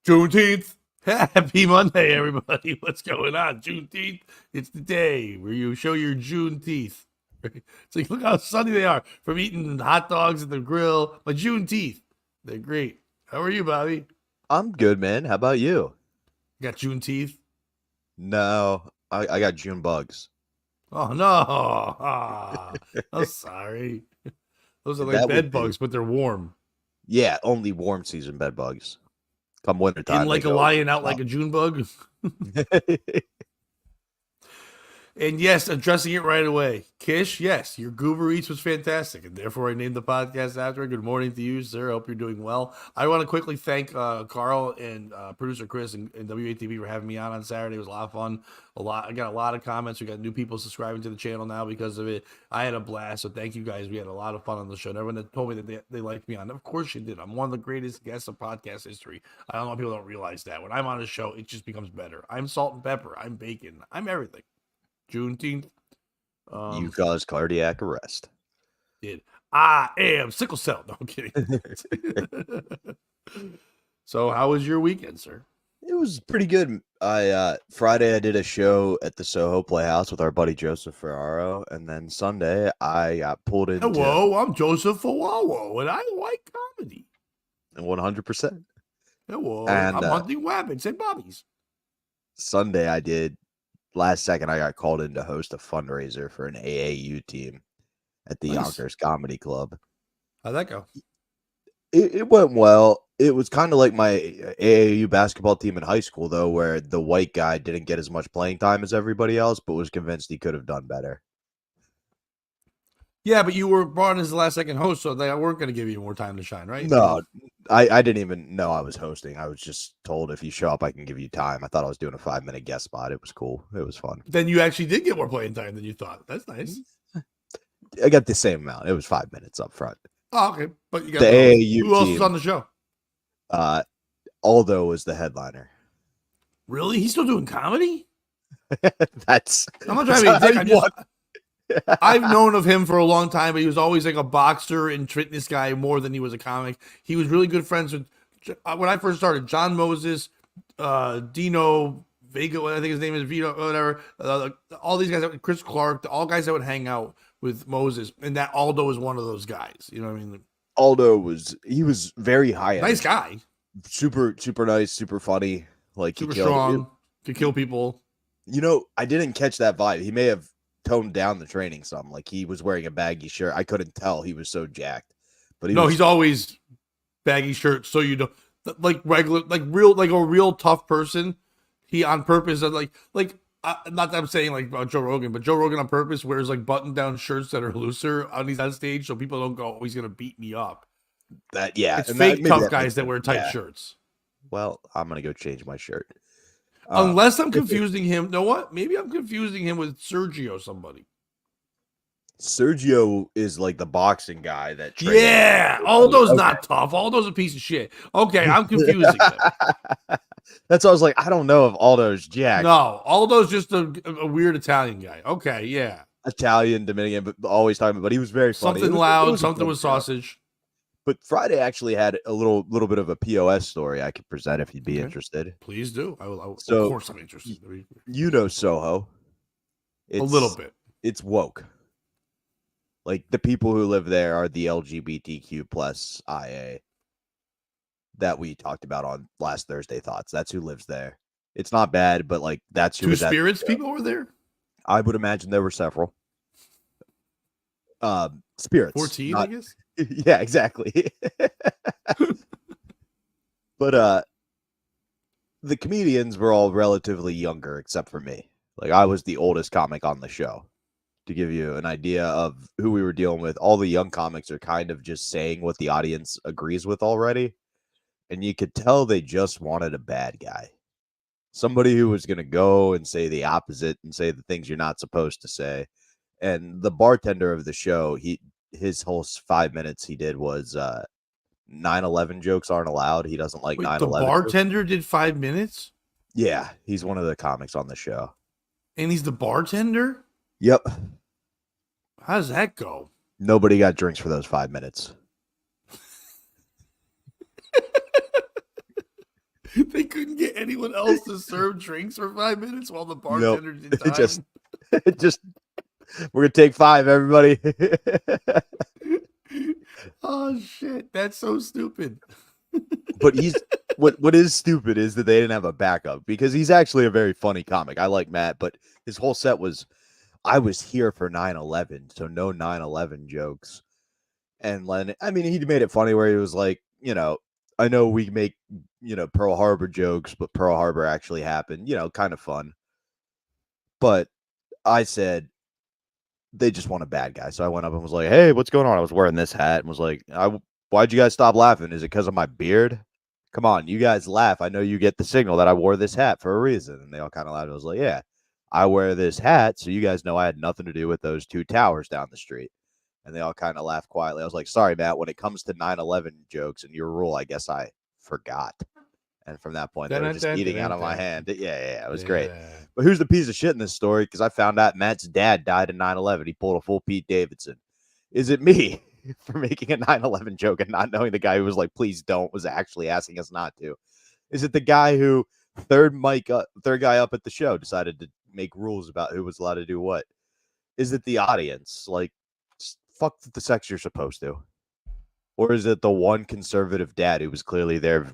Juneteenth. Happy Monday, everybody. What's going on? Juneteenth. It's the day where you show your June teeth. It's like, look how sunny they are from eating hot dogs at the grill. My June teeth. They're great. How are you, Bobby? I'm good, man. How about you? Got June teeth? No, I got June bugs. Oh, no. I'm sorry. Those are like That bed would be, bugs, but they're warm. yeah, only warm season bed bugs. Come In wintertime, they like a go lion, out like south. a June bug. And yes, addressing it right away. Kish, yes, your Goober Eats was fantastic, and therefore I named the podcast after it. Good morning to you, sir. I hope you're doing well. I want to quickly thank Carl and producer Chris and WATV for having me on Saturday. It was a lot of fun. I got a lot of comments. We got new people subscribing to the channel now because of it. I had a blast, so thank you guys. We had a lot of fun on the show. And everyone that told me that they liked me on, of course you did. I'm one of the greatest guests of podcast history. I don't know if people don't realize that. When I'm on a show, it just becomes better. I'm salt and pepper. I'm bacon. I'm everything. Juneteenth. You Um, caused cardiac arrest. did I am sickle cell? No, I'm kidding. So, how was your weekend, sir? It was pretty good. I Friday I did a show at the Soho Playhouse with our buddy Joseph Ferraro, and then Sunday I got pulled into Hello, I'm Joseph Fawawo, and I like comedy. 100%. Hello, And I'm hunting rabbits at Bobby's. Sunday I did. Last second, I got called in to host a fundraiser for an AAU team at the Nice. Yonkers Comedy Club. How'd that go? It went well. It was kind of like my AAU basketball team in high school, though, where the white guy didn't get as much playing time as everybody else, but was convinced he could have done better. Yeah, but you were brought in as the last second host, so they weren't going to give you more time to shine, right? No, I didn't even know I was hosting. I was just told if you show up, I can give you time. I thought I was doing a 5-minute guest spot. It was cool. It was fun. Then you actually did get more playing time than you thought. That's nice. I got the same amount. It was 5 minutes up front. Oh, okay. But you got The AAU who else was team, on the show? Aldo was the headliner. Really? He's still doing comedy? That's I'm not trying to be a dick. I've known of him for a long time, but he was always like a boxer and fitness guy more than he was a comic. He was really good friends with, when I first started, John Moses, Dino Vega, I think his name is Vito, whatever. All these guys, Chris Clark, all guys that would hang out with Moses, and that Aldo was one of those guys. You know what I mean? Aldo was very high Nice energy. guy, super nice, super funny, like super strong, could kill people. I didn't catch that vibe. He may have toned down the training some. Like he was wearing a baggy shirt. I couldn't tell he was so jacked. But he's always baggy shirt, so you know, like regular, like a real tough person. He on purpose, not that I'm saying like about Joe Rogan, but Joe Rogan on purpose wears like button down shirts that are looser when he's on stage, so people don't go, "Oh, he's gonna beat me up." It's fake tough guys that wear tight shirts. Well, I'm gonna go change my shirt. Unless I'm confusing him. You know what? Maybe I'm confusing him with Sergio somebody. Sergio is like the boxing guy that trains. Yeah, Aldo's not tough. Aldo's a piece of shit. Okay, I'm confusing them. That's why I was like, I don't know if Aldo's jacked. No, Aldo's just a weird Italian guy. Okay, yeah. Italian, Dominican, but always talking. But he was very funny. Something loud, something with sausage. But Friday actually had a little bit of a POS story I could present if you'd be interested. Please do. I will. So, of course, I'm interested. You know Soho. A little bit. It's woke. Like the people who live there are the LGBTQ plus IA that we talked about on last Thursday Thoughts. That's who lives there. It's not bad, but like that's who. Two Spirits people were there. I would imagine there were several. Spirits. 14, I guess. Yeah, exactly. But the comedians were all relatively younger, except for me. Like I was the oldest comic on the show. To give you an idea of who we were dealing with, all the young comics are kind of just saying what the audience agrees with already. And you could tell they just wanted a bad guy. Somebody who was going to go and say the opposite and say the things you're not supposed to say. And the bartender of the show, his whole 5 minutes he did was 9/11 jokes aren't allowed. He doesn't like 9/11. The bartender did 5 minutes? Yeah, he's one of the comics on the show. And he's the bartender? Yep. How does that go? Nobody got drinks for those 5 minutes. They couldn't get anyone else to serve drinks for 5 minutes while the Nope. bartender did It just, time. it just, we're gonna take 5, everybody. Oh shit, that's so stupid. But what is stupid is that they didn't have a backup because he's actually a very funny comic. I like Matt, but his whole set was I was here for 9/11, so no 9/11 jokes. And Len, I mean, he made it funny where he was like, I know we make, Pearl Harbor jokes, but Pearl Harbor actually happened, kind of fun. But I said they just want a bad guy. So I went up and was like, "Hey, what's going on?" I was wearing this hat and was like, "Why'd you guys stop laughing? Is it because of my beard? Come on, you guys laugh. I know you get the signal that I wore this hat for a reason." And they all kind of laughed. I was like, "Yeah, I wear this hat so you guys know I had nothing to do with those 2 towers down the street." And they all kind of laughed quietly. I was like, "Sorry, Matt. When it comes to 9/11 jokes and your rule, I guess I forgot." And from that point, they were just eating out of my hand. Yeah, it was great. Yeah. But who's the piece of shit in this story? Because I found out Matt's dad died in 9/11. He pulled a full Pete Davidson. Is it me for making a 9/11 joke and not knowing the guy who was like, please don't, was actually asking us not to? Is it the guy who third guy up at the show decided to make rules about who was allowed to do what? Is it the audience? Like, fuck the sex you're supposed to. Or is it the one conservative dad who was clearly there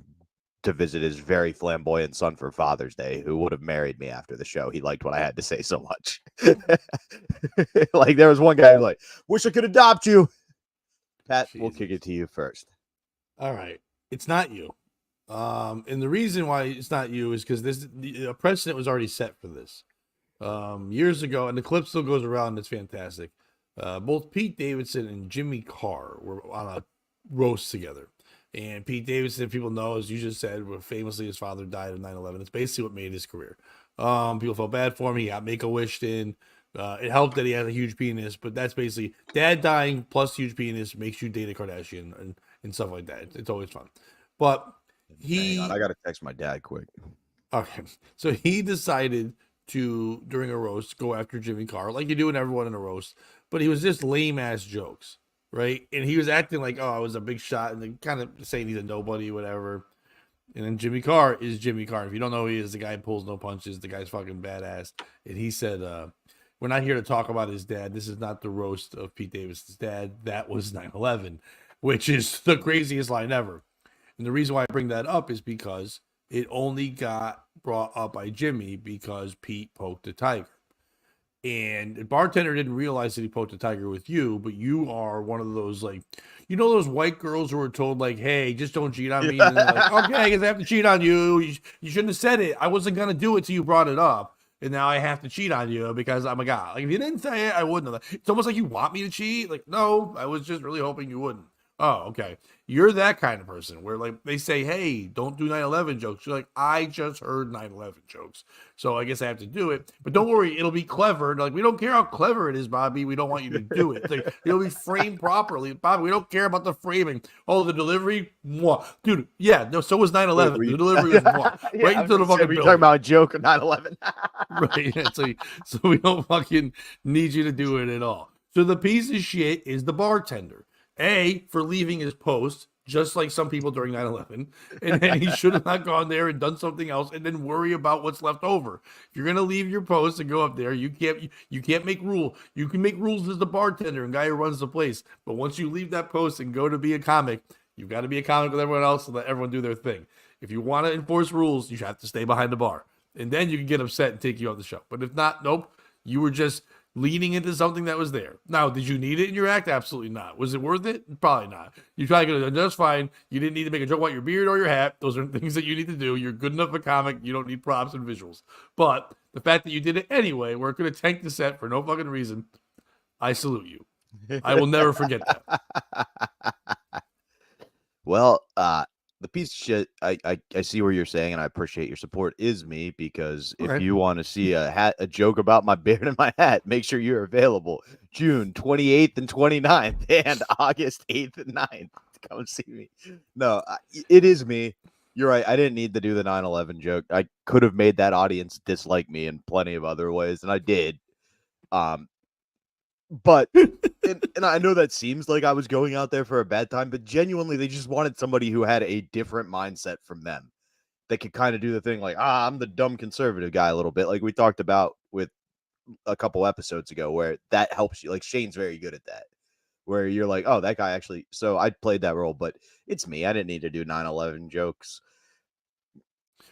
to visit his very flamboyant son for Father's Day, who would have married me after the show? He liked what I had to say so much. Like, there was one guy who like, wish I could adopt you. Pat, we'll kick it to you first. All right. It's not you. And the reason why it's not you is because a precedent was already set for this. Years ago, and the clip still goes around, it's fantastic. Both Pete Davidson and Jimmy Carr were on a roast together. And Pete Davidson, if people know, as you just said, famously his father died in 9/11. It's basically what made his career. People felt bad for him. He got Make-A-Wished in. It helped that he had a huge penis, but that's basically dad dying plus huge penis makes you date a Kardashian and stuff like that. It's always fun. But Hang on, I he, gotta text my dad quick. okay, so he decided to, during a roast, go after Jimmy Carr, like you do in everyone in a roast, but he was just lame ass jokes, right? And he was acting like, oh, I was a big shot, and then kind of saying he's a nobody, whatever. And then Jimmy Carr is Jimmy Carr. If you don't know who he is, the guy pulls no punches. The guy's fucking badass. And he said, we're not here to talk about his dad. This is not the roast of Pete Davis's dad. That was 9/11, which is the craziest line ever. And the reason why I bring that up is because it only got brought up by Jimmy because Pete poked the tiger. And the bartender didn't realize that he poked a tiger with you, but you are one of those, like, those white girls who were told, like, hey, just don't cheat on me. And then they're like, okay, I guess I have to cheat on you. You shouldn't have said it. I wasn't going to do it till you brought it up. And now I have to cheat on you because I'm a guy. Like, if you didn't say it, I wouldn't have. It's almost like you want me to cheat. Like, no, I was just really hoping you wouldn't. Oh, okay. You're that kind of person where, like, they say, hey, don't do 9/11 jokes. You're like, I just heard 9/11 jokes. So I guess I have to do it. But don't worry, it'll be clever. Like, we don't care how clever it is, Bobby. We don't want you to do it. Like, it'll be framed properly. Bobby, we don't care about the framing. Oh, the delivery? Mwah. Dude, yeah, no, so was 9/11. The delivery was mwah. Yeah, Right into the fucking we building. talking about a joke of 9/11. Right. Yeah, so we don't fucking need you to do it at all. So the piece of shit is the bartender. A, for leaving his post, just like some people during 9/11. And then he should have not gone there and done something else and then worry about what's left over. If you're gonna leave your post and go up there, you can't make rule. You can make rules as the bartender and guy who runs the place. But once you leave that post and go to be a comic, you've got to be a comic with everyone else and let everyone do their thing. If you want to enforce rules, you have to stay behind the bar. And then you can get upset and take you off the show. But if not, nope. You were just leaning into something that was there. Now, did you need it in your act? Absolutely not. Was it worth it? Probably not. You probably could have done just fine. You didn't need to make a joke about your beard or your hat. Those are things that you need to do. You're good enough a comic. You don't need props and visuals. But the fact that you did it anyway, where it could have tanked the set for no fucking reason, I salute you. I will never forget that. Well, the piece of shit I see where you're saying, and I appreciate your support, is me, because if you want to see a joke about my beard and my hat, make sure you're available June 28th and 29th and August 8th and 9th. Come see me. No, it is me. You're right. I didn't need to do the 9/11 joke. I could have made that audience dislike me in plenty of other ways, and I did. But and I know that seems like I was going out there for a bad time, but genuinely they just wanted somebody who had a different mindset from them. that could kind of do the thing like, I'm the dumb conservative guy a little bit, like we talked about with a couple episodes ago, where that helps you. Like Shane's very good at that, where you're like, oh, that guy actually. So I played that role, but it's me. I didn't need to do 9/11 jokes.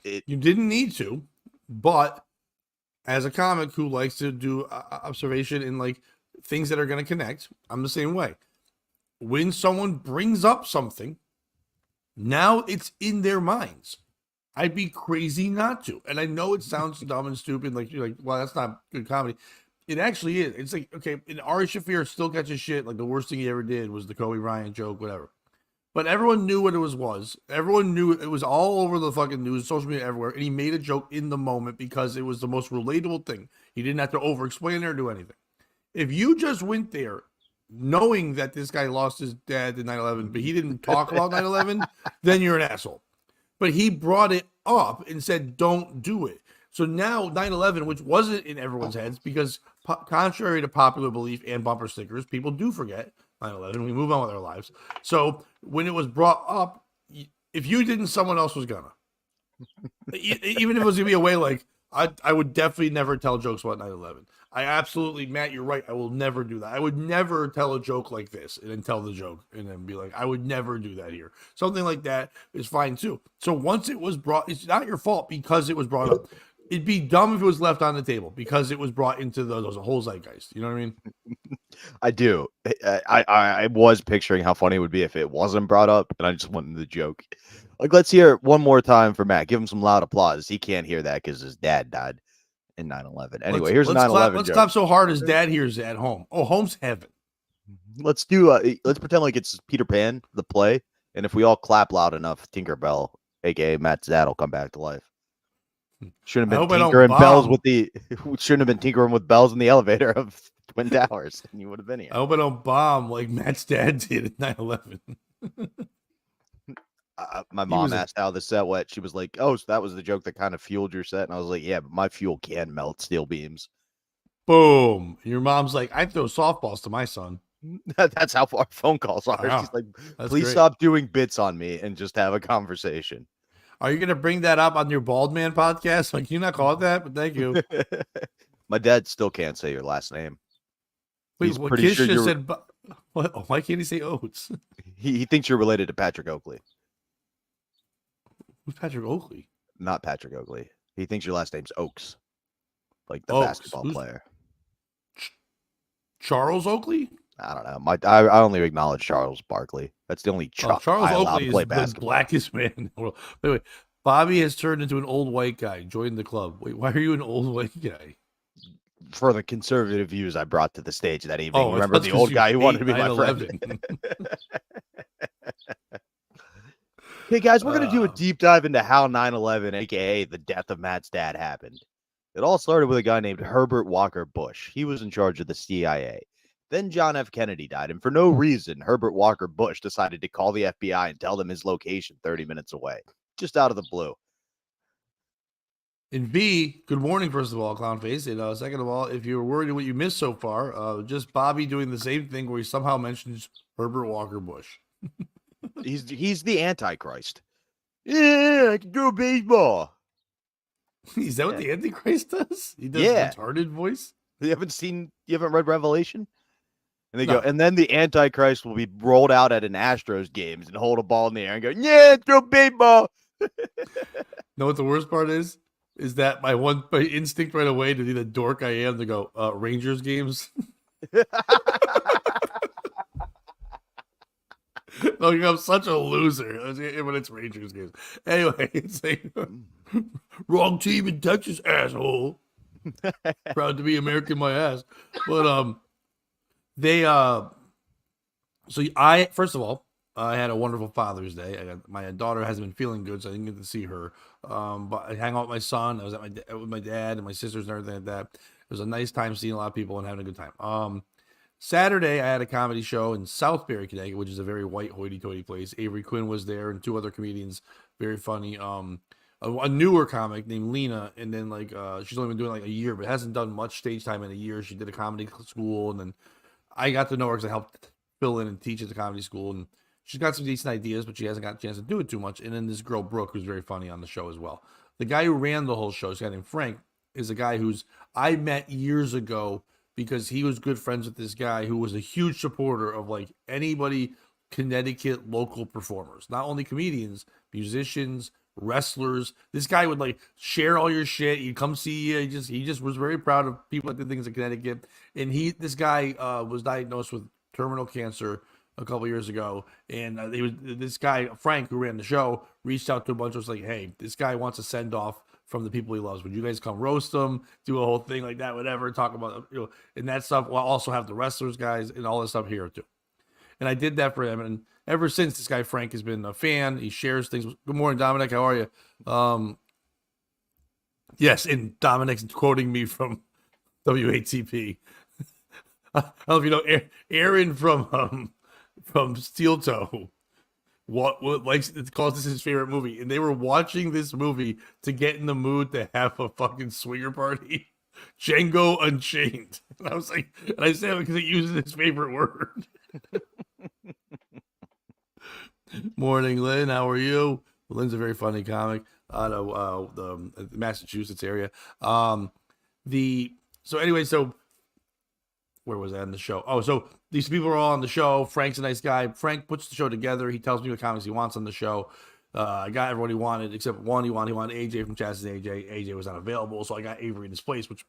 You didn't need to, but as a comic who likes to do observation in like things that are going to connect, I'm the same way. When someone brings up something, now it's in their minds. I'd be crazy not to. And I know it sounds dumb and stupid. Like you're like, well, that's not good comedy. It actually is. It's like, okay, and Ari Shaffir still catches shit. Like the worst thing he ever did was the Kobe Bryant joke, whatever. But everyone knew what it was. Everyone knew it was all over the fucking news, social media, everywhere. And he made a joke in the moment because it was the most relatable thing. He didn't have to over explain it or do anything. If you just went there knowing that this guy lost his dad to 9/11, but he didn't talk about 9/11, then you're an asshole. But he brought it up and said, don't do it. So now 9/11, which wasn't in everyone's heads, because contrary to popular belief and bumper stickers, people do forget 9/11. We move on with our lives. So when it was brought up, if you didn't, someone else was gonna. Even if it was gonna be a way like, I would definitely never tell jokes about 9/11. I absolutely, Matt, you're right. I will never do that. I would never tell a joke like this and then tell the joke and then be like, I would never do that here. Something like that is fine too. So once it was brought, it's not your fault because it was brought up. It'd be dumb if it was left on the table because it was brought into those whole zeitgeist. You know what I mean? I do. I was picturing how funny it would be if it wasn't brought up, and I just wanted the joke. Like, let's hear it one more time for Matt. Give him some loud applause. He can't hear that because his dad died in 9/11. Anyway, here's a 9/11 Let's joke. clap so hard his dad hears it at home. Oh, home's heaven. Let's do. Let's pretend like it's Peter Pan, the play, and if we all clap loud enough, Tinkerbell, aka Matt's dad, will come back to life. Shouldn't have been tinkering bells with the. Shouldn't have been tinkering with bells in the elevator of Twin Towers, and you would have been here. I hope I don't bomb like Matt's dad did at 9/11. My mom asked how the set went. She was like, "Oh, so that was the joke that kind of fueled your set." And I was like, "Yeah, but my fuel can melt steel beams." Boom. Your mom's like, I throw softballs to my son. That's how far phone calls are. Wow. She's like, That's please great. stop doing bits on me and just have a conversation. Are you going to bring that up on your Bald Man podcast? Like, you not call it that, but thank you. My dad still can't say your last name. Wait, He's what pretty Kish sure just you're... said, what? Why can't he say Oates? He thinks you're related to Patrick Oakley. Who's Patrick Oakley? Not Patrick Oakley. He thinks your last name's Oakes, like the Oakes. basketball player. Charles Oakley? I don't know. I only acknowledge Charles Barkley. That's the only Chuck Charles I allow Oakley to play is the basketball. blackest man in the world. Wait. Bobby has turned into an old white guy. Join the club. Wait, why are you an old white guy? For the conservative views I brought to the stage that evening. Oh, remember the old guy who wanted to be my 9/11. friend. Hey guys, we're going to do a deep dive into how 9/11, aka the death of Matt's dad, happened. It all started with a guy named Herbert Walker Bush. He was in charge of the CIA. Then John F. Kennedy died, and for no reason, Herbert Walker Bush decided to call the FBI and tell them his location 30 minutes away, just out of the blue. And B, good morning, first of all, Clownface. And second of all, if you're worried what you missed so far, just Bobby doing the same thing where he somehow mentions Herbert Walker Bush. He's the Antichrist. Yeah, I can do baseball. Is that what the Antichrist does? He does retarded voice? You haven't read Revelation? And they go, and then the Antichrist will be rolled out at an Astros games and hold a ball in the air and go, yeah, throw baseball. Know what the worst part is? Is that my instinct right away to be the dork I am to go, Rangers games? Like, I'm such a loser when it's Rangers games. Anyway, it's like, wrong team in Texas, asshole. Proud to be American, my ass. But first of all, I had a wonderful Father's Day. My daughter hasn't been feeling good, so I didn't get to see her. But I hang out with my son. I was with my dad and my sisters and everything like that. It was a nice time seeing a lot of people and having a good time. Saturday, I had a comedy show in Southbury, Connecticut, which is a very white hoity-toity place. Avery Quinn was there and two other comedians, very funny. A newer comic named Lena, and then she's only been doing like a year, but hasn't done much stage time in a year. She did a comedy school, and then I got to know her because I helped fill in and teach at the comedy school. And she's got some decent ideas, but she hasn't got a chance to do it too much. And then this girl Brooke, who's very funny on the show as well. The guy who ran the whole show, this guy named Frank, is a guy who's I met years ago because he was good friends with this guy who was a huge supporter of like anybody Connecticut local performers, not only comedians, musicians, wrestlers. This guy would like share all your shit. He'd come see you. He just was very proud of people that did things in Connecticut. And this guy was diagnosed with terminal cancer a couple years ago, and this guy Frank, who ran the show, reached out to a bunch of us like, hey, this guy wants a send off from the people he loves. Would you guys come roast him, do a whole thing like that, whatever, talk about and that stuff? We'll also have the wrestlers guys and all this stuff here too. And I did that for him, and ever since, this guy Frank has been a fan. He shares things. Good morning, Dominic. How are you? Yes, and Dominic's quoting me from WATP. I don't know if you know Aaron from Steel Toe. What likes it calls this his favorite movie, and they were watching this movie to get in the mood to have a fucking swinger party. Django Unchained. And I was like, and I said it because it uses his favorite word. Morning, Lynn. How are you? Lynn's a very funny comic out of the Massachusetts area. So where was I on the show? Oh, so these people are all on the show. Frank's a nice guy. Frank puts the show together. He tells me what comics he wants on the show. I got everyone he wanted except one. He wanted AJ from Chaz and AJ. AJ was not available, so I got Avery in his place. Which,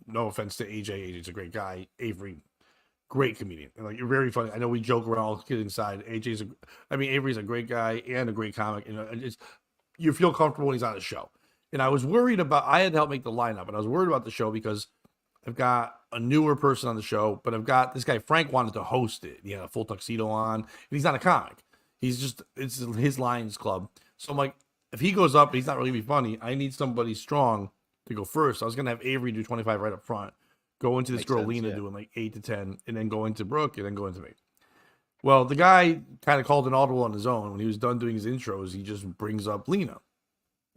no offense to AJ. AJ's a great guy. Avery, great comedian. And like, you're very funny. I know we joke around, all kidding aside. Avery's a great guy and a great comic. You feel comfortable when he's on the show. And I was worried about. I had to help make the lineup, and I was worried about the show because I've got a newer person on the show, but I've got this guy Frank wanted to host it. He had a full tuxedo on, and he's not a comic. It's his Lions Club. So I'm like, if he goes up, he's not really gonna be funny. I need somebody strong to go first. I was gonna have Avery do 25 right up front, go into this girl Lena doing like 8 to 10, and then go into Brooke, and then go into me. Well, the guy kind of called an audible on his own. When he was done doing his intros, he just brings up Lena,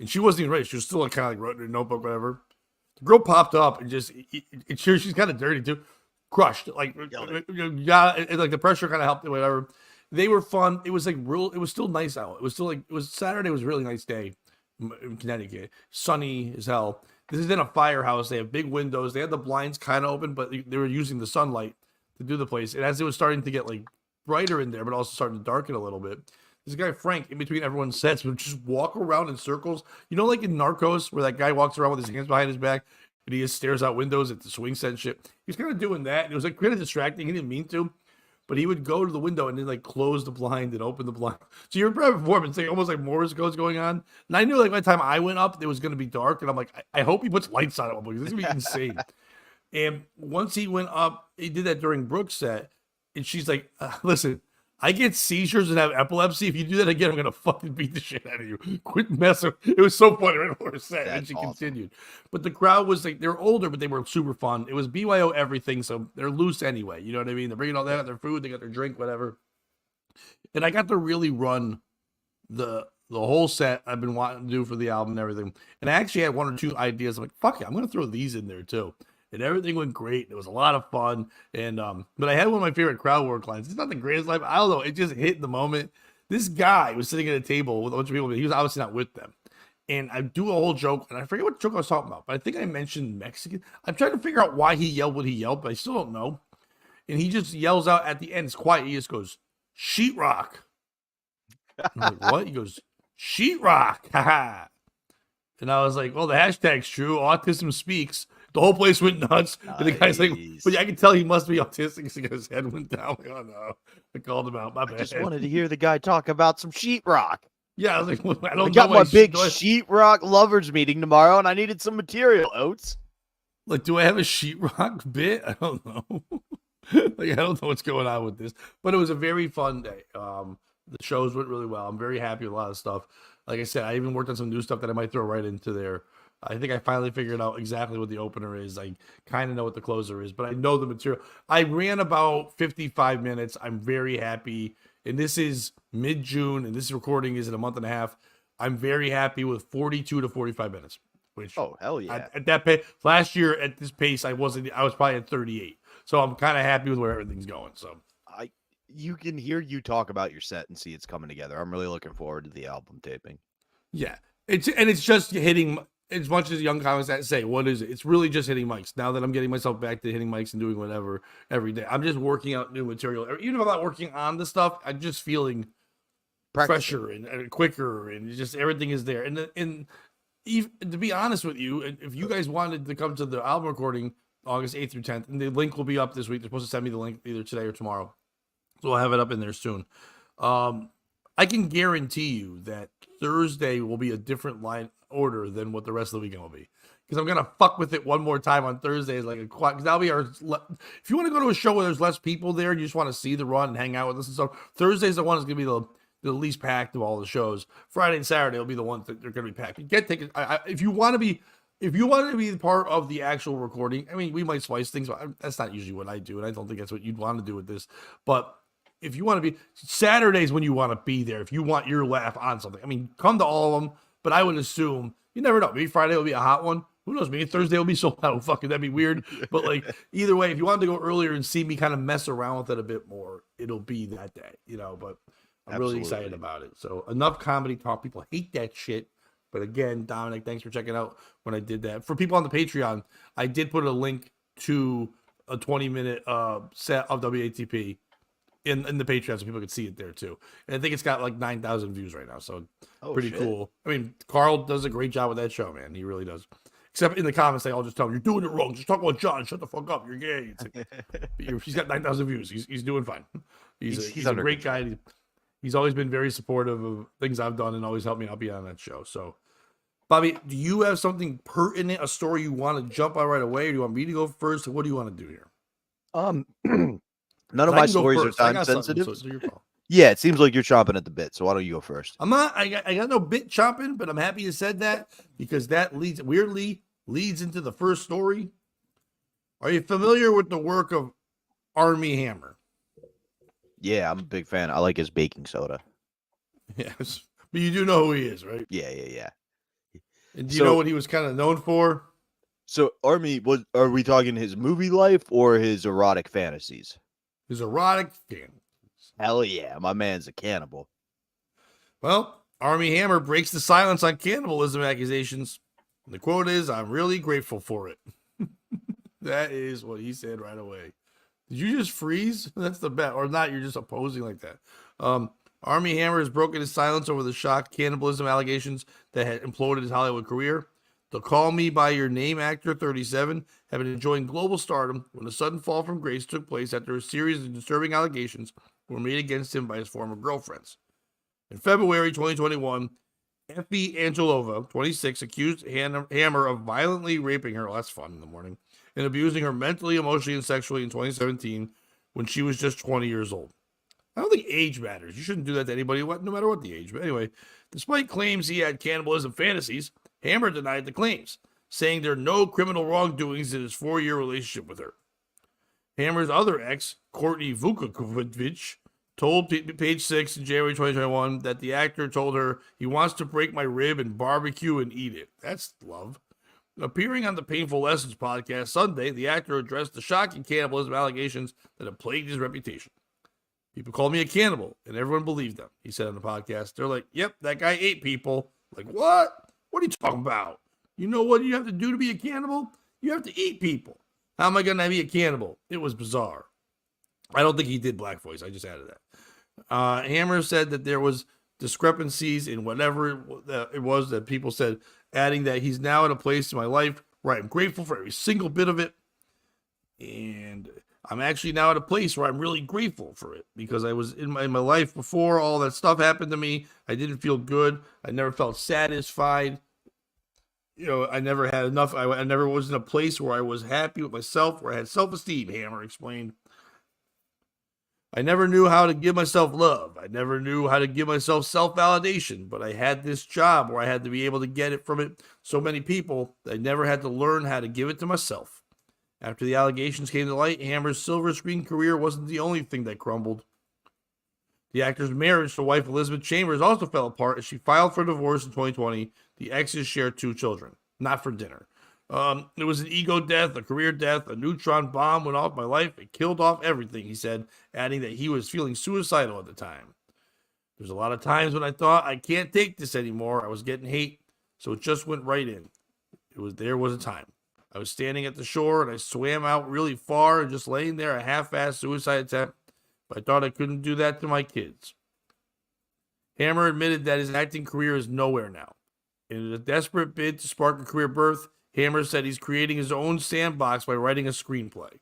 and she wasn't even ready. She was still kind of like writing her notebook, whatever. The girl popped up and she's kind of dirty too, crushed. Like, like the pressure kind of helped it, whatever. They were fun. It was like real. It was still nice out. It was Saturday. It was a really nice day in Connecticut. Sunny as hell. This is in a firehouse. They have big windows. They had the blinds kind of open, but they were using the sunlight to do the place. And as it was starting to get like brighter in there, but also starting to darken a little bit, this guy Frank, in between everyone's sets, would just walk around in circles. You know, like in Narcos, where that guy walks around with his hands behind his back and he just stares out windows at the swing set and shit. He was kind of doing that. And it was like kind of distracting. He didn't mean to. But he would go to the window and then like close the blind and open the blind. So you're probably performance, like almost like Morse codes going on. And I knew like by the time I went up, it was going to be dark. And I'm like, I hope he puts lights on it because this is going to be insane. And once he went up, he did that during Brooke's set. And she's like, listen, I get seizures and have epilepsy. If you do that again, I'm going to fucking beat the shit out of you. Quit messing. It was so funny right before her set. And she continued. But the crowd was like, they're older, but they were super fun. It was BYO everything. So they're loose anyway. You know what I mean? They're bringing all that, their food, they got their drink, whatever. And I got to really run the whole set I've been wanting to do for the album and everything. And I actually had one or two ideas. I'm like, fuck it, I'm going to throw these in there too. And everything went great. It was a lot of fun. And but I had one of my favorite crowd work lines. It's not the greatest line. I don't know. It just hit in the moment. This guy was sitting at a table with a bunch of people, but he was obviously not with them. And I do a whole joke, and I forget what joke I was talking about, but I think I mentioned Mexican. I'm trying to figure out why he yelled what he yelled, but I still don't know. And he just yells out at the end. It's quiet. He just goes, "Sheetrock." I'm like, what? He goes, "Sheetrock." Haha. And I was like, well, the hashtag's true. Autism speaks. The whole place went nuts. Nice. And the guy's like, but I can tell he must be autistic because his head went down. Like, oh no. I called him out. My bad. I just wanted to hear the guy talk about some sheetrock. Yeah, I was like, well, I got my big sheetrock lovers meeting tomorrow, and I needed some material, Oates. Like, do I have a sheetrock bit? I don't know. Like, I don't know what's going on with this. But it was a very fun day. The shows went really well. I'm very happy with a lot of stuff. Like I said, I even worked on some new stuff that I might throw right into there. I think I finally figured out exactly what the opener is. I kind of know what the closer is, but I know the material. I ran about 55 minutes. I'm very happy. And this is mid-June, and this recording is in a month and a half. I'm very happy with 42 to 45 minutes. Which, oh, hell yeah. At that pace, last year at this pace, I was probably at 38. So I'm kind of happy with where everything's going. So you can hear you talk about your set and see it's coming together. I'm really looking forward to the album taping. Yeah, it's just hitting as much as young comics that say, what is it? It's really just hitting mics. Now that I'm getting myself back to hitting mics and doing whatever every day, I'm just working out new material. Even if I'm not working on the stuff, I'm just feeling fresher and quicker, and just everything is there. And even, to be honest with you, if you guys wanted to come to the album recording August 8th through 10th, and the link will be up this week. They're supposed to send me the link either today or tomorrow, so I'll have it up in there soon. I can guarantee you that Thursday will be a different line order than what the rest of the weekend will be. Because I'm gonna fuck with it one more time on Thursday. Like because that'll be our. If you want to go to a show where there's less people there and you just want to see the run and hang out with us and stuff, Thursday's the one that's gonna be the least packed of all the shows. Friday and Saturday will be the ones that they're gonna be packed. You get tickets if you want to be. If you want to be part of the actual recording, I mean, we might slice things, but that's not usually what I do, and I don't think that's what you'd want to do with this. But if you want to be, Saturdays when you want to be there, if you want your laugh on something, I mean, come to all of them. But I would assume, you never know, maybe Friday will be a hot one. Who knows? Maybe Thursday will be sold out. Fucking, that'd be weird. But like either way, if you wanted to go earlier and see me kind of mess around with it a bit more, it'll be that day, you know. But I'm really excited about it. So enough comedy talk. People hate that shit. But again, Dominic, thanks for checking out when I did that. For people on the Patreon, I did put a link to a 20-minute set of WATP in the Patreon so people could see it there too. And I think it's got like 9,000 views right now. So pretty cool. I mean, Carl does a great job with that show, man. He really does. Except in the comments, they all just tell him, you're doing it wrong. Just talk about John. Shut the fuck up. You're gay. It's like, he's got 9,000 views. He's doing fine. He's a great guy. He's always been very supportive of things I've done and always helped me out be on that show. So, Bobby, do you have something pertinent, a story you want to jump on right away, or do you want me to go first? What do you want to do here? None of my stories are time sensitive. So your call. Yeah, it seems like you're chomping at the bit. So why don't you go first? I'm not. I got no bit chomping, but I'm happy you said that because that weirdly leads into the first story. Are you familiar with the work of Armie Hammer? Yeah, I'm a big fan. I like his baking soda. Yes, but you do know who he is, right? Yeah. And do you know what he was kind of known for? So, Armie, are we talking his movie life or his erotic fantasies? His erotic fantasies. Hell yeah, my man's a cannibal. Well, Armie Hammer breaks the silence on cannibalism accusations. The quote is, "I'm really grateful for it." That is what he said right away. Did you just freeze? That's the bet. Or not, you're just opposing like that. Armie Hammer has broken his silence over the shock cannibalism allegations that had imploded his Hollywood career. The Call Me By Your Name actor, 37, had been enjoying global stardom when a sudden fall from grace took place after a series of disturbing allegations were made against him by his former girlfriends. In February 2021, Effie Angelova, 26, accused Hammer of violently raping her. Oh, that's fun in the morning. And abusing her mentally, emotionally, and sexually in 2017 when she was just 20 years old. I don't think age matters. You shouldn't do that to anybody, no matter what the age. But anyway, despite claims he had cannibalism fantasies, Hammer denied the claims, saying there are no criminal wrongdoings in his 4-year relationship with her. Hammer's other ex, Courtney Vukovic, told Page 6 in January 2021 that the actor told her he wants to break my rib and barbecue and eat it. That's love. Appearing on the Painful Lessons podcast Sunday, the actor addressed the shocking cannibalism allegations that have plagued his reputation. People called me a cannibal, and everyone believed them, he said on the podcast. They're like, yep, that guy ate people. Like, what? What are you talking about? You know what you have to do to be a cannibal? You have to eat people. How am I going to be a cannibal? It was bizarre. I don't think he did blackface. I just added that. Hammer said that there was discrepancies in whatever it was that people said, adding that he's now in a place in my life where I'm grateful for every single bit of it. And I'm actually now at a place where I'm really grateful for it because I was in my life before all that stuff happened to me. I didn't feel good. I never felt satisfied. You know, I never had enough. I never was in a place where I was happy with myself, where I had self-esteem, Hammer explained. I never knew how to give myself love. I never knew how to give myself self-validation, but I had this job where I had to be able to get it from so many people that I never had to learn how to give it to myself. After the allegations came to light, Hammer's silver screen career wasn't the only thing that crumbled. The actor's marriage to wife Elizabeth Chambers also fell apart as she filed for divorce in 2020. The exes shared 2 children. Not for dinner. It was an ego death, a career death, a neutron bomb went off my life. It killed off everything, he said, adding that he was feeling suicidal at the time. There's a lot of times when I thought I can't take this anymore. I was getting hate, so it just went right in. There was a time. I was standing at the shore and I swam out really far and just laying there, a half-assed suicide attempt. But I thought I couldn't do that to my kids. Hammer admitted that his acting career is nowhere now. In a desperate bid to spark a career birth, Hammer said he's creating his own sandbox by writing a screenplay.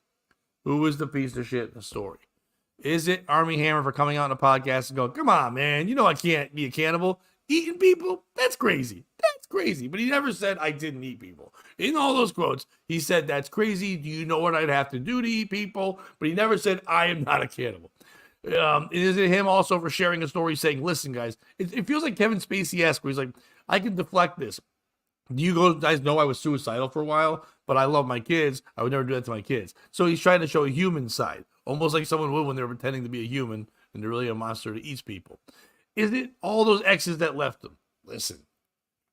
Who is the piece of shit in the story? Is it Army Hammer for coming out on a podcast and going, come on, man, you know I can't be a cannibal. Eating people? That's crazy. That's crazy. But he never said I didn't eat people. In all those quotes, he said, that's crazy. Do you know what I'd have to do to eat people? But he never said I am not a cannibal. Is it him also for sharing a story saying, listen, guys, it feels like Kevin Spacey-esque where he's like, I can deflect this. You guys know I was suicidal for a while, but I love my kids. I would never do that to my kids. So he's trying to show a human side, almost like someone would when they're pretending to be a human and they're really a monster that eats people. Is it all those exes that left him? Listen,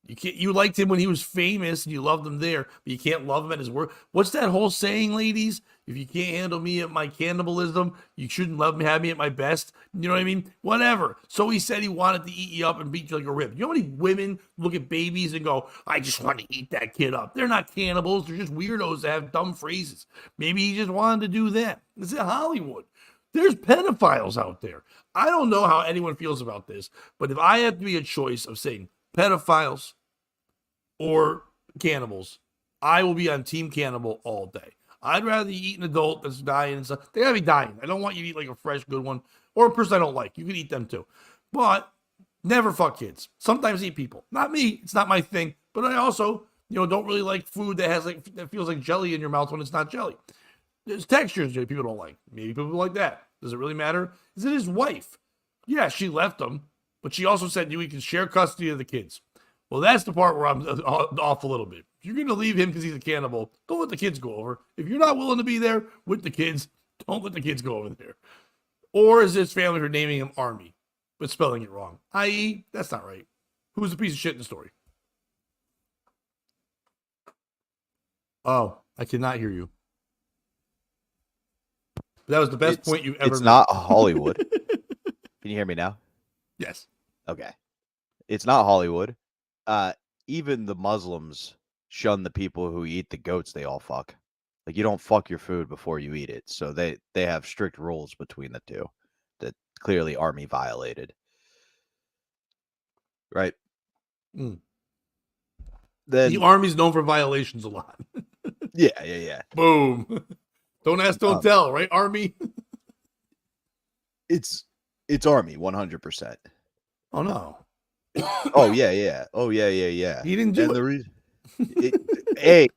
you liked him when he was famous and you loved him there, but you can't love him at his work. What's that whole saying, ladies? If you can't handle me at my cannibalism, you shouldn't have me at my best. You know what I mean? Whatever. So he said he wanted to eat you up and beat you like a rib. You know how many women look at babies and go, I just want to eat that kid up. They're not cannibals. They're just weirdos that have dumb phrases. Maybe he just wanted to do that. It's in Hollywood. There's pedophiles out there. I don't know how anyone feels about this, but if I have to be a choice of saying pedophiles or cannibals, I will be on Team Cannibal all day. I'd rather you eat an adult that's dying and stuff. They gotta be dying. I don't want you to eat like a fresh, good one or a person I don't like. You can eat them too, but never fuck kids. Sometimes eat people. Not me. It's not my thing. But I also, don't really like food that feels like jelly in your mouth when it's not jelly. There's textures that people don't like. Maybe people like that. Does it really matter? Is it his wife? Yeah, she left him, but she also said we can share custody of the kids. Well, that's the part where I'm off a little bit. If you're going to leave him because he's a cannibal, don't let the kids go over. If you're not willing to be there with the kids, don't let the kids go over there. Or is his family for naming him Army, but spelling it wrong? I.e., that's not right. Who's the piece of shit in the story? Oh, I cannot hear you. That was the best point you've ever made. It's not Hollywood. Can you hear me now? Yes. Okay. It's not Hollywood. Even the Muslims shun the people who eat the goats they all fuck. Like, you don't fuck your food before you eat it. So they have strict rules between the two that clearly Army violated. Right? Mm. Then, the Army's known for violations a lot. Yeah. Boom. Don't ask, don't tell, right, Army? It's Army, 100%. Oh, no. Oh, yeah. Oh, yeah. He didn't do and it. The reason, hey,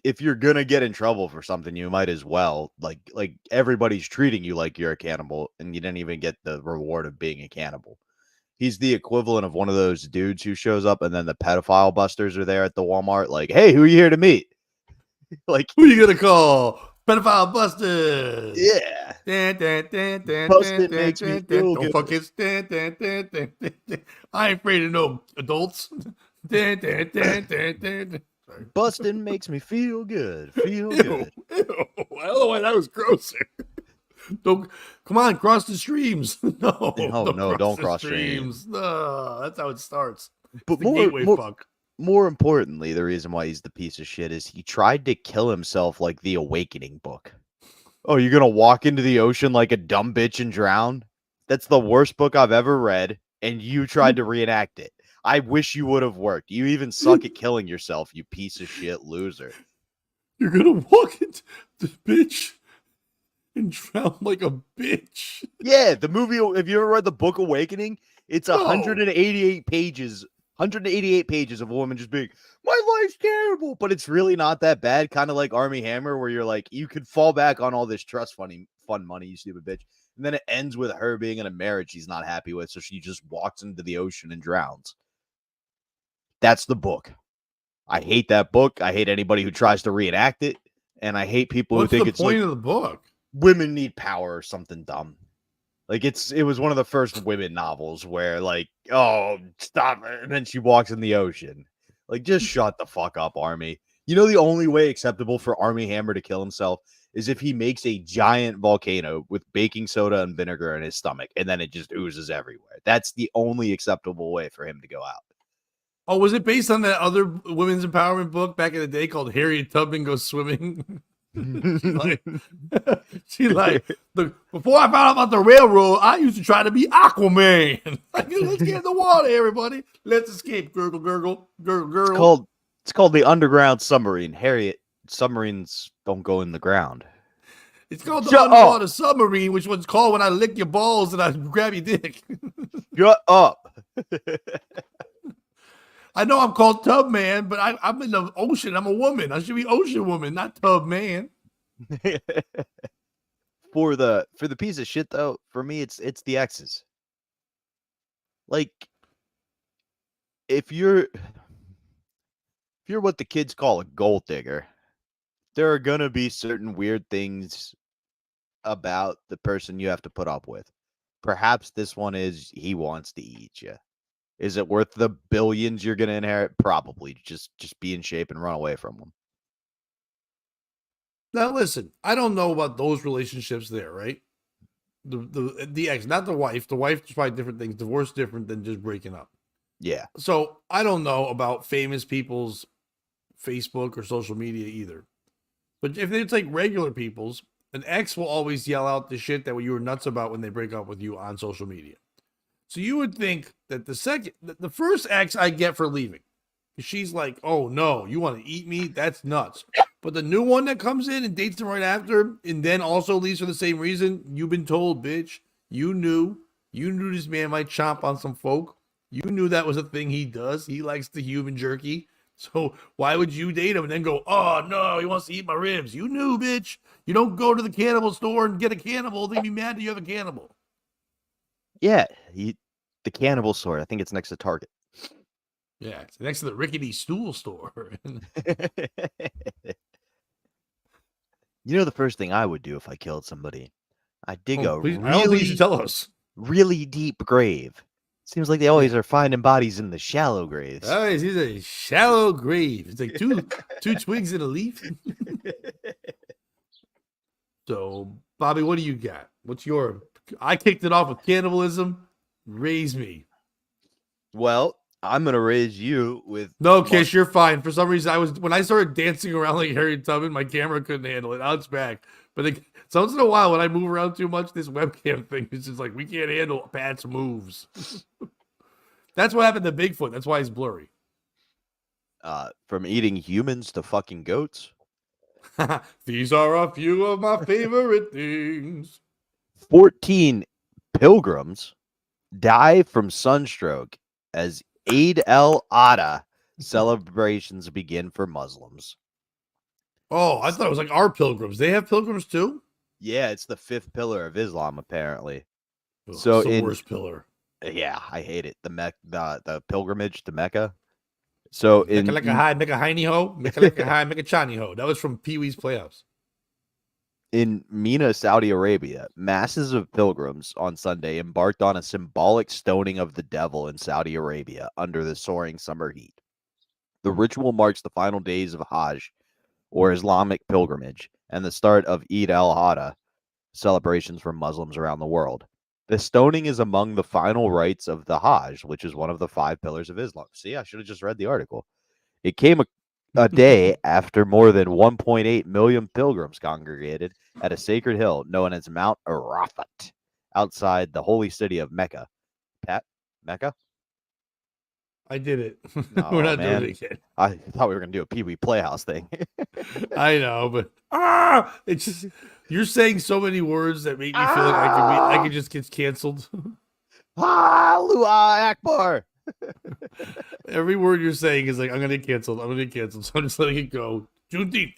if you're gonna get in trouble for something, you might as well. Like everybody's treating you like you're a cannibal, and you didn't even get the reward of being a cannibal. He's the equivalent of one of those dudes who shows up, and then the pedophile busters are there at the Walmart. Like, hey, who are you here to meet? Like, who are you gonna call? Pedophile Busters. Yeah. Busted makes me feel don't good. fuck kids. I ain't afraid of no adults. Busting makes me feel good. Feel Ew, good. Ew. I don't know why that was grosser. Don't come on, cross the streams. No, don't cross streams. No, that's how it starts. But the gateway fuck. More importantly, the reason why he's the piece of shit is he tried to kill himself like the Awakening book. Oh, you're gonna walk into the ocean like a dumb bitch and drown? That's the worst book I've ever read, and you tried to reenact it. I wish you would have worked. You even suck at killing yourself, you piece of shit loser. You're gonna walk into the bitch and drown like a bitch. Yeah, the movie, have you ever read the book Awakening? It's 188 pages. 188 pages of a woman just being, my life's terrible, but it's really not that bad. Kind of like Army Hammer, where you're like, you could fall back on all this trust fund money, you stupid bitch. And then it ends with her being in a marriage she's not happy with, so she just walks into the ocean and drowns. That's the book. I hate that book. I hate anybody who tries to reenact it, and I hate people who think it's the point like of the book. Women need power or something dumb. Like, it was one of the first women novels where, like, oh, stop it. And then she walks in the ocean. Like, just shut the fuck up, Army. You know, the only way acceptable for Army Hammer to kill himself is if he makes a giant volcano with baking soda and vinegar in his stomach, and then it just oozes everywhere. That's the only acceptable way for him to go out. Oh, was it based on that other women's empowerment book back in the day called Harriet Tubman Goes Swimming? she's like, she's like, before I found out about the railroad, I used to try to be Aquaman. Like, let's get in the water, everybody. Let's escape. Gurgle, gurgle, gurgle, gurgle. It's called the underground submarine. Harriet, submarines don't go in the ground. It's called the underwater submarine, which was called when I lick your balls and I grab your dick. Shut up. I know I'm called Tub Man, but I'm in the ocean. I'm a woman. I should be Ocean Woman, not Tub Man. For the piece of shit though, for me it's the X's. Like, if you're what the kids call a gold digger, there are gonna be certain weird things about the person you have to put up with. Perhaps this one is he wants to eat you. Is it worth the billions you're gonna inherit? Probably. Just be in shape and run away from them. Now listen, I don't know about those relationships there, right? The ex, not the wife. The wife is probably different things. Divorce different than just breaking up. Yeah. So I don't know about famous people's Facebook or social media either. But if it's like regular people's, an ex will always yell out the shit that you were nuts about when they break up with you on social media. So you would think that the first ex I get for leaving, she's like, "Oh no, you want to eat me? That's nuts." But the new one that comes in and dates him right after, and then also leaves for the same reason, you've been told, bitch. You knew this man might chomp on some folk. You knew that was a thing he does. He likes the human jerky. So why would you date him and then go, "Oh no, he wants to eat my ribs"? You knew, bitch. You don't go to the cannibal store and get a cannibal. They'd be mad that you have a cannibal. Yeah. The cannibal store. I think it's next to Target. Yeah, it's next to the rickety stool store. You know the first thing I would do if I killed somebody? I'd dig a Please, I don't think you should tell us. really deep grave. Seems like they always are finding bodies in the shallow graves. Oh, he's a shallow grave. It's like two twigs in a leaf. So, Bobby, what do you got? What's your? I kicked it off with cannibalism. Raise me. Well, I'm gonna raise you with No, Kish, you're fine. For some reason, when I started dancing around like Harriet Tubman, my camera couldn't handle it. Now it's back. But so once in a while, when I move around too much, this webcam thing is just like we can't handle Pat's moves. That's what happened to Bigfoot. That's why he's blurry. From eating humans to fucking goats. These are a few of my favorite things. 14 pilgrims die from sunstroke as Eid al-Adha celebrations begin for Muslims. Oh, I thought it was like our pilgrims. They have pilgrims too? Yeah, it's the fifth pillar of Islam, apparently. Ugh, So it's the worst pillar. Yeah, I hate it. The pilgrimage to Mecca. So in Mecca like a high, Mecca hiney ho, Mecca like a high, Mecca chani ho. That was from Pee Wee's Playhouse. In Mina, Saudi Arabia, masses of pilgrims on Sunday embarked on a symbolic stoning of the devil in Saudi Arabia under the soaring summer heat. The ritual marks the final days of Hajj, or Islamic pilgrimage, and the start of Eid al-Adha celebrations for Muslims around the world. The stoning is among the final rites of the Hajj, which is one of the 5 pillars of Islam. See, I should have just read the article. It came a day after more than 1.8 million pilgrims congregated at a sacred hill known as Mount Arafat outside the holy city of Mecca. Pat, Mecca? I did it. Oh, We're not man. doing it again. I thought we were going to do a Pee Wee Playhouse thing. I know, but it's just you're saying so many words that make me feel like I could just get canceled. Allahu Akbar. Every word you're saying is like I'm gonna get canceled. I'm gonna get canceled. So I'm just letting it go. Juneteenth.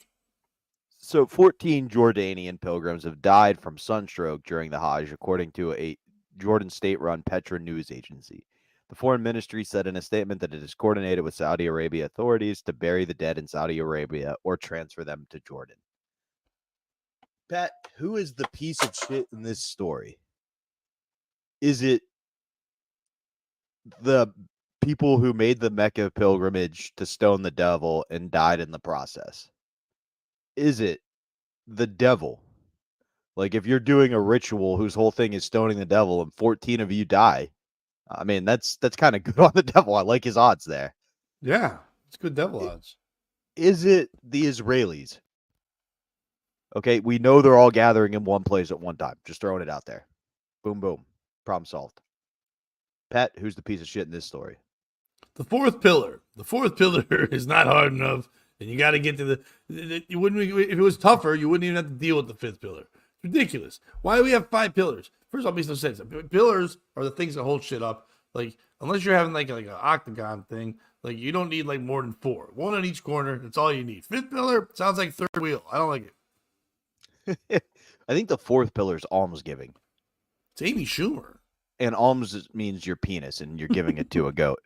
So 14 Jordanian pilgrims have died from sunstroke during the Hajj, according to a Jordan state-run Petra news agency. The foreign ministry said in a statement that it is coordinated with Saudi Arabia authorities to bury the dead in Saudi Arabia or transfer them to Jordan. Pat, who is the piece of shit in this story? Is it the people who made the Mecca pilgrimage to stone the devil and died in the process? Is it the devil? Like, if you're doing a ritual whose whole thing is stoning the devil and 14 of you die, I mean, that's kind of good on the devil. I like his odds there. Yeah, it's good devil odds. Is it the Israelis? Okay, we know they're all gathering in one place at one time. Just throwing it out there. Boom, boom. Problem solved. Pat, who's the piece of shit in this story? The fourth pillar. The fourth pillar is not hard enough, and you got to get to you wouldn't, if it was tougher, you wouldn't even have to deal with the fifth pillar. It's ridiculous. Why do we have 5 pillars? First of all, it makes no sense. Pillars are the things that hold shit up. Like, unless you're having like an octagon thing, like you don't need like more than 4. One on each corner. That's all you need. Fifth pillar sounds like third wheel. I don't like it. I think the fourth pillar is almsgiving. It's Amy Schumer. And alms means your penis, and you're giving it to a goat.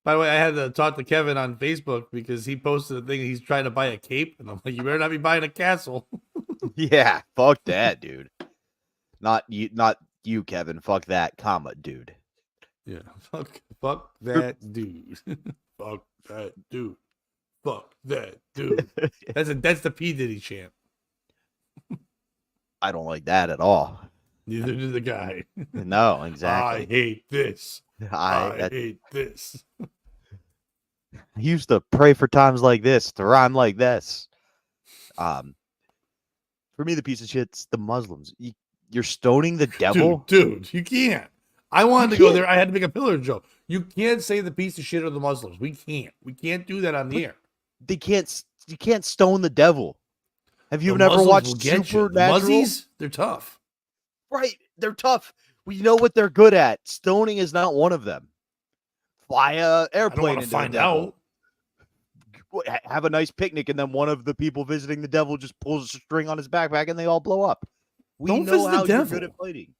By the way, I had to talk to Kevin on Facebook because he posted a thing. He's trying to buy a cape, and I'm like, you better not be buying a castle. Yeah, fuck that, dude. Not you, Kevin. Fuck that, comma, dude. Yeah, fuck that dude. Fuck that dude. Fuck that dude. That's the P Diddy chant. I don't like that at all. Neither did the guy. No, exactly. I hate this. I hate this. I used to pray for times like this, to rhyme like this. For me, the piece of shit's the Muslims. You're stoning the devil? Dude, you can't. I wanted to go there. I had to make a pillar joke. You can't say the piece of shit are the Muslims. We can't. We can't do that on the air. You can't stone the devil. Have you The never Muslims watched will get you. Supernatural? The Muzzies, they're tough. Right, they're tough. We know what they're good at. Stoning is not one of them. Fly a airplane I don't want to into find the devil. out. Have a nice picnic, and then one of the people visiting the devil just pulls a string on his backpack, and they all blow up. We Don't know visit the how you're devil. good at fighting.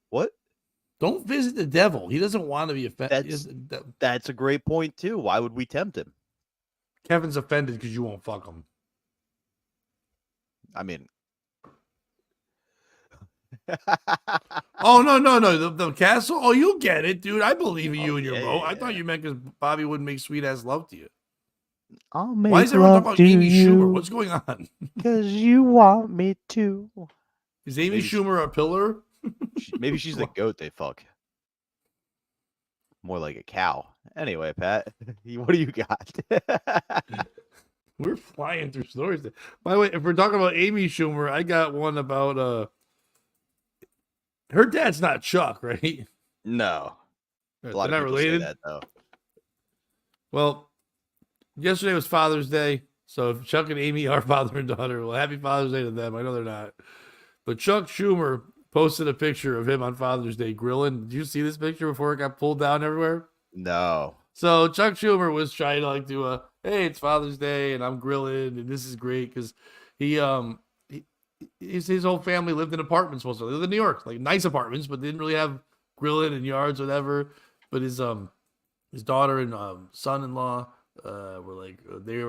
What? Don't visit the devil. He doesn't want to be offended. That's a great point too. Why would we tempt him? Kevin's offended because you won't fuck him. I mean, Oh no! The castle. Oh, you'll get it, dude. I believe in you and your vote. I thought you meant because Bobby wouldn't make sweet ass love to you. I'll make Why is everyone love talking about to Amy you Schumer? What's going on? because you want me to. Is Amy Maybe Schumer a pillar? Maybe she's the goat they fuck. More like a cow. Anyway, Pat, what do you got? We're flying through stories. By the way, if we're talking about Amy Schumer, I got one about her dad's not Chuck, right? No. A lot They're of not people say related. that, though. Well, yesterday was Father's Day, so if Chuck and Amy are father and daughter, well, happy Father's Day to them. I know they're not, but Chuck Schumer posted a picture of him on Father's Day grilling. Did you see this picture before it got pulled down everywhere? No. So Chuck Schumer was trying to like do a, hey, it's Father's Day and I'm grilling and this is great because his whole family lived in apartments mostly. They lived in New York, like nice apartments, but they didn't really have grilling and yards, whatever. But his daughter and son-in-law were like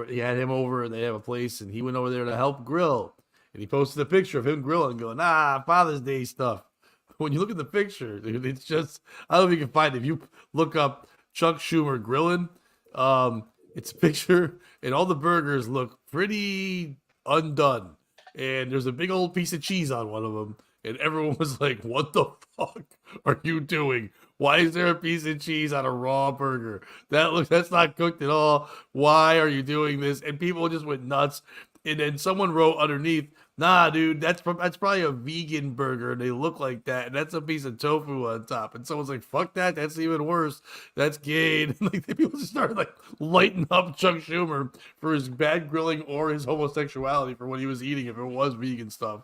he had him over and they have a place and he went over there to help grill. And he posted a picture of him grilling, going, Father's Day stuff. When you look at the picture, dude, it's just, I don't know if you can find it. If you look up Chuck Schumer grilling, it's a picture, and all the burgers look pretty undone. And there's a big old piece of cheese on one of them. And everyone was like, what the fuck are you doing? Why is there a piece of cheese on a raw burger? That's not cooked at all. Why are you doing this? And people just went nuts. And then someone wrote underneath, nah, dude, that's probably a vegan burger. And they look like that. And that's a piece of tofu on top. And someone's like, fuck that. That's even worse. That's gay. And like people just started like lighting up Chuck Schumer for his bad grilling or his homosexuality for what he was eating if it was vegan stuff.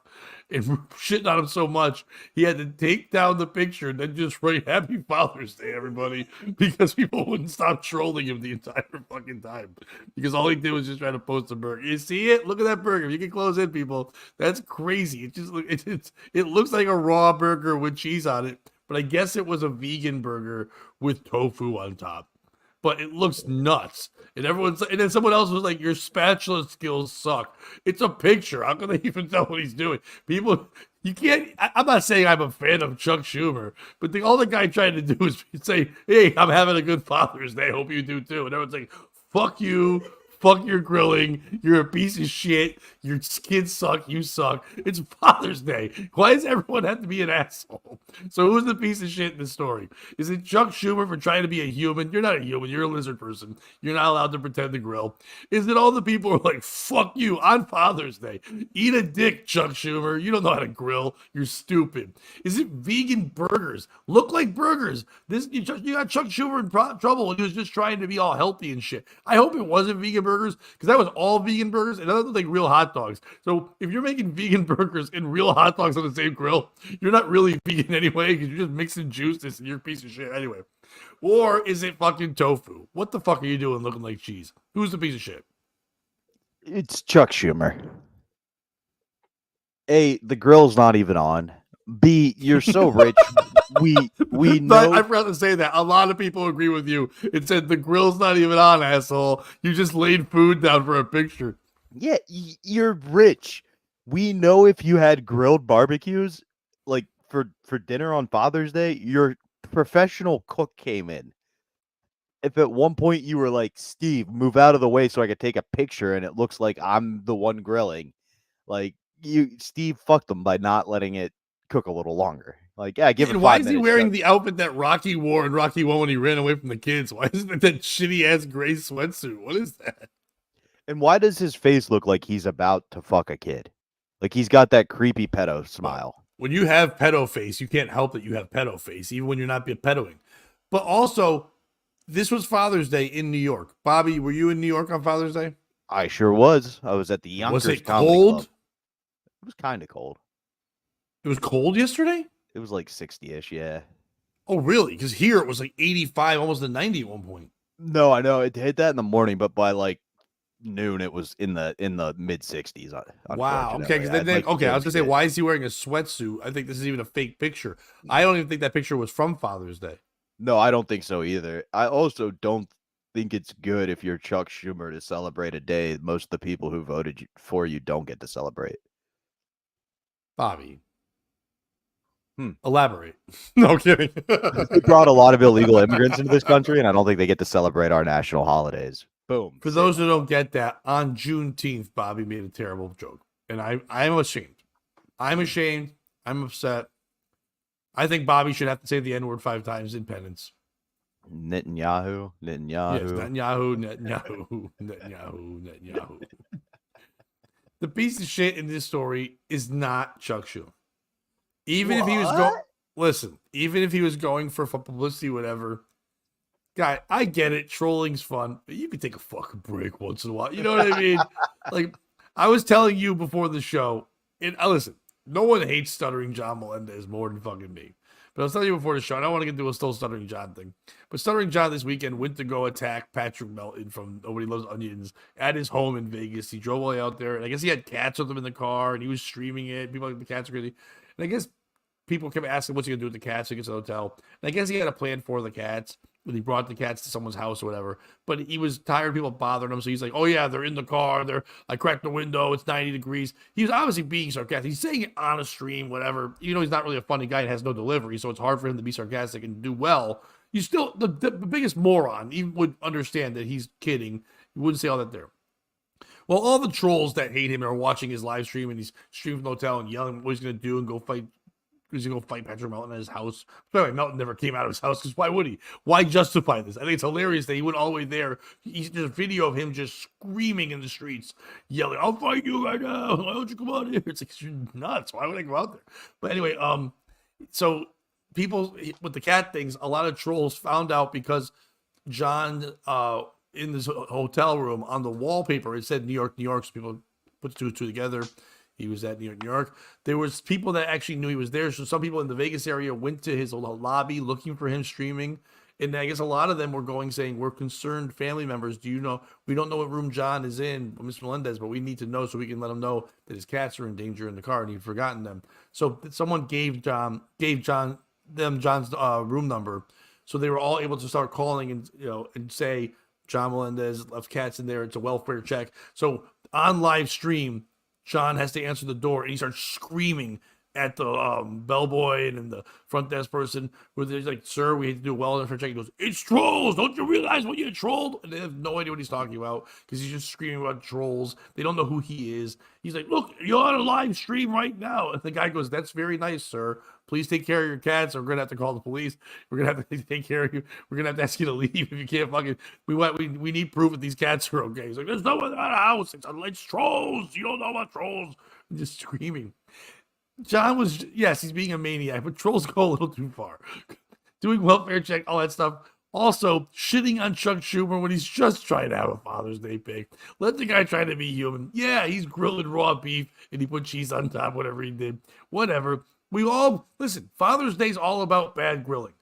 And shitting on him so much, he had to take down the picture and then just write Happy Father's Day, everybody, because people wouldn't stop trolling him the entire fucking time. Because all he did was just try to post a burger. You see it? Look at that burger. If you can close in, people, that's crazy. It looks like a raw burger with cheese on it, but I guess it was a vegan burger with tofu on top. but it looks nuts. And and then someone else was like, your spatula skills suck. It's a picture. How can they even tell what he's doing? People, you can't. I'm not saying I'm a fan of Chuck Schumer, but all the guy tried to do is say, hey, I'm having a good Father's Day. Hope you do too. And everyone's like, fuck you. Fuck your grilling. You're a piece of shit. Your kids suck. You suck. It's Father's Day. Why does everyone have to be an asshole? So who's the piece of shit in the story? Is it Chuck Schumer for trying to be a human? You're not a human. You're a lizard person. You're not allowed to pretend to grill. Is it all the people who are like, fuck you on Father's Day? Eat a dick, Chuck Schumer. You don't know how to grill. You're stupid. Is it vegan burgers? Look like burgers. You got Chuck Schumer in trouble when he was just trying to be all healthy and shit. I hope it wasn't vegan burgers because that was all vegan burgers and other like real hot dogs. So if you're making vegan burgers and real hot dogs on the same grill, you're not really vegan anyway because you're just mixing juices and you're a piece of shit anyway. Or is it fucking tofu? What the fuck are you doing looking like cheese? Who's the piece of shit? It's Chuck Schumer. A, the grill's not even on. B, you're so rich. we know. I forgot to say that. A lot of people agree with you. It said the grill's not even on, asshole. You just laid food down for a picture. Yeah, you're rich. We know if you had grilled barbecues, like for dinner on Father's Day, your professional cook came in. If at one point you were like, Steve, move out of the way so I could take a picture and it looks like I'm the one grilling, like Steve fucked them by not letting it cook a little longer. Like, yeah, give it 5 minutes. Why is he wearing the outfit that Rocky wore in Rocky 1 when he ran away from the kids? Why isn't it that shitty ass gray sweatsuit? What is that? And why does his face look like he's about to fuck a kid? Like he's got that creepy pedo smile. When you have pedo face, you can't help that you have pedo face, even when you're not pedoing. But also, this was Father's Day in New York. Bobby, were you in New York on Father's Day? I sure was. I was at the Yonkers. Was it Comedy cold? Club. It was kind of cold. It was cold yesterday? It was like 60-ish, yeah. Oh, really? Because here it was like 85, almost to 90 at one point. No, I know. It hit that in the morning, but by like noon, it was in the mid 60s. Wow. Okay. Because then, okay, I was gonna say, why is he wearing a sweatsuit? I think this is even a fake picture. I don't even think that picture was from Father's Day. No, I don't think so either. I also don't think it's good if you're Chuck Schumer to celebrate a day most of the people who voted for you don't get to celebrate. Bobby. Elaborate. No kidding. We brought a lot of illegal immigrants into this country, and I don't think they get to celebrate our national holidays. Boom. For those who don't get that, on Juneteenth, Bobby made a terrible joke. And I'm ashamed. I'm ashamed. I'm upset. I think Bobby should have to say the N-word 5 times in penance. Netanyahu. Yes, Netanyahu. The piece of shit in this story is not Chuck Schumer. Even if he was going for publicity, whatever. Guy, I get it. Trolling's fun, but you can take a fucking break once in a while. You know what I mean? Like, I was telling you before the show, and listen, no one hates Stuttering John Melendez more than fucking me. But I was telling you before the show, I don't want to get into a still Stuttering John thing. But Stuttering John this weekend went to go attack Patrick Melton from Nobody Loves Onions at his home in Vegas. He drove all the way out there, and I guess he had cats with him in the car, and he was streaming it. People like the cats are crazy. And I guess people kept asking what's he going to do with the cats when he gets to the hotel. And I guess he had a plan for the cats when he brought the cats to someone's house or whatever. But he was tired of people bothering him. So he's like, oh, yeah, they're in the car. I cracked the window. It's 90 degrees. He was obviously being sarcastic. He's saying it on a stream, whatever. You know, he's not really a funny guy and has no delivery. So it's hard for him to be sarcastic and do well. You still, the biggest moron even would understand that he's kidding. He wouldn't say all that there. Well, all the trolls that hate him are watching his live stream and he's streaming from the hotel and yelling what he's going to do and go fight. He's going to go fight Patrick Melton at his house. By the way, Melton never came out of his house because why would he? Why justify this? I think it's hilarious that he went all the way there. There's a video of him just screaming in the streets, yelling, I'll fight you right now. Why don't you come out here? It's like, you're nuts. Why would I go out there? But anyway, so people with the cat things, a lot of trolls found out because John, in this hotel room on the wallpaper, it said New York, New York. So people put two and two together. He was at New York, New York. There was people that actually knew he was there. So some people in the Vegas area went to his lobby looking for him streaming. And I guess a lot of them were going saying, we're concerned family members. Do you know? We don't know what room John is in, Mr. Melendez, but we need to know so we can let him know that his cats are in danger in the car and he'd forgotten them. So someone gave John's room number So they were all able to start calling and and say John Melendez left cats in there. It's a welfare check. So on live stream, John has to answer the door and he starts screaming at the bellboy and the front desk person where they're like, "Sir, we had to do a welfare check." He goes, "It's trolls! Don't you realize what you trolled?" And they have no idea what he's talking about because he's just screaming about trolls. They don't know who he is. He's like, "Look, you're on a live stream right now." And the guy goes, "That's very nice, sir. Please take care of your cats. Or we're gonna have to call the police. We're gonna have to take care of you. We're gonna have to ask you to leave if you can't fucking. We need proof that these cats are okay." He's like, "There's no one in the house. It's trolls. You don't know about trolls." And just screaming. John was, yes, he's being a maniac, but trolls go a little too far. Doing welfare check, all that stuff. Also, shitting on Chuck Schumer when he's just trying to have a Father's Day pick. Let the guy try to be human. Yeah, he's grilling raw beef and he put cheese on top, whatever he did. Whatever. We all, listen, Father's Day's all about bad grilling.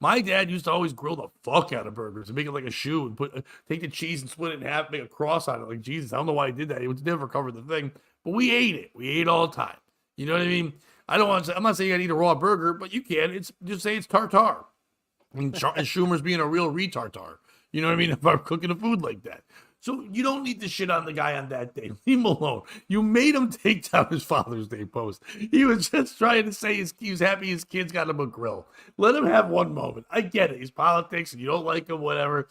My dad used to always grill the fuck out of burgers and make it like a shoe and take the cheese and split it in half, make a cross on it. Like, Jesus, I don't know why he did that. He would never cover the thing. But we ate it. We ate all the time. You know what I mean? I don't want to say, I'm not saying you gotta eat a raw burger, but you can. It's just say it's tartare. And Schumer's being a real retartar. You know what I mean? If I'm cooking a food like that. So you don't need to shit on the guy on that day. Leave him alone. You made him take down his Father's Day post. He was just trying to say he was happy his kids got him a grill. Let him have one moment. I get it. He's politics and you don't like him, whatever.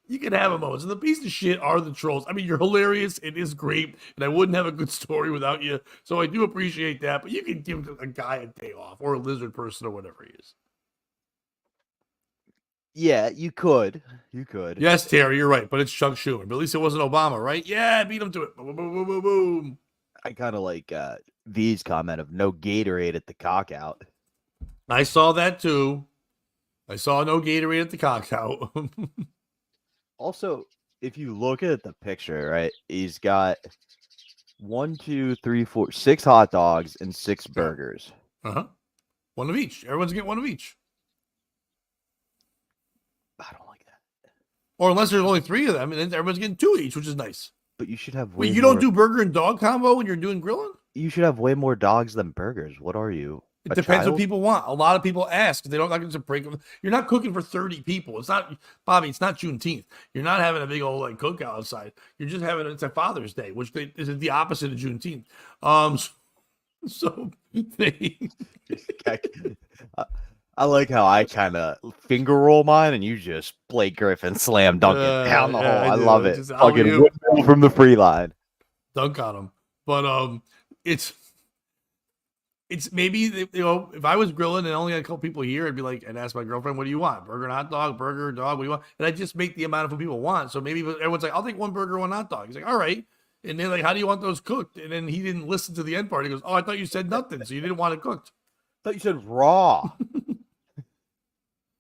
You can have a moment. So the piece of shit are the trolls. I mean, you're hilarious. It is great. And I wouldn't have a good story without you. So I do appreciate that. But you can give a guy a day off or a lizard person or whatever he is. Yeah, you could. You could. Yes, Terry, you're right. But it's Chuck Schumer. But at least it wasn't Obama, right? Yeah, beat him to it. Boom, boom, boom, boom, boom. I kind of like V's comment of no Gatorade at the cock out. I saw that too. I saw no Gatorade at the cock out. Also, if you look at the picture, right, he's got 1, 2, 3, 4, 6 hot dogs and 6 burgers. Uh-huh. One of each. Everyone's getting one of each. I don't like that. Or unless there's only 3 of them, and then everyone's getting 2 each, which is nice. But you should have way Wait, you don't do burger and dog combo when you're doing grilling? You should have way more dogs than burgers. What are you? It depends what people want. A lot of people ask. They don't like to break them. You're not cooking for 30 people. It's not, Bobby, it's not Juneteenth. You're not having a big old like cookout outside. You're just having, it's a Father's Day, which is the opposite of Juneteenth. So they... I like how I kind of finger roll mine and you just Blake Griffin slam dunk it down the hole. I love it. Fucking from the free line. Dunk on him. But it's maybe, if I was grilling and only had a couple people here, I'd be like, and ask my girlfriend, what do you want? Burger and hot dog, burger, dog, what do you want? And I just make the amount of people want. So maybe everyone's like, I'll take 1 burger, 1 hot dog. He's like, all right. And they're like, how do you want those cooked? And then he didn't listen to the end part. He goes, oh, I thought you said nothing. So you didn't want it cooked. I thought you said raw.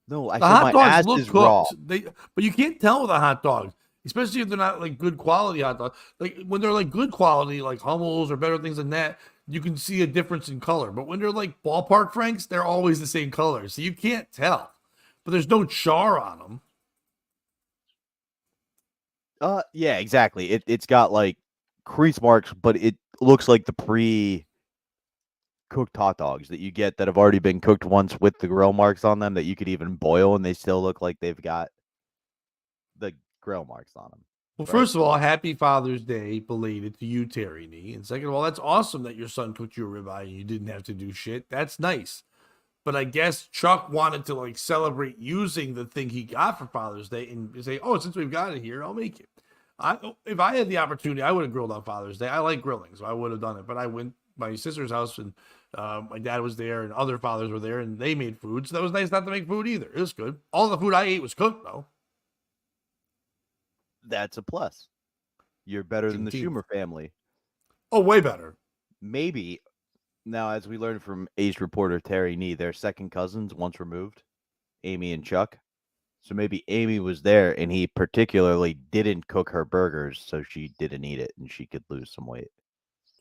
No, I the said hot my ass dogs is look cooked. raw. But you can't tell with a hot dog. Especially if they're not like good quality hot dogs. Like when they're like good quality, like Hummels or better things than that, you can see a difference in color. But when they're like ballpark Franks, they're always the same color. So you can't tell. But there's no char on them. Yeah, exactly. It's got like crease marks, but it looks like the pre-cooked hot dogs that you get that have already been cooked once with the grill marks on them that you could even boil and they still look like they've got the grill marks on them. Well, first of all, happy Father's Day belated to you, Terry Nee. And second of all, that's awesome that your son cooked you a ribeye and you didn't have to do shit. That's nice. But I guess Chuck wanted to like celebrate using the thing he got for Father's Day and say, oh, since we've got it here, I'll make it. If I had the opportunity, I would have grilled on Father's Day. I like grilling, so I would have done it. But I went to my sister's house and my dad was there and other fathers were there and they made food. So that was nice not to make food either. It was good. All the food I ate was cooked, though. That's a plus. You're better than the Schumer family. Oh, way better. Maybe. Now, as we learned from Ace reporter Terry Nee, they're second cousins once removed, Amy and Chuck. So maybe Amy was there and he particularly didn't cook her burgers so she didn't eat it and she could lose some weight.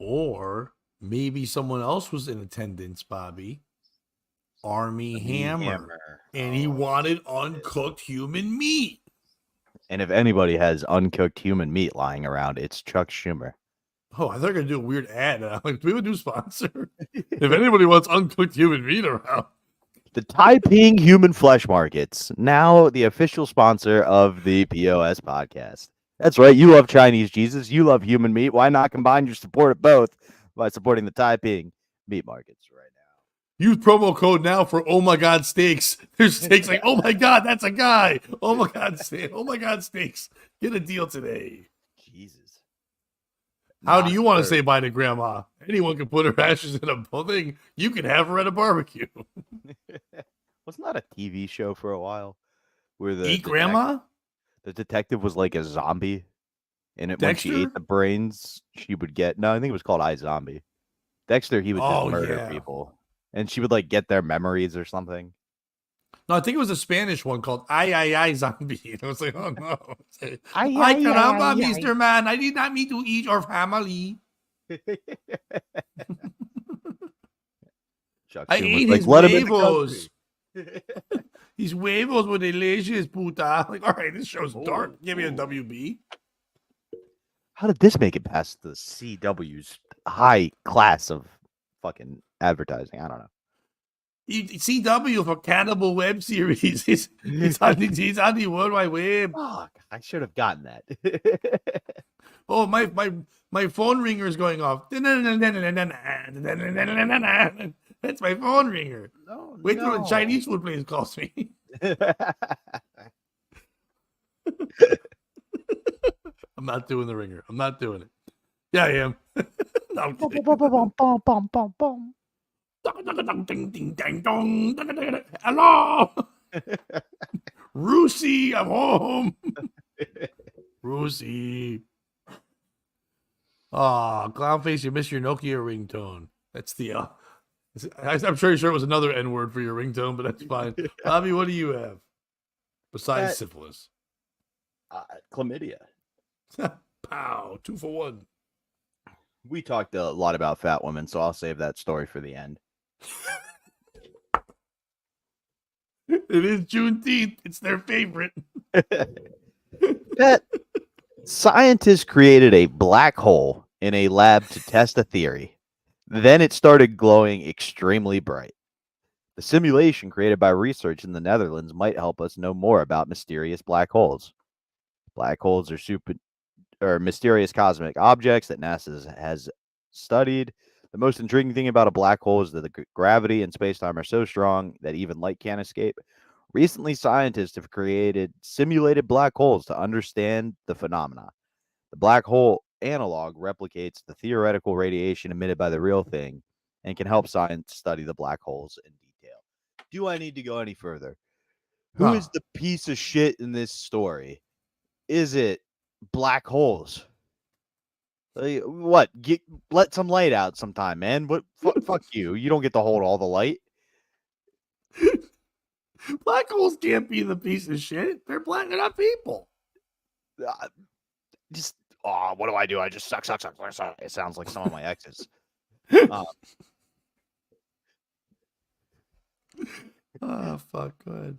Or maybe someone else was in attendance, Bobby. Army Hammer. And he wanted uncooked human meat. And if anybody has uncooked human meat lying around, it's Chuck Schumer. Oh, I thought I was going to do a weird ad. I'm like, do we have a new sponsor? If anybody wants uncooked human meat around. The Taiping Human Flesh Markets, now the official sponsor of the POS podcast. That's right. You love Chinese Jesus. You love human meat. Why not combine your support of both by supporting the Taiping meat markets right Use promo code now for oh my god steaks. There's steaks like oh my god, that's a guy. Oh my god, oh my god steaks. Get a deal today. now? Jesus. How Nah, do you want to sir. say bye to grandma? Anyone can put her ashes in a thing. You can have her at a barbecue. Wasn't that a TV show for a while where the Eat grandma? the detective was like a zombie, and when she Dexter? ate the brains, she would get no. I think it was called iZombie. Dexter, he would just Oh murder yeah. people, and she would like get their memories or something. No, I think it was a Spanish one called Ay Zombie. And I was like, oh no. Ay, Ay ay, caramba, ay, ay. Mr. Man. I did not mean to eat your family. Chuck I Schumer's ate like, his let him in the huevos. country. These huevos were delicious, puta. Like, all right, this show's dark. Give me a WB. How did this make it past the CW's high class of fucking advertising? I don't know. CW for Cannibal Web Series. He's on the World Wide Web. Fuck, I should have gotten that. Oh, my phone ringer is going off. That's my phone ringer. No, Wait till the Chinese food place calls me. I'm not doing the ringer. I'm not doing it. Yeah, I am. No, I'm kidding. Hello, Rusey, I'm home. Rusey. Ah, Clownface, you missed your Nokia ringtone. That's the. I'm sure it was another N word for your ringtone, but that's fine. Bobby, what do you have besides syphilis? Chlamydia. Pow, 2 for 1. We talked a lot about fat women, so I'll save that story for the end. It is Juneteenth. It's their favorite. Pet, scientists created a black hole in a lab to test a theory. Then it started glowing extremely bright. The simulation created by research in the Netherlands might help us know more about mysterious black holes. Black holes are mysterious cosmic objects that NASA has studied. The most intriguing thing about a black hole is that the gravity and space-time are so strong that even light can't escape. Recently, scientists have created simulated black holes to understand the phenomena. The black hole analog replicates the theoretical radiation emitted by the real thing and can help science study the black holes in detail. Do I need to go any further? Who is the piece of shit in this story? Is it black holes? What? Let some light out sometime, man. What? Fuck you. You don't get to hold all the light. Black holes can't be the piece of shit. They're black. They're not people. What do I do? I just suck. It sounds like some of my exes. Oh, fuck. Go ahead.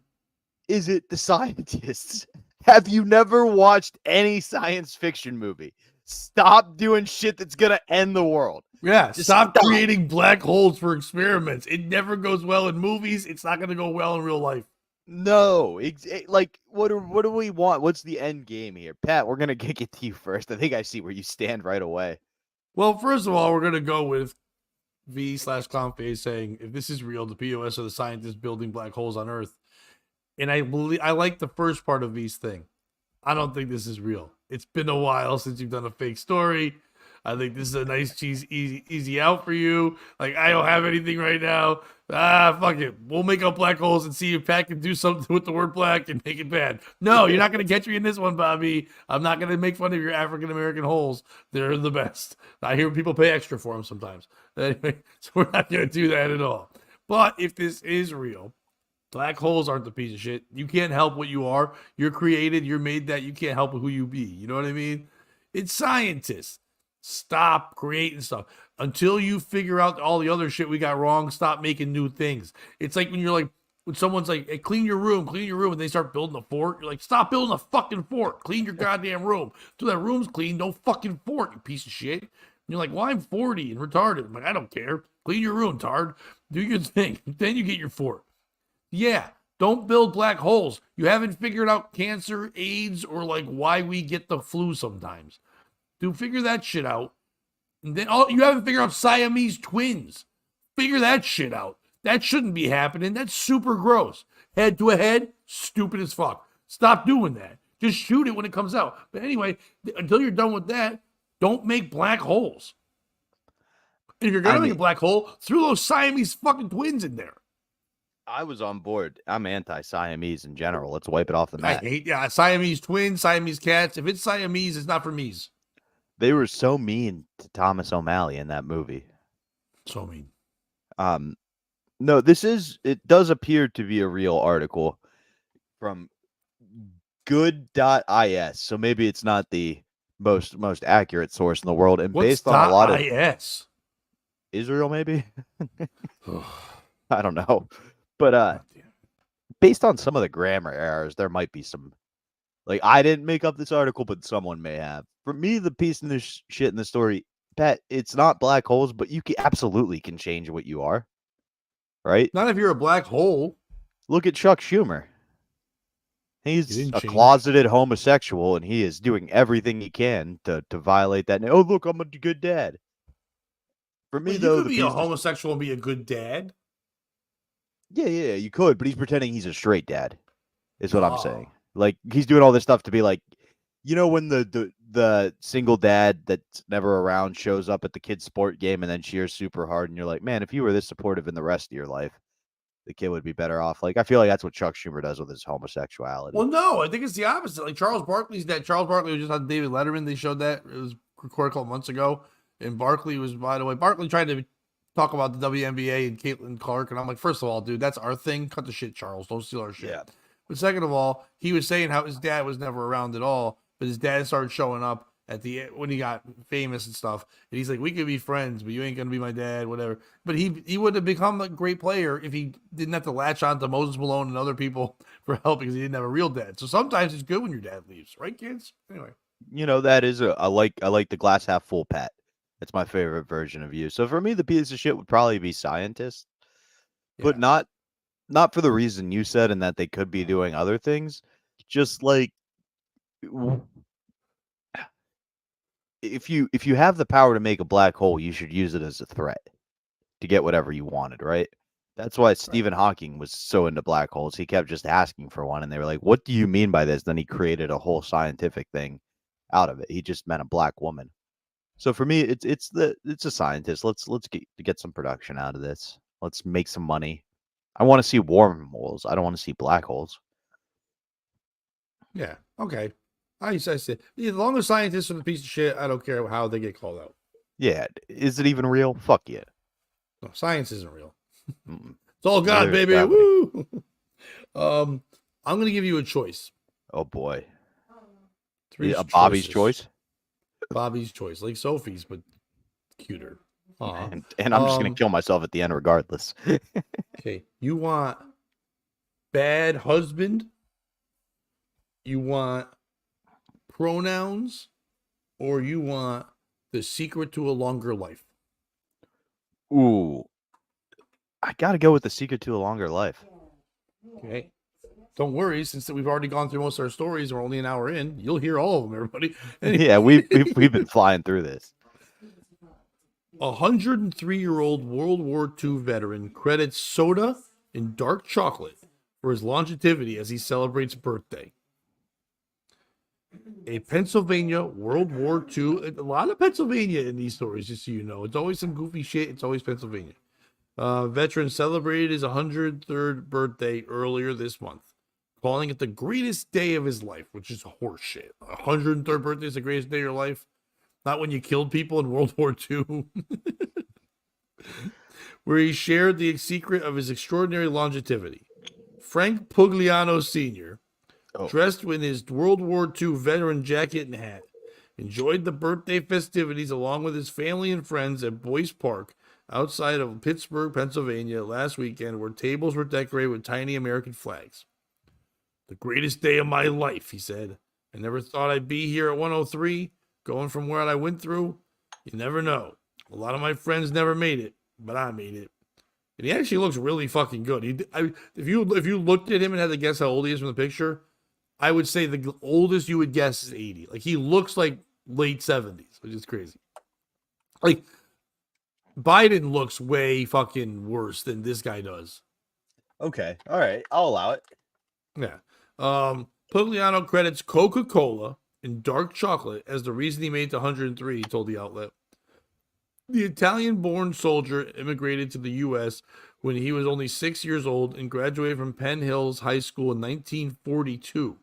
Is it the scientists? Have you never watched any science fiction movie? Stop doing shit that's gonna end the world. Yeah, Just stop creating black holes for experiments. It never goes well in movies. It's not going to go well in real life. No, like what do we want? What's the end game here, Pat? We're gonna kick it to you first. I think I see where you stand right away. Well, first of all, we're going to go with V/Clownface saying if this is real, the POS are the scientists building black holes on Earth. And I like the first part of V's thing. I don't think this is real. It's been a while since you've done a fake story. I think this is a nice easy out for you. Like, I don't have anything right now. Fuck it. We'll make up black holes and see if Pat can do something with the word black and make it bad. No, you're not going to catch me in this one, Bobby. I'm not going to make fun of your African-American holes. They're the best. I hear people pay extra for them sometimes. Anyway, so we're not going to do that at all. But if this is real, black holes aren't the piece of shit. You can't help what you are. You're created. You're made that. You can't help who you be. You know what I mean? It's scientists. Stop creating stuff. Until you figure out all the other shit we got wrong, stop making new things. It's like when someone's like, hey, clean your room, and they start building a fort. You're like, stop building a fucking fort. Clean your goddamn room. Till that room's clean, no fucking fort, you piece of shit. And you're like, well, I'm 40 and retarded. I'm like, I don't care. Clean your room, tard. Do your thing. Then you get your fort. Yeah, don't build black holes. You haven't figured out cancer, AIDS, or like why we get the flu sometimes. Dude, figure that shit out. And then you haven't figured out Siamese twins. Figure that shit out. That shouldn't be happening. That's super gross. Head to a head, stupid as fuck. Stop doing that. Just shoot it when it comes out. But anyway, until you're done with that, don't make black holes. If you're I gonna make a mean, black hole, throw those Siamese fucking twins in there. I was on board. I'm anti-Siamese in general. Let's wipe it off the I mat. hate Siamese twins, Siamese cats. If it's Siamese, it's not for me's. They were so mean to Thomas O'Malley in that movie. So mean. Um, no, it does appear to be a real article from good.is. So maybe it's not the most accurate source in the world. And What's based on a lot of .is? Israel, maybe? I don't know. But God damn. based on some of the grammar errors, there might be some. Like, I didn't make up this article, but someone may have. For me, the piece in this shit in the story, Pat, it's not black holes, but you absolutely can change what you are, right? Not if you're a black hole. Look at Chuck Schumer. He He's didn't a change. closeted homosexual, and he is doing everything he can to violate that. Oh, look, I'm a good dad. For me, Well, you though, could the be a piece. homosexual and be a good dad. Yeah, you could, but he's pretending he's a straight dad. Is what I'm saying. Oh. Like, he's doing all this stuff to be like, when the single dad that's never around shows up at the kid's sport game and then cheers super hard, and you're like, man, if you were this supportive in the rest of your life, the kid would be better off. Like, I feel like that's what Chuck Schumer does with his homosexuality. Well, no, I think it's the opposite. Like Charles Barkley's dad. Charles Barkley was just on David Letterman. They showed that. It was recorded a couple months ago. And Barkley was, by the way, Barkley tried to talk about the WNBA and Caitlin Clark. And I'm like, first of all, dude, that's our thing. Cut the shit, Charles. Don't steal our shit. Yeah. But second of all, he was saying how his dad was never around at all, but his dad started showing up at the when he got famous and stuff. And he's like, "We could be friends, but you ain't gonna be my dad, whatever." But he would have become a great player if he didn't have to latch on to Moses Malone and other people for help because he didn't have a real dad. So sometimes it's good when your dad leaves, right, kids? Anyway, That is I like the glass half full, Pat. That's my favorite version of you. So for me, the piece of shit would probably be scientists, but yeah. not for the reason you said, and that they could be doing other things. Just like, if you have the power to make a black hole, you should use it as a threat to get whatever you wanted, right? That's why Stephen Hawking was so into black holes. He kept just asking for one, and they were like, "What do you mean by this?" Then he created a whole scientific thing out of it. He just meant a black woman. So for me, it's a scientist. Let's get some production out of this. Let's make some money. I want to see wormholes. I don't want to see black holes. Yeah. Okay. I said, as long as scientists are the piece of shit, I don't care how they get called out. Yeah, is it even real? Fuck yeah. No, science isn't real. Mm-mm. It's all God, Neither is baby. gravity. Woo! I'm gonna give you a choice. Oh boy. Three A Bobby's choices. choice. Bobby's choice, like Sophie's, but cuter. And I'm just gonna kill myself at the end regardless. Okay, you want bad husband? You want pronouns, or you want the secret to a longer life? Ooh, I gotta go with the secret to a longer life. Okay. Don't worry, since we've already gone through most of our stories, we're only an hour in. You'll hear all of them, everybody. Anyway. Yeah, we've been flying through this. A 103-year-old World War II veteran credits soda and dark chocolate for his longevity as he celebrates birthday. A Pennsylvania World War II, a lot of Pennsylvania in these stories, just so you know. It's always some goofy shit. It's always Pennsylvania. Veteran celebrated his 103rd birthday earlier this month, calling it the greatest day of his life, which is horseshit. 103rd birthday is the greatest day of your life? Not when you killed people in World War II. Where he shared the secret of his extraordinary longevity. Frank Pugliano Sr., dressed in his World War II veteran jacket and hat, enjoyed the birthday festivities along with his family and friends at Boyce Park outside of Pittsburgh, Pennsylvania last weekend, where tables were decorated with tiny American flags. The greatest day of my life, he said. I never thought I'd be here at 103, going from what I went through. You never know. A lot of my friends never made it, but I made it. And he actually looks really fucking good. If you looked at him and had to guess how old he is from the picture, I would say the oldest you would guess is 80. Like he looks like late 70s, which is crazy. Like Biden looks way fucking worse than this guy does. Okay, all right, I'll allow it. Yeah. Pugliano credits Coca-Cola and dark chocolate as the reason he made it to 103, he told the outlet. The Italian-born soldier immigrated to the U.S. when he was only 6 years old and graduated from Penn Hills High School in 1942,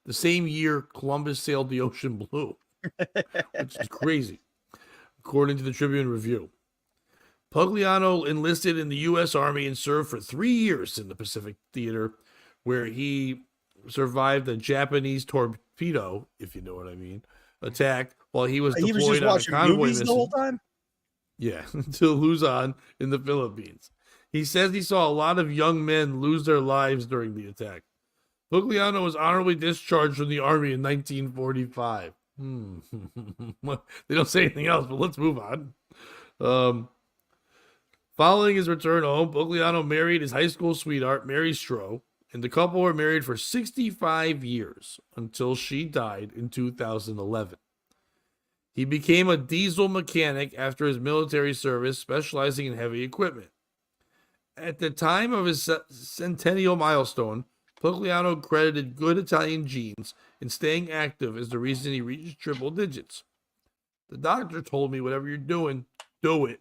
the same year Columbus sailed the ocean blue, which is crazy, according to the Tribune Review. Pugliano enlisted in the U.S. Army and served for 3 years in the Pacific Theater, where he survived a Japanese torpedo, if you know what I mean, attack while he was deployed just on a watching convoy movies mission. the whole time? Yeah, to Luzon in the Philippines. He says he saw a lot of young men lose their lives during the attack. Pugliano was honorably discharged from the Army in 1945. They don't say anything else, but let's move on. Following his return home, Pugliano married his high school sweetheart, Mary Stroh, and the couple were married for 65 years until she died in 2011. He became a diesel mechanic after his military service, specializing in heavy equipment. At the time of his centennial milestone, Pugliano credited good Italian genes and staying active as the reason he reached triple digits. The doctor told me, whatever you're doing, do it.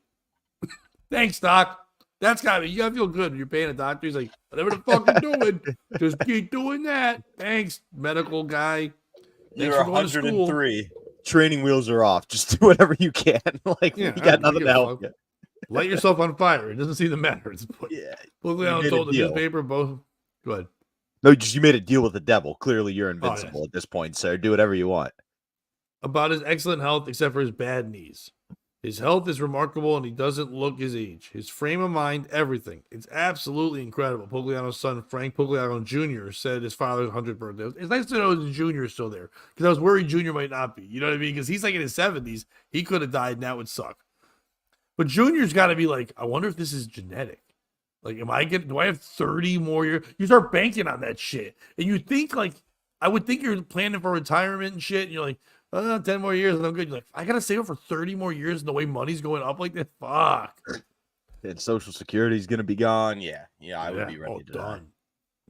Thanks, Doc. That's gotta be, you gotta feel good when you're paying a doctor. He's like, whatever the fuck you're doing, just keep doing that. Thanks, medical guy. Thanks You're for going to school. 103. Training wheels are off. Just do whatever you can. Like, Yeah, you got nothing to help you. Light yourself on fire. It doesn't seem to matter. Yeah. Pugliano told the newspaper both. Go ahead. No, just you made a deal with the devil. Clearly, you're invincible at this point, sir. Do whatever you want. About his excellent health, except for his bad knees. His health is remarkable, and he doesn't look his age. His frame of mind, everything. It's absolutely incredible. Pugliano's son, Frank Pugliano Jr., said his father's 100th birthday. It's nice to know his Jr. is still there, because I was worried Jr. might not be. You know what I mean? Because he's like in his 70s. He could have died, and that would suck. But Jr.'s got to be like, I wonder if this is genetic. Like, do I have 30 more years? You start banking on that shit. And you think, like, I would think you're planning for retirement and shit, and you're like, 10 more years and I'm good. You're like, I gotta save up for 30 more years, and the way money's going up like that, fuck. And Social Security's gonna be gone. Yeah, I would be ready to die.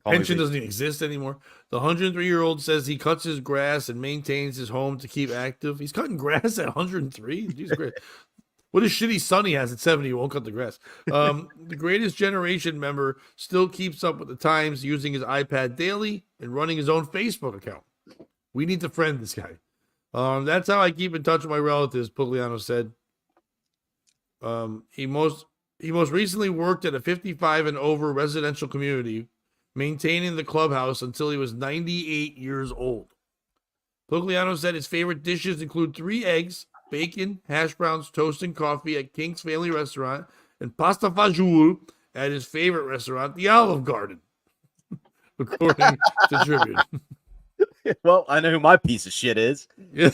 Pension doesn't even exist anymore. The 103-year-old says he cuts his grass and maintains his home to keep active. He's cutting grass at 103? Jesus Christ. What a shitty son he has at 70. He won't cut the grass. The Greatest Generation member still keeps up with the times, using his iPad daily and running his own Facebook account. We need to friend this guy. That's how I keep in touch with my relatives, Pugliano said. He most recently worked at a 55 and over residential community, maintaining the clubhouse until he was 98 years old. Pugliano said his favorite dishes include 3 eggs, bacon, hash browns, toast, and coffee at King's Family Restaurant, and pasta fagioli at his favorite restaurant, the Olive Garden, according to Tribune. Well, I know who my piece of shit is. Yeah.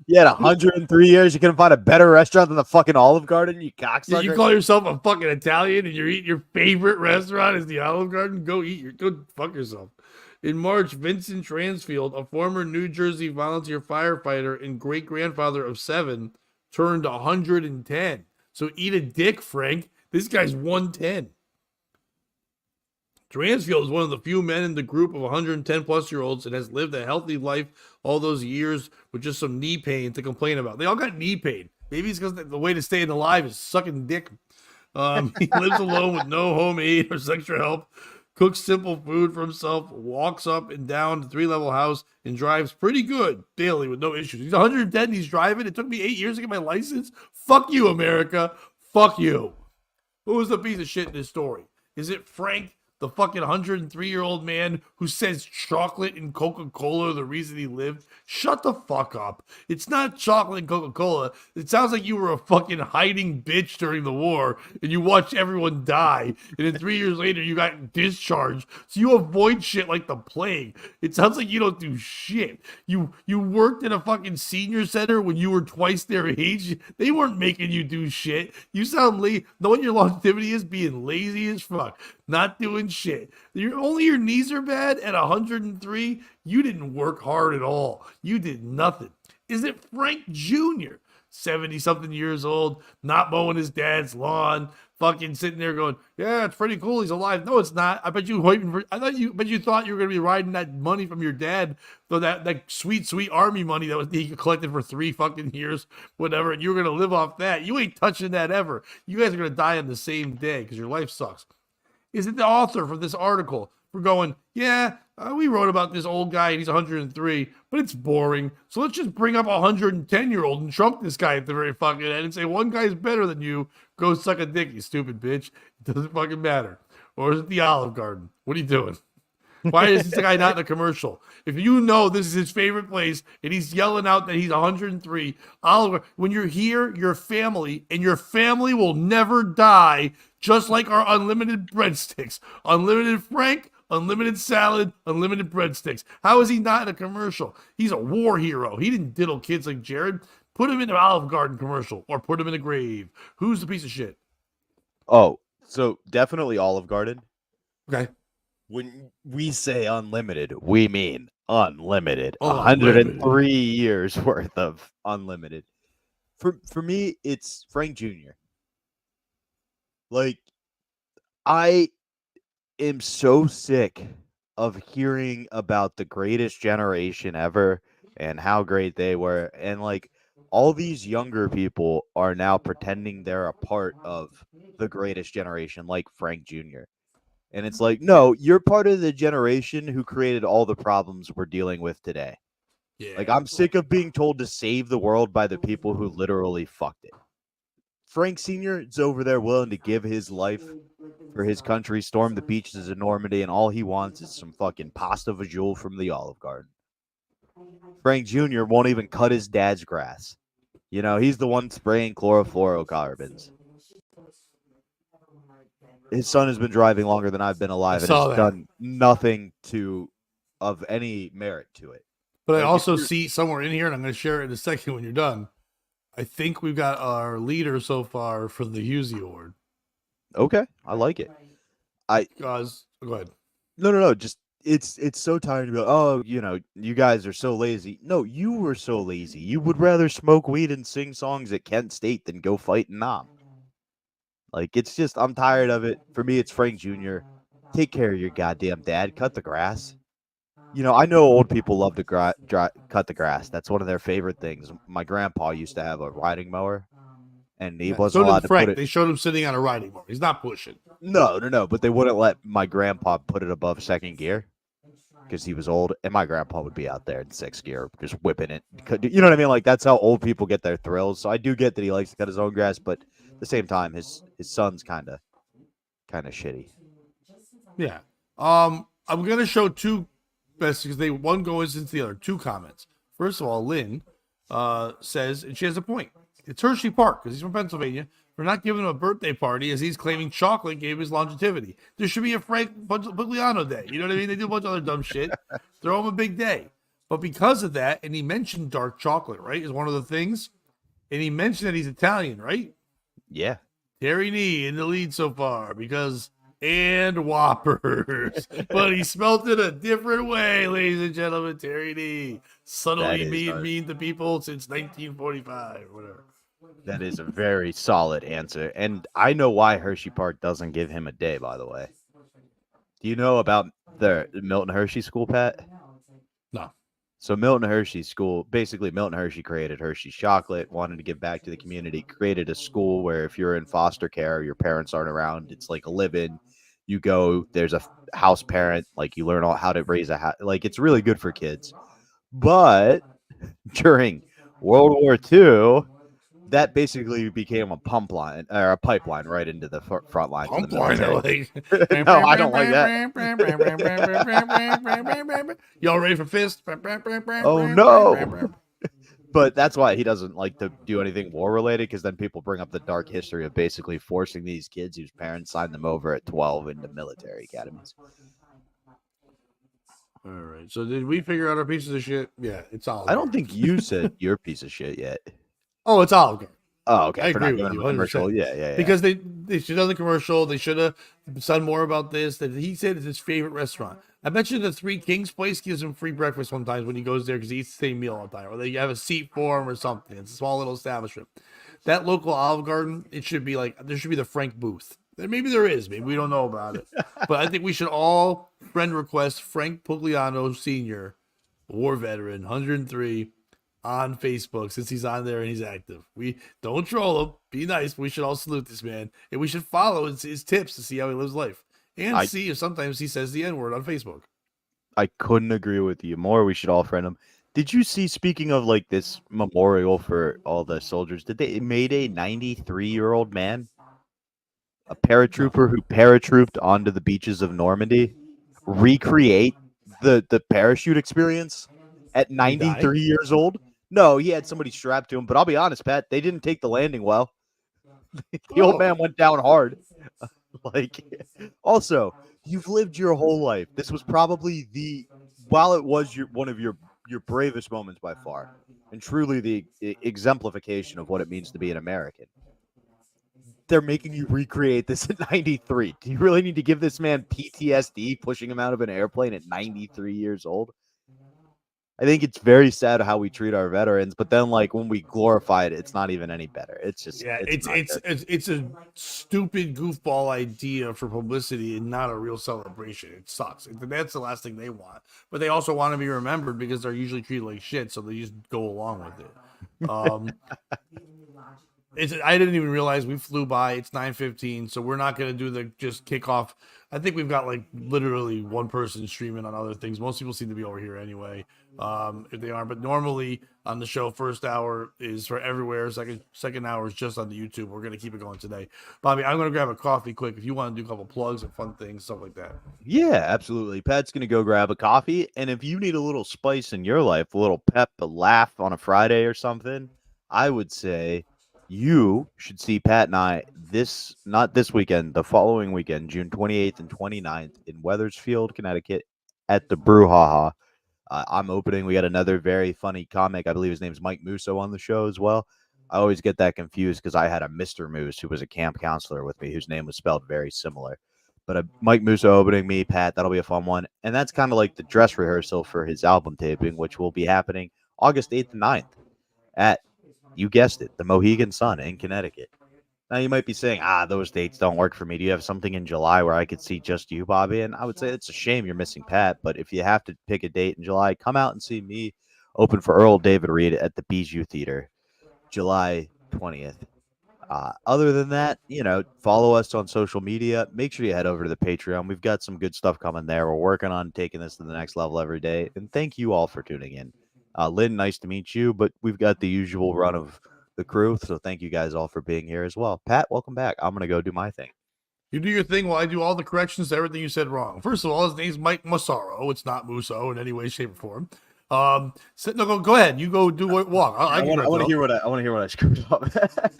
You had 103 years. You couldn't find a better restaurant than the fucking Olive Garden, you cocksucker. Yeah, you call yourself a fucking Italian and you're eating your favorite restaurant is the Olive Garden? Go fuck yourself. In March, Vincent Transfield, a former New Jersey volunteer firefighter and great-grandfather of 7, turned 110. So eat a dick, Frank. This guy's 110. Transfield is one of the few men in the group of 110-plus-year-olds and has lived a healthy life all those years with just some knee pain to complain about. They all got knee pain. Maybe it's because the way to stay alive is sucking dick. He lives alone with no home aid or extra help, cooks simple food for himself, walks up and down the 3-level house, and drives pretty good daily with no issues. He's 110, he's driving. It took me 8 years to get my license. Fuck you, America. Fuck you. Who was the piece of shit in this story? Is it Frank The fucking 103-year-old man who says chocolate and Coca Cola are the reason he lived. Shut the fuck up. It's not chocolate and Coca Cola. It sounds like you were a fucking hiding bitch during the war and you watched everyone die. And then 3 years later, you got discharged. So you avoid shit like the plague. It sounds like you don't do shit. You worked in a fucking senior center when you were twice their age. They weren't making you do shit. You sound knowing your longevity is being lazy as fuck, not doing shit. Only your knees are bad at 103. You didn't work hard at all. You did nothing. Is it Frank Jr., 70 something years old, not mowing his dad's lawn, fucking sitting there going, "Yeah, it's pretty cool. He's alive." No, it's not. I bet you waiting for. Bet you thought you were gonna be riding that money from your dad, so that sweet army money that was he collected for 3 fucking years, whatever, and you were gonna live off that. You ain't touching that ever. You guys are gonna die on the same day because your life sucks. Is it the author for this article for going, yeah, we wrote about this old guy and he's 103, but it's boring. So let's just bring up a 110-year-old and trump this guy at the very fucking end and say one guy's better than you. Go suck a dick, you stupid bitch. It doesn't fucking matter. Or is it the Olive Garden? What are you doing? Why is this guy not in a commercial? If you know this is his favorite place and he's yelling out that he's 103, Oliver, when you're here, your family, and your family will never die, just like our unlimited breadsticks. Unlimited Frank, unlimited salad, unlimited breadsticks. How is he not in a commercial? He's a war hero. He didn't diddle kids like Jared. Put him in an Olive Garden commercial or put him in a grave. Who's the piece of shit? Oh, so definitely Olive Garden. Okay. When we say unlimited, we mean unlimited. Unlimited. 103 years worth of unlimited. For me, it's Frank Jr. Like, I am so sick of hearing about the greatest generation ever and how great they were. And like all these younger people are now pretending they're a part of the greatest generation, like Frank Jr. And it's like, no, you're part of the generation who created all the problems we're dealing with today. Yeah. Like, I'm sick of being told to save the world by the people who literally fucked it. Frank Sr. is over there willing to give his life for his country, storm the beaches of Normandy, and all he wants is some fucking pasta vajol from the Olive Garden. Frank Jr. won't even cut his dad's grass. You know, he's the one spraying chlorofluorocarbons. His son has been driving longer than I've been alive and has done nothing of any merit to it. But I also see somewhere in here, and I'm going to share it in a second when you're done. I think we've got our leader so far for the Husey Award. Okay, I like it. Go ahead. No. Just it's so tired to be like, oh, you know, you guys are so lazy. No, you were so lazy. You would rather smoke weed and sing songs at Kent State than go fight in Nam. Like, it's just, I'm tired of it. For me, it's Frank Jr. Take care of your goddamn dad. Cut the grass. You know, I know old people love to cut the grass. That's one of their favorite things. My grandpa used to have a riding mower, and he wasn't allowed to put it. They showed him sitting on a riding mower. He's not pushing. No. But they wouldn't let my grandpa put it above second gear because he was old, and my grandpa would be out there in sixth gear just whipping it. You know what I mean? Like, that's how old people get their thrills. So I do get that he likes to cut his own grass, but at the same time, his son's kind of shitty. Yeah. I'm gonna show two best because one goes into the other. Two comments. First of all, Lynn says, and she has a point. It's Hershey Park because he's from Pennsylvania. We're not giving him a birthday party as he's claiming chocolate gave his longevity. There should be a Frank Pugliano day. You know what I mean? They do a bunch of other dumb shit. Throw him a big day. But because of that, and he mentioned dark chocolate, right, is one of the things. And he mentioned that he's Italian, right? Yeah. Terry Nee in the lead so far because and Whoppers. But he smelt it a different way, ladies and gentlemen. Terry Nee. Subtly mean to people since 1945 or whatever. That is a very solid answer. And I know why Hershey Park doesn't give him a day, by the way. Do you know about the Milton Hershey School, Pat? No. So Milton Hershey School, basically Milton Hershey created Hershey's chocolate, wanted to give back to the community, created a school where if you're in foster care, your parents aren't around, it's like a live-in. You go, there's a house parent, like you learn how to raise a house. Like, it's really good for kids. But during World War II, that basically became a pump line or a pipeline right into the front lines of the Pump liner, military. like. No, I don't like that. Y'all ready for fist? Oh no. But that's why he doesn't like to do anything war related, because then people bring up the dark history of basically forcing these kids whose parents signed them over at 12 into military academies. All right. So did we figure out our pieces of shit? Yeah, it's Olive I don't Garden. think you said you're a piece of shit yet. Oh, it's Olive Garden. Oh, okay. I For agree not with doing you a commercial. 100%. Yeah. Because they should have done the commercial. They should have said more about this. That he said it's his favorite restaurant. I mentioned the Three Kings place gives him free breakfast sometimes when he goes there because he eats the same meal all the time, or they have a seat for him or something. It's a small little establishment. That local Olive Garden, it should be like there should be the Frank booth. Maybe there is. Maybe we don't know about it. But I think we should all friend request Frank Pugliano Sr., war veteran, 103, on Facebook since he's on there and he's active. We don't troll him. Be nice. But we should all salute this man, and we should follow his tips to see how he lives life, and see if sometimes he says the N word on Facebook. I couldn't agree with you more. We should all friend him. Did you see, speaking of like this memorial for all the soldiers, did they made a 93-year-old man, a paratrooper who paratrooped onto the beaches of Normandy, recreate the parachute experience at 93 years old? No, he had somebody strapped to him, but I'll be honest, Pat, they didn't take the landing well. The old man went down hard. Like, also, you've lived your whole life. This was probably while it was one of your bravest moments by far, and truly the exemplification of what it means to be an American. They're making you recreate this at 93. Do you really need to give this man PTSD pushing him out of an airplane at 93 years old? I think it's very sad how we treat our veterans, but then like when we glorify it, it's not even any better. It's just it's a stupid goofball idea for publicity and not a real celebration. It sucks. That's the last thing they want. But they also want to be remembered because they're usually treated like shit, so they just go along with it. I didn't even realize we flew by. It's 9:15, so we're not gonna do the just kickoff. I think we've got like literally one person streaming on other things. Most people seem to be over here anyway, if they aren't. But normally on the show, first hour is for everywhere. Second hour is just on the YouTube. We're gonna keep it going today. Bobby, I'm gonna grab a coffee quick. If you want to do a couple plugs and fun things, stuff like that. Yeah, absolutely. Pat's gonna go grab a coffee, and if you need a little spice in your life, a little pep, a laugh on a Friday or something, I would say you should see Pat and I not this weekend, the following weekend, June 28th and 29th in Wethersfield, Connecticut, at the Brouhaha. I'm opening. We got another very funny comic. I believe his name's Mike Musso on the show as well. I always get that confused because I had a Mr. Moose who was a camp counselor with me whose name was spelled very similar. But Mike Musso opening, me, Pat, that'll be a fun one. And that's kind of like the dress rehearsal for his album taping, which will be happening August 8th and 9th at, you guessed it, the Mohegan Sun in Connecticut. Now you might be saying, those dates don't work for me. Do you have something in July where I could see just you, Bobby? And I would say it's a shame you're missing Pat, but if you have to pick a date in July, come out and see me open for Earl David Reed at the Bijou Theater, July 20th. Other than that, follow us on social media. Make sure you head over to the Patreon. We've got some good stuff coming there. We're working on taking this to the next level every day. And thank you all for tuning in. Lynn, nice to meet you, but we've got the usual run of the crew. So thank you guys all for being here as well. Pat, welcome back. I'm going to go do my thing. You do your thing while I do all the corrections to everything you said wrong. First of all, his name's Mike Massaro. It's not Musso in any way, shape, or form. Go ahead. You go do it. Walk. I want to hear what I screwed up.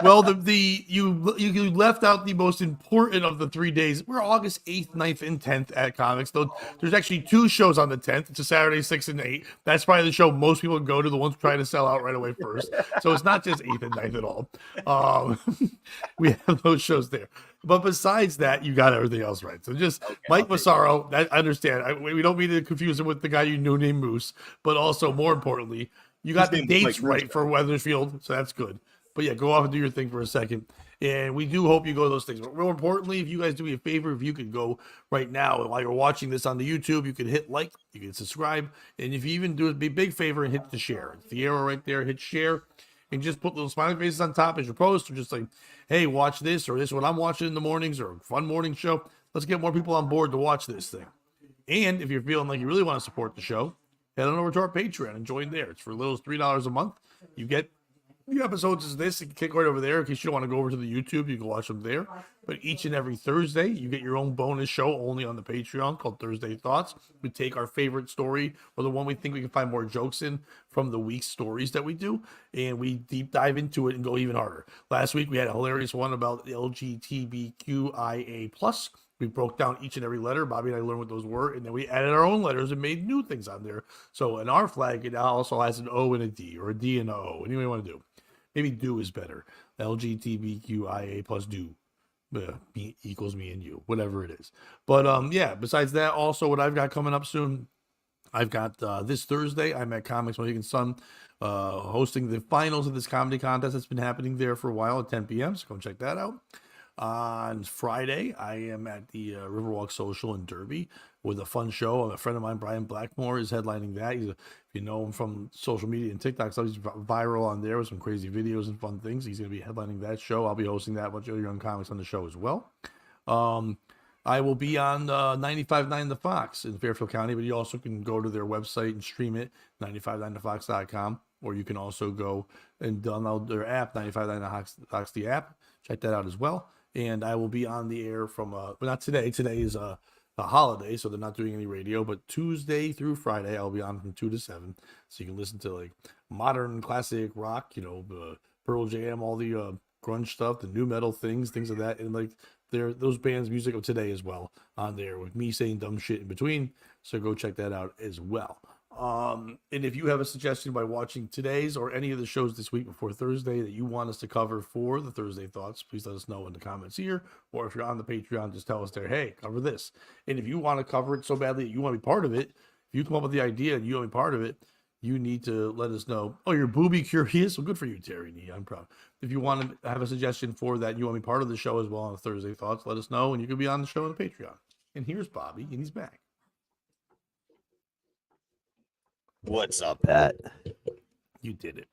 Well, you left out the most important of the 3 days. We're August 8th, 9th, and 10th at Comics. Though there's actually 2 shows on the 10th. It's a Saturday, 6 and 8. That's probably the show most people go to, the ones trying to sell out right away first. So it's not just 8th and 9th at all. We have those shows there. But besides that, you got everything else right. So just Mike Massaro, I understand. We don't mean to confuse him with the guy you knew named Moose, but also more importantly, you got the dates right for Wethersfield, so that's good. But yeah, go off and do your thing for a second. And we do hope you go to those things. But more importantly, if you guys do me a favor, if you could go right now, and while you're watching this on the YouTube, you can hit like, you can subscribe, and if you even do a big favor and hit the share. It's the arrow right there, hit share, and just put little smiley faces on top as your post, or just like, hey, watch this, or this is what I'm watching in the mornings, or a fun morning show. Let's get more people on board to watch this thing. And if you're feeling like you really want to support the show, head on over to our Patreon and join there. It's for little as $3 a month. You get the episodes is this. You can kick right over there. In case you don't want to go over to the YouTube, you can watch them there. But each and every Thursday, you get your own bonus show only on the Patreon called Thursday Thoughts. We take our favorite story or the one we think we can find more jokes in from the week's stories that we do, and we deep dive into it and go even harder. Last week, we had a hilarious one about LGBTQIA+. We broke down each and every letter. Bobby and I learned what those were, and then we added our own letters and made new things on there. So in our flag, it also has an O and a D, or a D and an O. What do you want to do? Maybe do is better. LGBTQIA plus do. Me equals me and you, whatever it is. But yeah, besides that, also what I've got coming up soon, I've got this Thursday, I'm at Comics Mohegan Sun, hosting the finals of this comedy contest that's been happening there for a while at 10 p.m. So go check that out. On Friday, I am at the Riverwalk Social in Derby with a fun show. A friend of mine, Brian Blackmore, is headlining that. If you know him from social media and TikTok, so he's viral on there with some crazy videos and fun things. He's going to be headlining that show. I'll be hosting that. A bunch of young comics on the show as well. I will be on 95.9 The Fox in Fairfield County, but you also can go to their website and stream it, 959thefox.com, or you can also go and download their app, 959 The Fox, the app. Check that out as well. And I will be on the air from, but not today. Today is a holiday, so they're not doing any radio. But Tuesday through Friday, I'll be on from 2 to 7. So you can listen to like modern classic rock, Pearl Jam, all the grunge stuff, the new metal things of that. And like those bands' music of today as well on there with me saying dumb shit in between. So go check that out as well. And if you have a suggestion by watching today's or any of the shows this week before Thursday that you want us to cover for the Thursday Thoughts, please let us know in the comments here. Or if you're on the Patreon, just tell us there, hey, cover this. And if you want to cover it so badly that you want to be part of it, if you come up with the idea and you want to be part of it, you need to let us know. Oh, you're booby curious? Well, good for you, Terry Nee. I'm proud. If you want to have a suggestion for that, you want to be part of the show as well on the Thursday Thoughts, let us know, and you can be on the show on the Patreon. And here's Bobby, and he's back. What's up, Pat? You did it.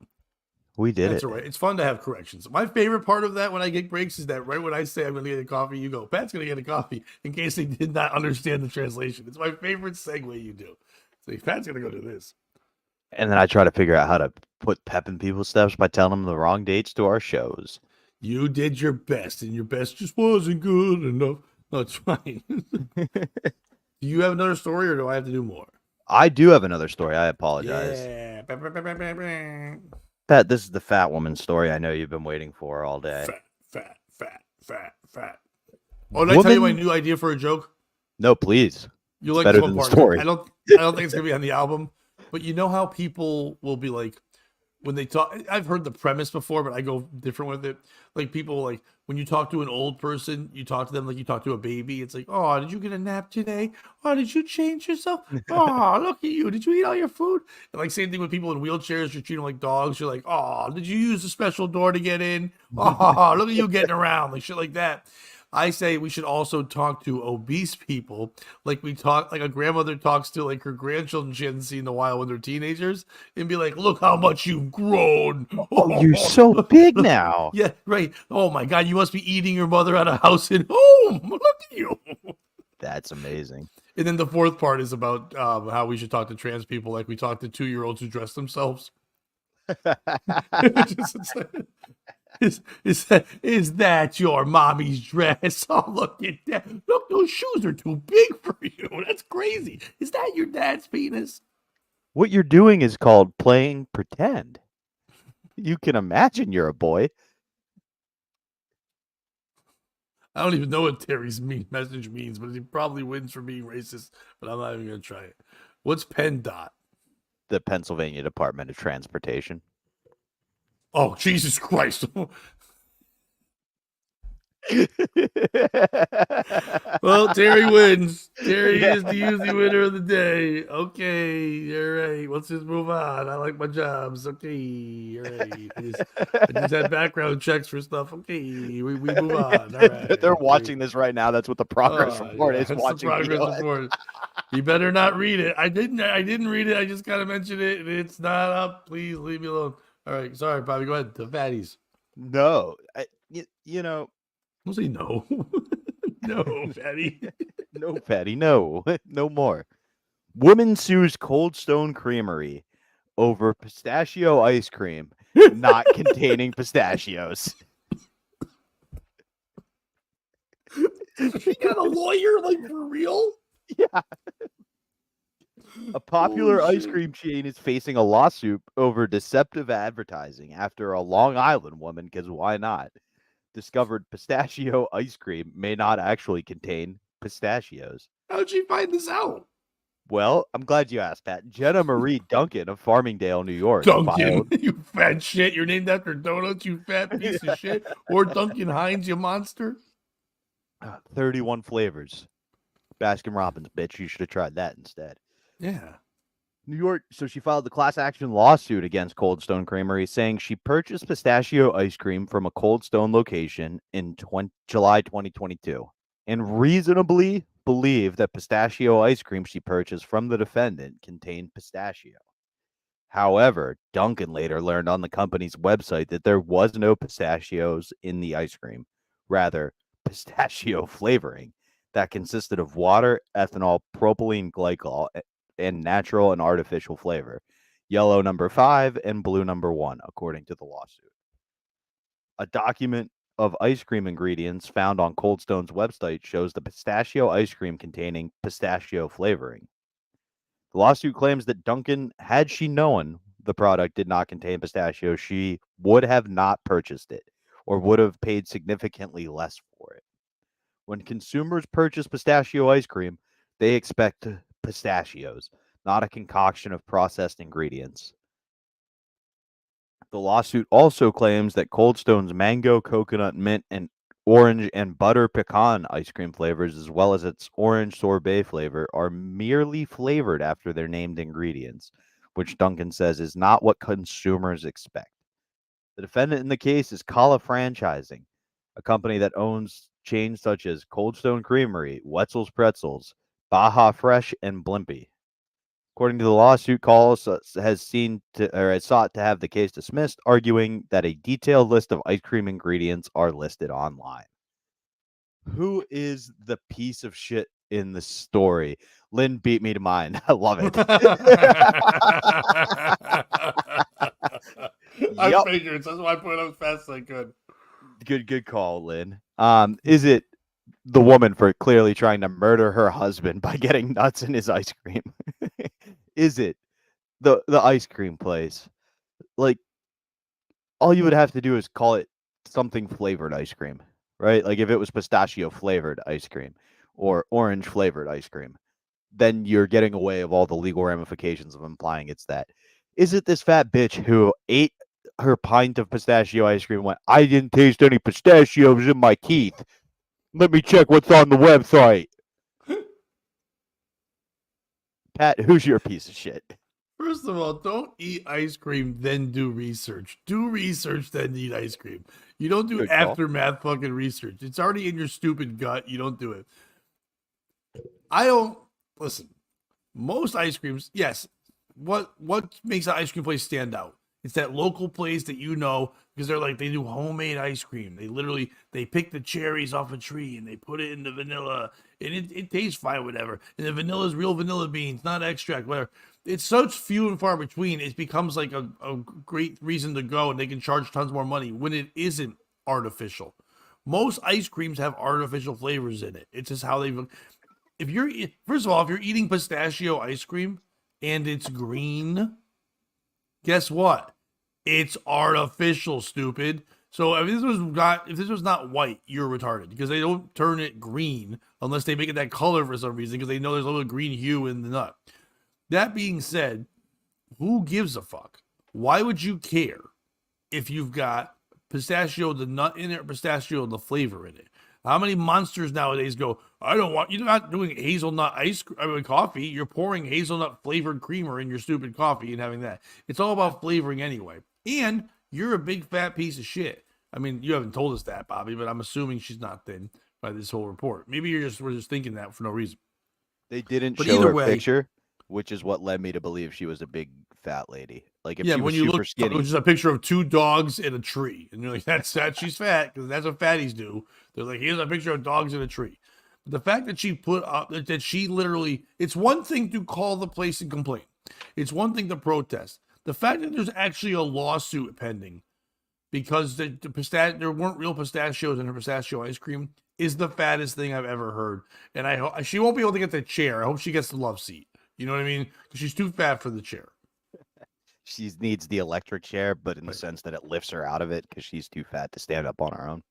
We did That's it. all right. It's fun to have corrections. My favorite part of that when I get breaks is that right when I say I'm going to get a coffee, you go, Pat's going to get a coffee, in case they did not understand the translation. It's my favorite segue you do. Say, Pat's going to go do this. And then I try to figure out how to put pep in people's steps by telling them the wrong dates to our shows. You did your best, and your best just wasn't good enough. No, it's fine. Do you have another story, or do I have to do more? I do have another story. I apologize. Yeah. Pat, this is the fat woman story I know you've been waiting for all day. Fat. Oh, did I tell you my new idea for a joke? No, please. You like better this one than the part? story. I don't think it's gonna be on the album. But you know how people will be like, when they talk, I've heard the premise before, but I go different with it. Like people, like when you talk to an old person, you talk to them like you talk to a baby. It's like, oh, did you get a nap today? Oh, did you change yourself? Oh, look at you. Did you eat all your food? And like same thing with people in wheelchairs. You treat them like dogs. You're like, oh, did you use a special door to get in? Oh, look at you getting around, like shit like that. I say we should also talk to obese people like we talk, like a grandmother talks to like her grandchildren she hasn't seen in a while when they're teenagers, and be like, look how much you've grown. Oh, you're so big now. Yeah, right. Oh my God, you must be eating your mother out of house and home. Look at you. That's amazing. And then the fourth part is about how we should talk to trans people like we talk to 2-year-olds who dress themselves. Is that your mommy's dress? Oh, look at that. Look, those shoes are too big for you. That's crazy. Is that your dad's penis? What you're doing is called playing pretend. You can imagine you're a boy. I don't even know what Terry's message means, but he probably wins for being racist, but I'm not even going to try it. What's PennDOT? The Pennsylvania Department of Transportation. Oh, Jesus Christ. Well, Terry wins. Terry is the usually winner of the day. Okay, all right. Let's just move on. I like my jobs. Okay, all right. I just had background checks for stuff. Okay, we move on. All right. They're watching this right now. That's what the progress report is. That's Watching the progress report. You better not read it. I didn't read it. I just gotta mention it. And it's not up. Please leave me alone. All right, sorry, Bobby. Go ahead. The fatties. No, you know. Don't say no. No, fatty. No, fatty. No, no more. Woman sues Cold Stone Creamery over pistachio ice cream not containing pistachios. She got a lawyer, like, for real? Yeah. A popular Holy ice shit. cream chain is facing a lawsuit over deceptive advertising after a Long Island woman, because why not, discovered pistachio ice cream may not actually contain pistachios. How'd she find this out? Well, I'm glad you asked, Pat. Jenna Marie Duncan of Farmingdale, New York, Dunkin', filed you fat shit. You're named after donuts, you fat piece of shit. Or Duncan Hines, you monster. 31 flavors. Baskin Robbins, bitch. You should have tried that instead. Yeah. New York, so she filed the class action lawsuit against Cold Stone Creamery, saying she purchased pistachio ice cream from a Cold Stone location in July 2022 and reasonably believed that pistachio ice cream she purchased from the defendant contained pistachio. However, Duncan later learned on the company's website that there was no pistachios in the ice cream, rather, pistachio flavoring that consisted of water, ethanol, propylene glycol, and natural and artificial flavor, yellow number 5 and blue number 1, according to the lawsuit. A document of ice cream ingredients found on Cold Stone's website shows the pistachio ice cream containing pistachio flavoring. The lawsuit claims that Duncan, had she known the product did not contain pistachio, she would have not purchased it or would have paid significantly less for it. When consumers purchase pistachio ice cream, they expect pistachios, not a concoction of processed ingredients. The lawsuit also claims that Cold Stone's mango, coconut, mint, and orange and butter pecan ice cream flavors, as well as its orange sorbet flavor, are merely flavored after their named ingredients, which Duncan says is not what consumers expect. The defendant in the case is Kala Franchising, a company that owns chains such as Cold Stone Creamery, Wetzel's Pretzels, Baja Fresh, and Blimpie. According to the lawsuit, Calls has sought to have the case dismissed, arguing that a detailed list of ice cream ingredients are listed online. Who is the piece of shit in the story? Lynn beat me to mine. I love it. I Yep. figured. That's why I put it up as fast as I could. Good call, Lynn. Is it the woman for clearly trying to murder her husband by getting nuts in his ice cream? Is it the ice cream place? Like, all you would have to do is call it something flavored ice cream, right? Like if it was pistachio flavored ice cream or orange flavored ice cream, then you're getting away of all the legal ramifications of implying it's that. Is it this fat bitch who ate her pint of pistachio ice cream and went, I didn't taste any pistachios in my teeth. Let me check what's on the website. Pat, who's your piece of shit? First of all, don't eat ice cream, then do research. Do research, then eat ice cream. You don't do Good call. aftermath fucking research. It's already in your stupid gut. You don't do it. I don't listen. Most ice creams, yes. What makes an ice cream place stand out? It's that local place that you know because they do homemade ice cream. They pick the cherries off a tree and they put it in the vanilla and it tastes fine, whatever. And the vanilla is real vanilla beans, not extract, whatever. It's such few and far between. It becomes like a great reason to go and they can charge tons more money when it isn't artificial. Most ice creams have artificial flavors in it. It's just how they. If you're first of all, if you're eating pistachio ice cream and it's green, guess what? It's artificial, stupid. So if this was not white, you're retarded because they don't turn it green unless they make it that color for some reason because they know there's a little green hue in the nut. That being said, who gives a fuck? Why would you care if you've got pistachio, the nut in it, pistachio, the flavor in it? How many monsters nowadays go, I don't want, you're not doing hazelnut coffee. You're pouring hazelnut flavored creamer in your stupid coffee and having that. It's all about flavoring anyway. And you're a big fat piece of shit. I mean, you haven't told us that, Bobby, but I'm assuming she's not thin by this whole report. Maybe we're just thinking that for no reason. They didn't But show either her way, picture, which is what led me to believe she was a big fat lady. Like if yeah, she when was you super look, skinny, it was just a picture of 2 dogs and a tree, and you're like, "That's that. She's fat because that's what fatties do." They're like, "Here's a picture of dogs and a tree." But the fact that she put up that she literally, it's one thing to call the place and complain. It's one thing to protest. The fact that there's actually a lawsuit pending because there weren't real pistachios in her pistachio ice cream is the fattest thing I've ever heard. And she won't be able to get the chair. I hope she gets the love seat. You know what I mean? Because she's too fat for the chair. She needs the electric chair, but in the Right. sense that it lifts her out of it because she's too fat to stand up on her own.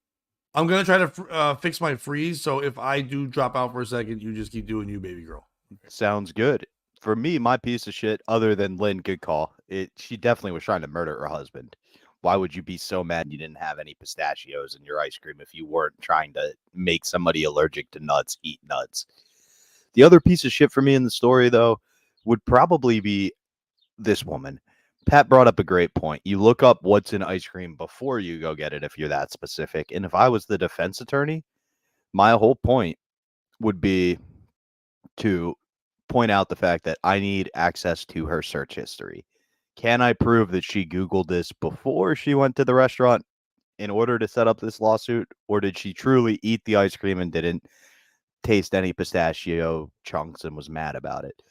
I'm gonna try to fix my freeze. So if I do drop out for a second, you just keep doing you, baby girl. Sounds good. For me, my piece of shit, other than Lynn, good call. She definitely was trying to murder her husband. Why would you be so mad you didn't have any pistachios in your ice cream if you weren't trying to make somebody allergic to nuts eat nuts? The other piece of shit for me in the story, though, would probably be this woman. Pat brought up a great point. You look up what's in ice cream before you go get it if you're that specific. And if I was the defense attorney, my whole point would be to point out the fact that I need access to her search history. Can I prove that she Googled this before she went to the restaurant in order to set up this lawsuit? Or did she truly eat the ice cream and didn't taste any pistachio chunks and was mad about it?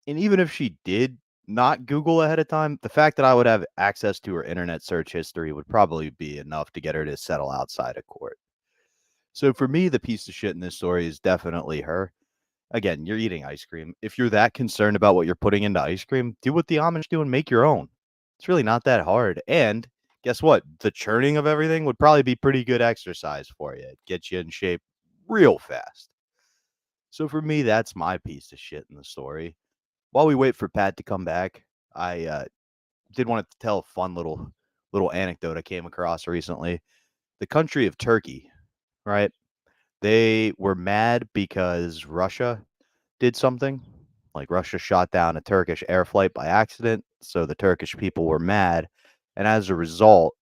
And even if she did not Google ahead of time, the fact that I would have access to her internet search history would probably be enough to get her to settle outside of court. So for me, the piece of shit in this story is definitely her. Again, you're eating ice cream. If you're that concerned about what you're putting into ice cream, do what the Amish do and make your own. It's really not that hard. And guess what? The churning of everything would probably be pretty good exercise for you. It gets you in shape real fast. So for me, that's my piece of shit in the story. While we wait for Pat to come back, I did want to tell a fun little anecdote I came across recently. The country of Turkey, right? They were mad because Russia did something. Like Russia shot down a Turkish air flight by accident, so the Turkish people were mad, and as a result,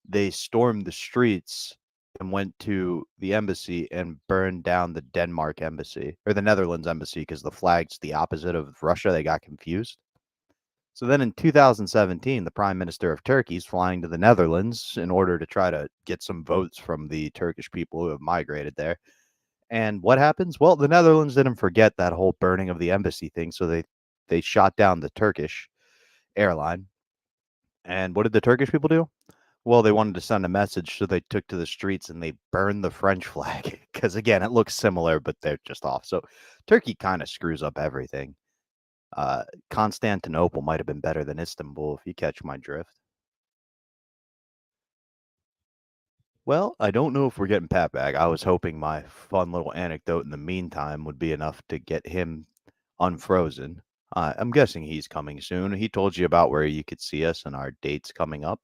they stormed the streets and went to the embassy and burned down the Denmark embassy or the Netherlands embassy because the flag's the opposite of Russia. They got confused. So then in 2017, the prime minister of Turkey is flying to the Netherlands in order to try to get some votes from the Turkish people who have migrated there. And what happens? Well, the Netherlands didn't forget that whole burning of the embassy thing, so they shot down the Turkish airline. And what did the Turkish people do? Well, they wanted to send a message, so they took to the streets and they burned the French flag because again, it looks similar, but they're just off. So Turkey kind of screws up everything. Constantinople might have been better than Istanbul, if you catch my drift. Well, I don't know if we're getting Pat back. I was hoping my fun little anecdote in the meantime would be enough to get him unfrozen. I'm guessing he's coming soon. He told you about where you could see us and our dates coming up.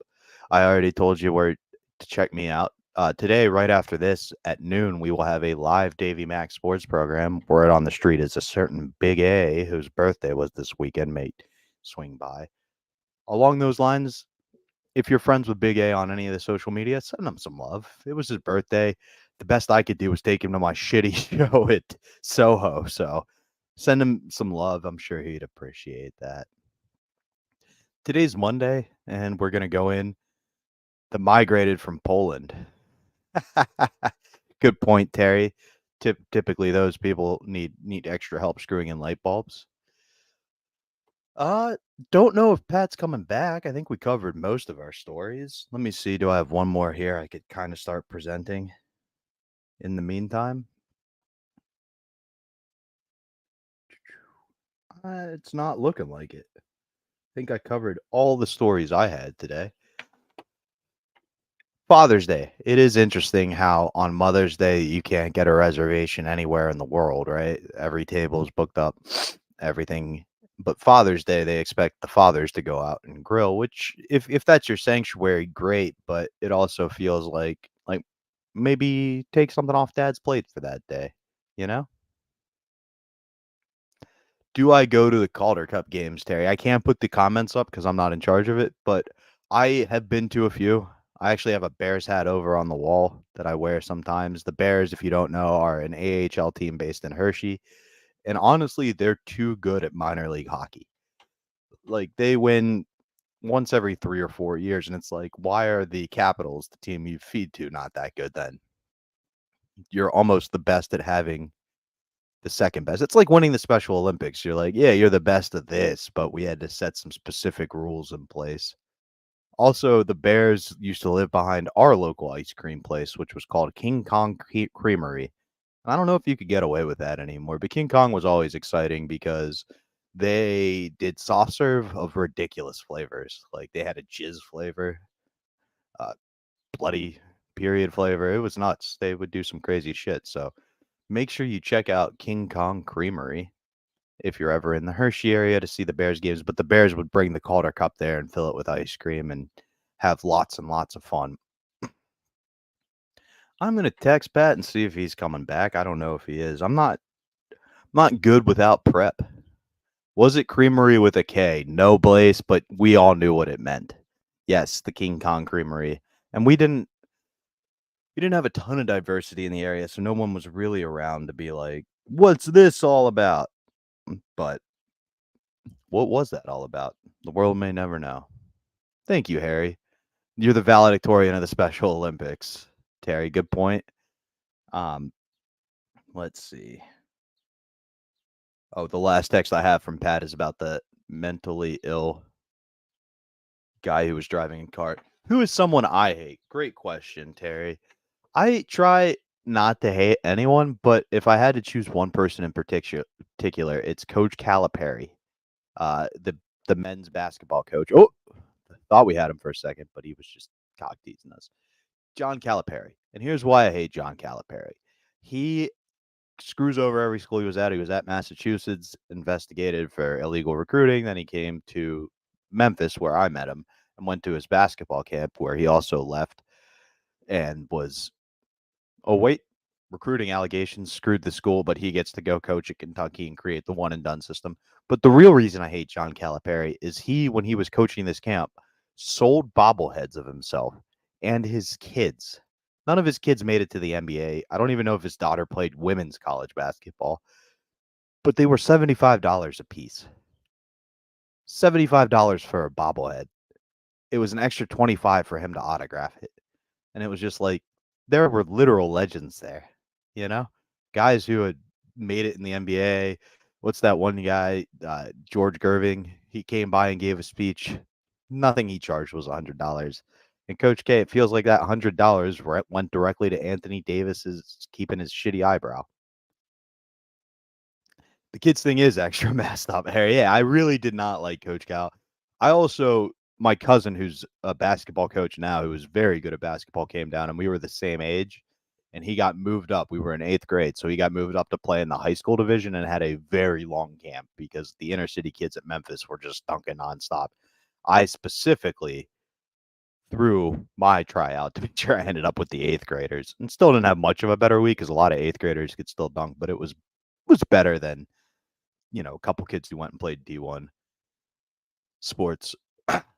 I already told you where to check me out. Today, right after this at noon, we will have a live Davy Mac sports program. Word on the street is a certain Big A whose birthday was this weekend may swing by. Along those lines, if you're friends with Big A on any of the social media, send him some love. It was his birthday. The best I could do was take him to my shitty show at Soho. So send him some love. I'm sure he'd appreciate that. Today's Monday, and we're going to go in the migrated from Poland. Good point, Terry. Typically, those people need extra help screwing in light bulbs. Uh, don't know if Pat's coming back. I think we covered most of our stories. Let me see. Do I have one more here I could kind of start presenting in the meantime? It's not looking like it. I think I covered all the stories I had today. Father's Day. It is interesting how on Mother's Day you can't get a reservation anywhere in the world, right? Every table is booked up, everything. But Father's Day, they expect the fathers to go out and grill, which if that's your sanctuary, great. But it also feels like maybe take something off Dad's plate for that day, you know? Do I go to the Calder Cup games, Terry? I can't put the comments up because I'm not in charge of it, but I have been to a few. I actually have a Bears hat over on the wall that I wear sometimes. The Bears, if you don't know, are an AHL team based in Hershey. And honestly, they're too good at minor league hockey. Like they win once every 3 or 4 years, and it's like, why are the Capitals, the team you feed to, not that good then? You're almost the best at having the second best. It's like winning the Special Olympics. You're like, yeah, you're the best of this, but we had to set some specific rules in place. Also, the Bears used to live behind our local ice cream place, which was called King Kong Creamery. I don't know if you could get away with that anymore, but King Kong was always exciting because they did soft serve of ridiculous flavors. Like they had a jizz flavor, uh, bloody period flavor. It was nuts. They would do some crazy shit. So make sure you check out King Kong Creamery if you're ever in the Hershey area to see the Bears games. But the Bears would bring the Calder Cup there and fill it with ice cream and have lots and lots of fun. I'm gonna text Pat and see if he's coming back. I don't know if he is. I'm not good without prep. Was it Creamery with a K? No, Blaze, but we all knew what it meant. Yes, the King Kong Creamery. And we didn't have a ton of diversity in the area, so no one was really around to be like, "What's this all about?" But what was that all about? The world may never know. Thank you, Harry. You're the valedictorian of the Special Olympics. Terry, good point. Um, let's see. Oh, the last text I have from Pat is about the mentally ill guy who was driving a cart. Who is someone I hate? Great question, Terry. I try not to hate anyone, but if I had to choose one person in particular, it's Coach Calipari, the men's basketball coach. Oh, I thought we had him for a second, but he was just cock teasing us. John Calipari. And here's why I hate John Calipari. He screws over every school he was at. He was at Massachusetts, investigated for illegal recruiting. Then he came to Memphis, where I met him, and went to his basketball camp, where he also left and was, oh, wait, recruiting allegations screwed the school, but he gets to go coach at Kentucky and create the one and done system. But the real reason I hate John Calipari is when he was coaching this camp, sold bobbleheads of himself and his kids. None of his kids made it to the NBA. I don't even know if his daughter played women's college basketball, but they were $75 a piece. $75 for a bobblehead. It was an extra 25 for him to autograph it. And it was just like there were literal legends there, you know? Guys who had made it in the NBA. What's that one guy, George Gerving? He came by and gave a speech. Nothing he charged was $100. And Coach K, it feels like that $100 went directly to Anthony Davis's keeping his shitty eyebrow. The kids thing is extra messed up, Harry. Yeah, I really did not like Coach Cal. I also, my cousin, who's a basketball coach now, who was very good at basketball, came down and we were the same age. And he got moved up. We were in 8th grade. So he got moved up to play in the high school division and had a very long camp because the inner city kids at Memphis were just dunking nonstop. I specifically threw my tryout to make sure I ended up with the 8th graders and still didn't have much of a better week because a lot of 8th graders could still dunk, but it was better than, a couple kids who went and played D1 sports.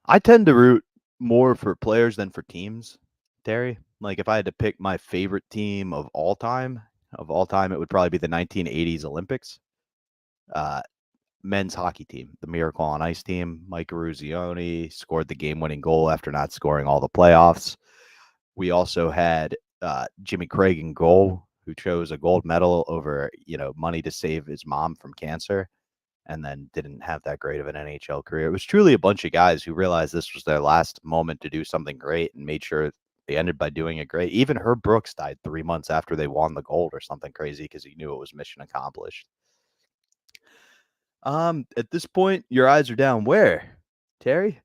I tend to root more for players than for teams, Terry. Like if I had to pick my favorite team of all time, it would probably be the 1980s Olympics. Men's hockey team, the Miracle on Ice team. Mike Eruzione scored the game-winning goal after not scoring all the playoffs. We also had Jimmy Craig in goal, who chose a gold medal over, money to save his mom from cancer, and then didn't have that great of an NHL career. It was truly a bunch of guys who realized this was their last moment to do something great and made sure they ended by doing it great. Even Herb Brooks died 3 months after they won the gold or something crazy because he knew it was mission accomplished. At this point, your eyes are down where, Terry?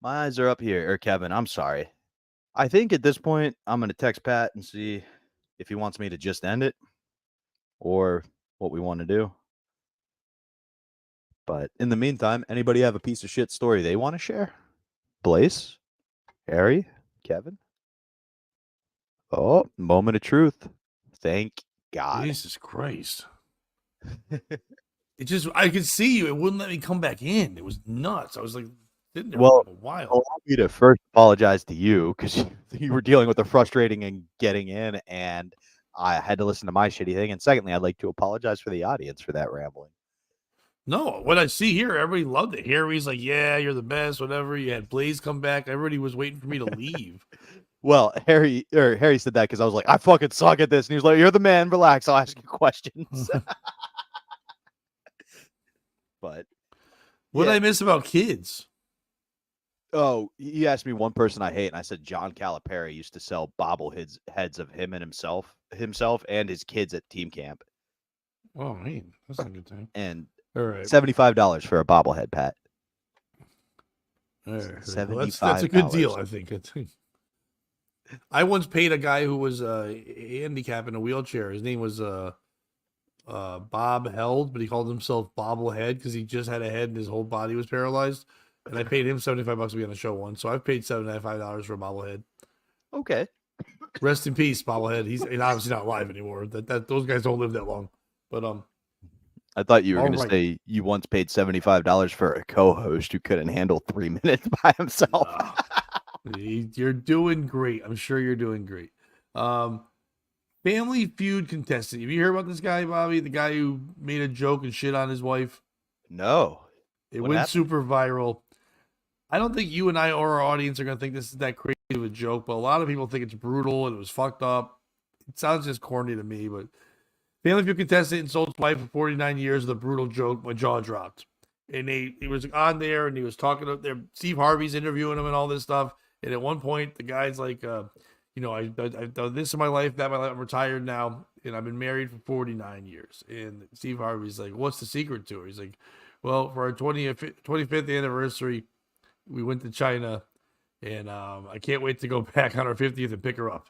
My eyes are up here, or Kevin. I'm sorry. I think at this point, I'm going to text Pat and see if he wants me to just end it or what we want to do. But in the meantime, anybody have a piece of shit story they want to share? Blaze? Harry? Kevin? Oh, moment of truth. Thank God. Jesus Christ. I could see you. It wouldn't let me come back in. It was nuts. I was like sitting there for a while. Allow me to first apologize to you because you were dealing with the frustrating and getting in, and I had to listen to my shitty thing. And secondly, I'd like to apologize for the audience for that rambling. No, what I see here, everybody loved it. Harry's like, yeah, you're the best, whatever. You had Blaze come back. Everybody was waiting for me to leave. Well, Harry said that because I was like, I fucking suck at this, and he was like, "You're the man. Relax. I'll ask you questions." But What did yeah. I miss about kids? Oh, he asked me one person I hate, and I said John Calipari used to sell bobbleheads heads of him and himself and his kids at team camp, Oh, man, that's not a good time. and All right. $75 for a bobblehead, Pat. All right. Well, that's a good deal, $75. I think. I once paid a guy who was handicapped in a wheelchair. His name was Bob Held, but he called himself Bobblehead because he just had a head and his whole body was paralyzed. And I paid him $75 to be on the show once. So I've paid $75 for a bobblehead. Okay. Rest in peace, bobblehead. He's obviously not alive anymore. That those guys don't live that long. But I thought you were all going to right. say you once paid $75 for a co-host who couldn't handle 3 minutes by himself. You're doing great. I'm sure you're doing great. Family Feud contestant. Have you heard about this guy, Bobby? The guy who made a joke and shit on his wife? No. It What went happened? super viral. I don't think you and I or our audience are going to think this is that crazy of a joke, but a lot of people think it's brutal and it was fucked up. It sounds just corny to me, but Family Feud contestant insults wife for 49 years with a brutal joke. My jaw dropped. And he was on there and he was talking up there. Steve Harvey's interviewing him and all this stuff. And at one point, the guy's like, I've done this in my life, that in my life. I'm retired now, and I've been married for 49 years. And Steve Harvey's like, what's the secret to it? He's like, well, for our 25th anniversary, we went to China, and I can't wait to go back on our 50th and pick her up.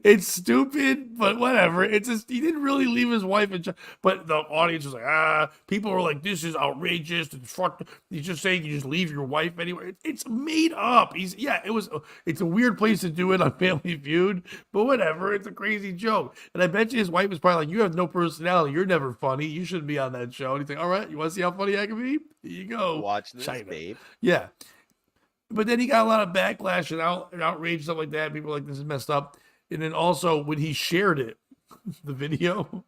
It's stupid, but whatever. It's just he didn't really leave his wife in. But the audience was like, people were like, this is outrageous. It's fucked. He's just saying you just leave your wife anywhere. It's made up. It's a weird place to do it on Family Feud, but whatever. It's a crazy joke. And I bet you his wife was probably like, you have no personality. You're never funny. You shouldn't be on that show. And he's like, all right, you want to see how funny I can be? Here you go. Watch this, China. babe. Yeah. But then he got a lot of backlash and outrage, stuff like that. People were like, this is messed up. And then also when he shared it, the video,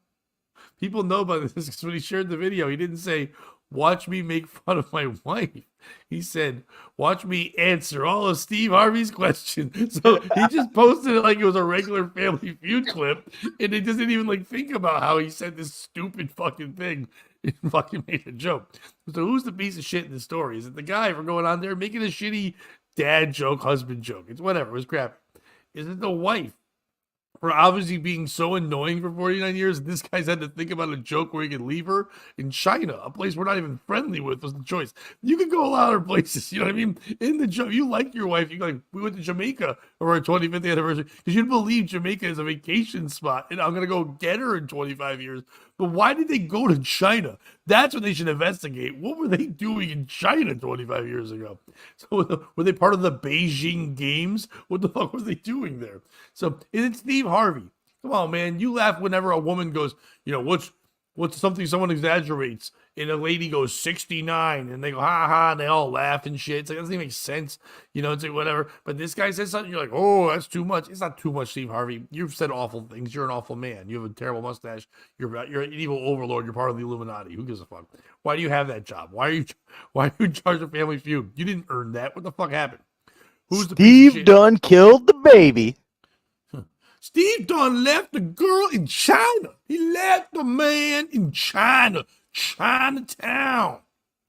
people know about this because when he shared the video, he didn't say, watch me make fun of my wife. He said, watch me answer all of Steve Harvey's questions. So he just posted it like it was a regular Family Feud clip. And he doesn't even like think about how he said this stupid fucking thing and fucking made a joke. So who's the piece of shit in the story? Is it the guy for going on there making a shitty dad joke, husband joke? It's whatever. It was crap. Is it the wife for obviously being so annoying for 49 years? This guy's had to think about a joke where he could leave her in China, a place we're not even friendly with, was the choice. You could go a lot of other places, you know what I mean? In the joke, you like your wife. You like, we went to Jamaica for our 25th anniversary because you'd believe Jamaica is a vacation spot, and I'm gonna go get her in 25 years. But why did they go to China? That's what they should investigate. What were they doing in China 25 years ago? So were they part of the Beijing Games? What the fuck was they doing there? So is it Steve Harvey? Come on, man. You laugh whenever a woman goes, what's something someone exaggerates, and a lady goes 69, and they go ha ha, and they all laugh and shit. It's like, it doesn't even make sense, it's like whatever. But this guy says something, you're like, oh, that's too much. It's not too much, Steve Harvey. You've said awful things. You're an awful man. You have a terrible mustache. You're an evil overlord. You're part of the Illuminati. Who gives a fuck? Why do you have that job? Why are you in charge of Family Feud? You didn't earn that. What the fuck happened? Who's the piece of Steve shit? done killed the baby. Steve done left the girl in China. He left the man in China, Chinatown.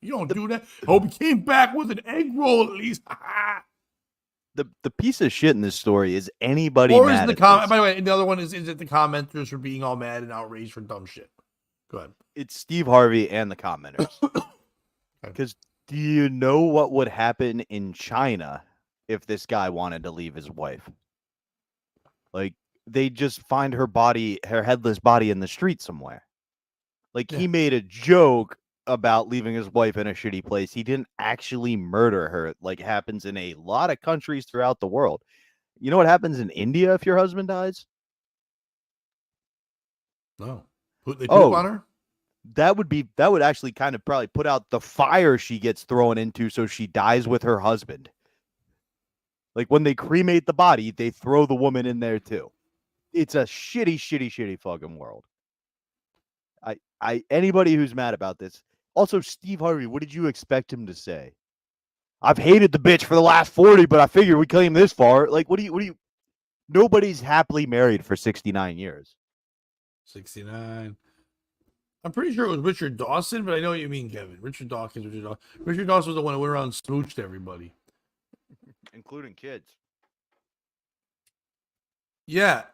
You don't do that. Hope he came back with an egg roll at least. The piece of shit in this story is anybody Or is mad the at comment? this? By the way, the other one is it the commenters for being all mad and outraged for dumb shit? Go ahead. It's Steve Harvey and the commenters. Because do you know what would happen in China if this guy wanted to leave his wife? Like, they just find her headless body in the street somewhere. Like, he made a joke about leaving his wife in a shitty place. He didn't actually murder her, like happens in a lot of countries throughout the world. You know what happens in India if your husband dies? No. They poop on her? That would actually kind of probably put out the fire she gets thrown into so she dies with her husband. Like, when they cremate the body, they throw the woman in there too. It's a shitty fucking world. Anybody who's mad about this. Also, Steve Harvey, what did you expect him to say? I've hated the bitch for the last 40, but I figured we came this far. Like, what do you? Nobody's happily married for 69 years. 69. I'm pretty sure it was Richard Dawson, but I know what you mean, Kevin. Richard Dawson. Richard Dawson was the one who went around and smooched everybody. Including kids. Yeah.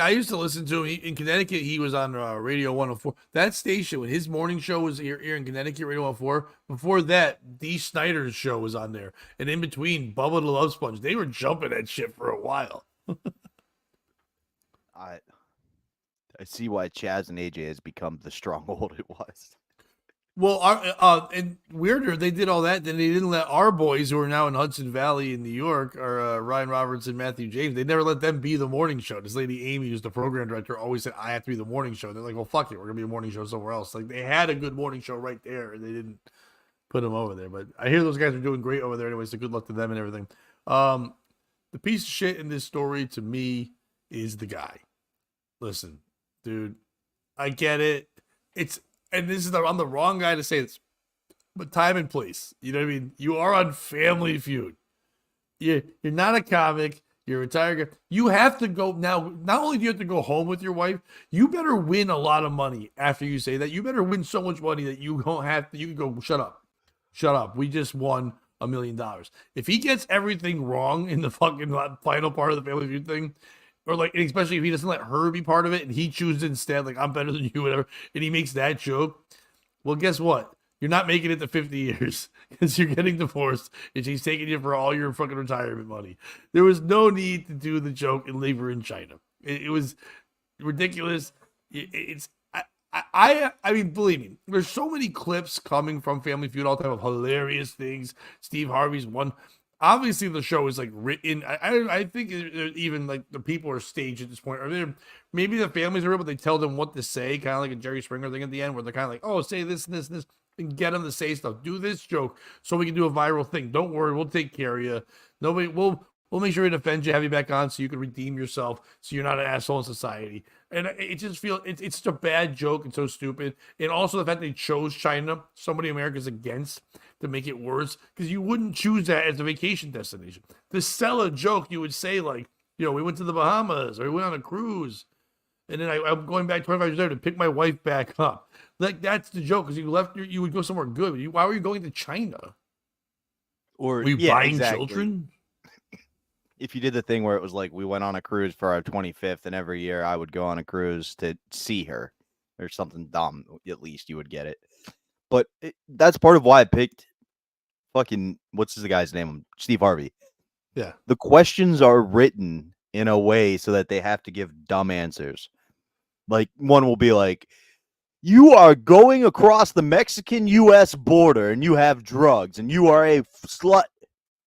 I used to listen to him. In Connecticut, he was on Radio 104. That station, when his morning show was here in Connecticut, Radio 104, before that, Dee Snider's show was on there. And in between, Bubba the Love Sponge. They were jumping that shit for a while. I see why Chaz and AJ has become the stronghold it was. Well, and weirder, they did all that, then they didn't let our boys who are now in Hudson Valley in New York, or Ryan Roberts and Matthew James, they never let them be the morning show. This lady Amy, who's the program director, always said, I have to be the morning show. They're like, well, fuck it, we're going to be a morning show somewhere else. Like, they had a good morning show right there, and they didn't put them over there. But I hear those guys are doing great over there anyway, so good luck to them and everything. The piece of shit in this story, to me, is the guy. Listen, dude, I get it. And this is I'm the wrong guy to say this, but time and place. You know what I mean? You are on Family Feud. You're not a comic. You're a retired guy. You have to go now. Not only do you have to go home with your wife, you better win a lot of money after you say that. You better win so much money that you don't have to. You can go, shut up. We just won $1 million. If he gets everything wrong in the fucking final part of the Family Feud thing, or like, especially if he doesn't let her be part of it and he chooses instead, like, I'm better than you, whatever, and he makes that joke, well, guess what? You're not making it to 50 years because you're getting divorced and she's taking you for all your fucking retirement money. There was no need to do the joke and leave her in China. It was ridiculous. I mean, believe me, there's so many clips coming from Family Feud all the time of hilarious things. Steve Harvey's one. Obviously, the show is like written. I think even like the people are staged at this point. Or maybe the families are real, but they tell them what to say, kind of like a Jerry Springer thing at the end, where they're kind of like, "Oh, say this and this and this," and get them to say stuff. Do this joke so we can do a viral thing. Don't worry, we'll take care of you. Nobody, we'll make sure it offends you, have you back on, so you can redeem yourself, so you're not an asshole in society. And it just feels it's such a bad joke and so stupid. And also the fact they chose China, somebody America's against, to make it worse, because you wouldn't choose that as a vacation destination. To sell a joke, you would say like, you know, we went to the Bahamas or we went on a cruise, and then I'm going back 25 years later to pick my wife back up. Like, that's the joke, because you would go somewhere good. Why were you going to China? Or were you buying children? If you did the thing where it was like we went on a cruise for our 25th, and every year I would go on a cruise to see her or something dumb, at least you would get it. But that's part of why I picked fucking, what's the guy's name? Steve Harvey. Yeah. The questions are written in a way so that they have to give dumb answers. Like, one will be like, you are going across the Mexican-U.S. border and you have drugs and you are a slut.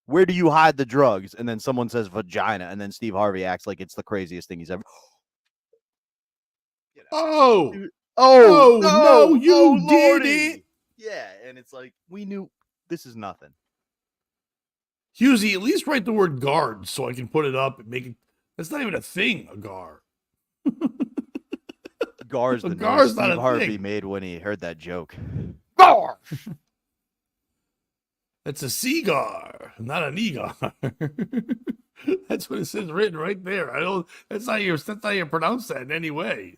Where do you hide the drugs? And then someone says vagina, and then Steve Harvey acts like it's the craziest thing he's ever. You know. Oh, no, you did it. Yeah, and it's like, we knew this is nothing. Husey, at least write the word guard so I can put it up and make it. That's not even a thing, a gar. Gar's the noise Steve Harvey made when he heard that joke. Gar! That's a cigar, not an egar. That's what it says written right there. That's how you pronounce that in any way.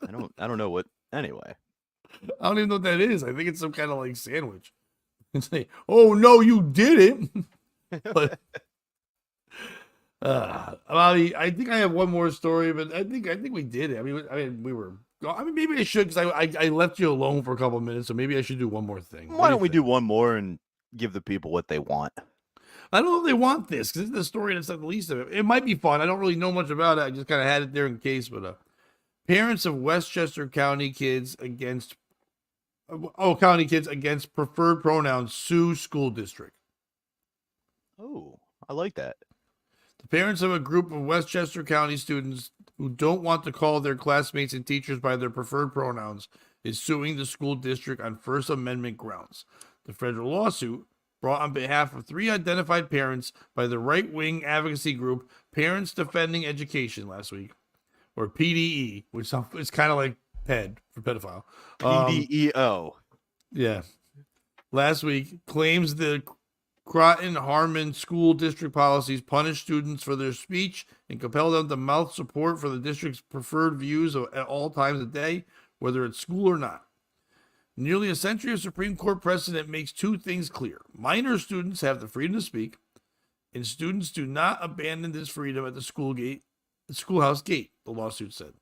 I don't know what anyway. I don't even know what that is. I think it's some kind of like sandwich. It's like, oh no, you didn't. But I think I have one more story, but I think we did it. I mean, maybe I should, because I left you alone for a couple of minutes, so maybe I should do one more thing. Why don't we do one more and give the people what they want? I don't know if they want this, because this is the story that's not the least of it. It might be fun. I don't really know much about it. I just kind of had it there in case. But parents of Westchester County kids against preferred pronouns sue school district. Oh, I like that. The parents of a group of Westchester County students who don't want to call their classmates and teachers by their preferred pronouns is suing the school district on First Amendment grounds. The federal lawsuit, brought on behalf of 3 identified parents by the right-wing advocacy group Parents Defending Education last week, or PDE, which is kind of like PED for pedophile. PDEO. Yeah. Last week claims the Croton Harmon school district policies punish students for their speech and compel them to mouth support for the district's preferred views at all times of day, whether it's school or not. Nearly a century of Supreme Court precedent makes two things clear. Minor students have the freedom to speak, and students do not abandon this freedom at the schoolhouse gate, the lawsuit said.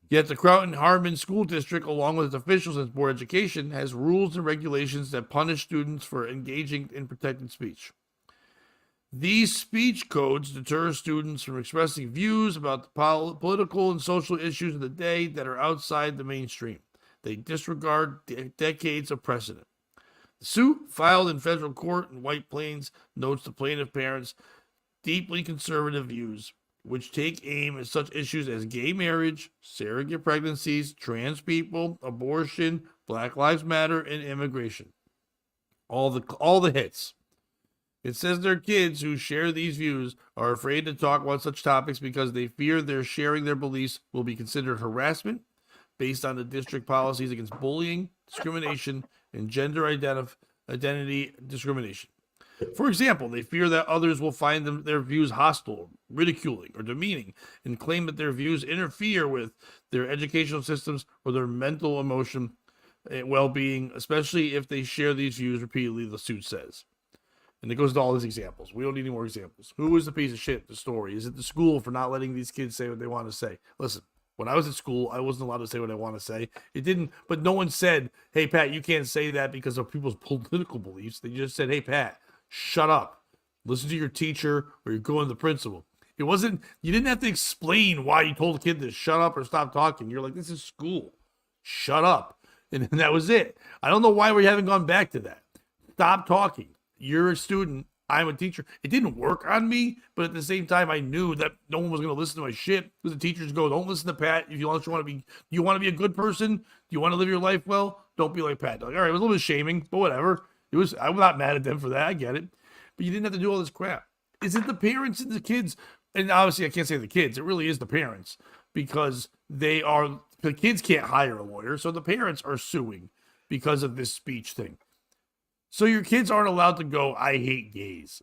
Yet the Croton Harmon School District, along with its officials and Board of Education, has rules and regulations that punish students for engaging in protected speech. These speech codes deter students from expressing views about the political and social issues of the day that are outside the mainstream. They disregard decades of precedent. The suit, filed in federal court in White Plains, notes the plaintiff parents' deeply conservative views, which take aim at such issues as gay marriage, surrogate pregnancies, trans people, abortion, Black Lives Matter, and immigration. All the hits. It says their kids who share these views are afraid to talk about such topics because they fear their sharing their beliefs will be considered harassment based on the district policies against bullying, discrimination, and gender identity discrimination. For example, they fear that others will find their views hostile, ridiculing, or demeaning, and claim that their views interfere with their educational systems or their mental emotion well-being, especially if they share these views repeatedly, the suit says. And it goes to all these examples. We don't need any more examples. Who is the piece of shit? The story. Is it the school for not letting these kids say what they want to say? Listen, when I was at school, I wasn't allowed to say what I want to say. It didn't, but no one said, hey, Pat, you can't say that because of people's political beliefs. They just said, hey, Pat, shut up. Listen to your teacher or you're going to the principal. It wasn't, you didn't have to explain why you told a kid to shut up or stop talking. You're like, this is school. Shut up. And that was it. I don't know why we haven't gone back to that. Stop talking. You're a student. I'm a teacher. It didn't work on me, but at the same time, I knew that no one was going to listen to my shit. Because the teachers go, don't listen to Pat. If you want to be, you want to be a good person? Do you want to live your life well? Don't be like Pat. Like, all right, it was a little bit shaming, but whatever. I'm not mad at them for that. I get it. But you didn't have to do all this crap. Is it the parents and the kids? And obviously, I can't say the kids. It really is the parents because the kids can't hire a lawyer. So the parents are suing because of this speech thing. So your kids aren't allowed to go, I hate gays.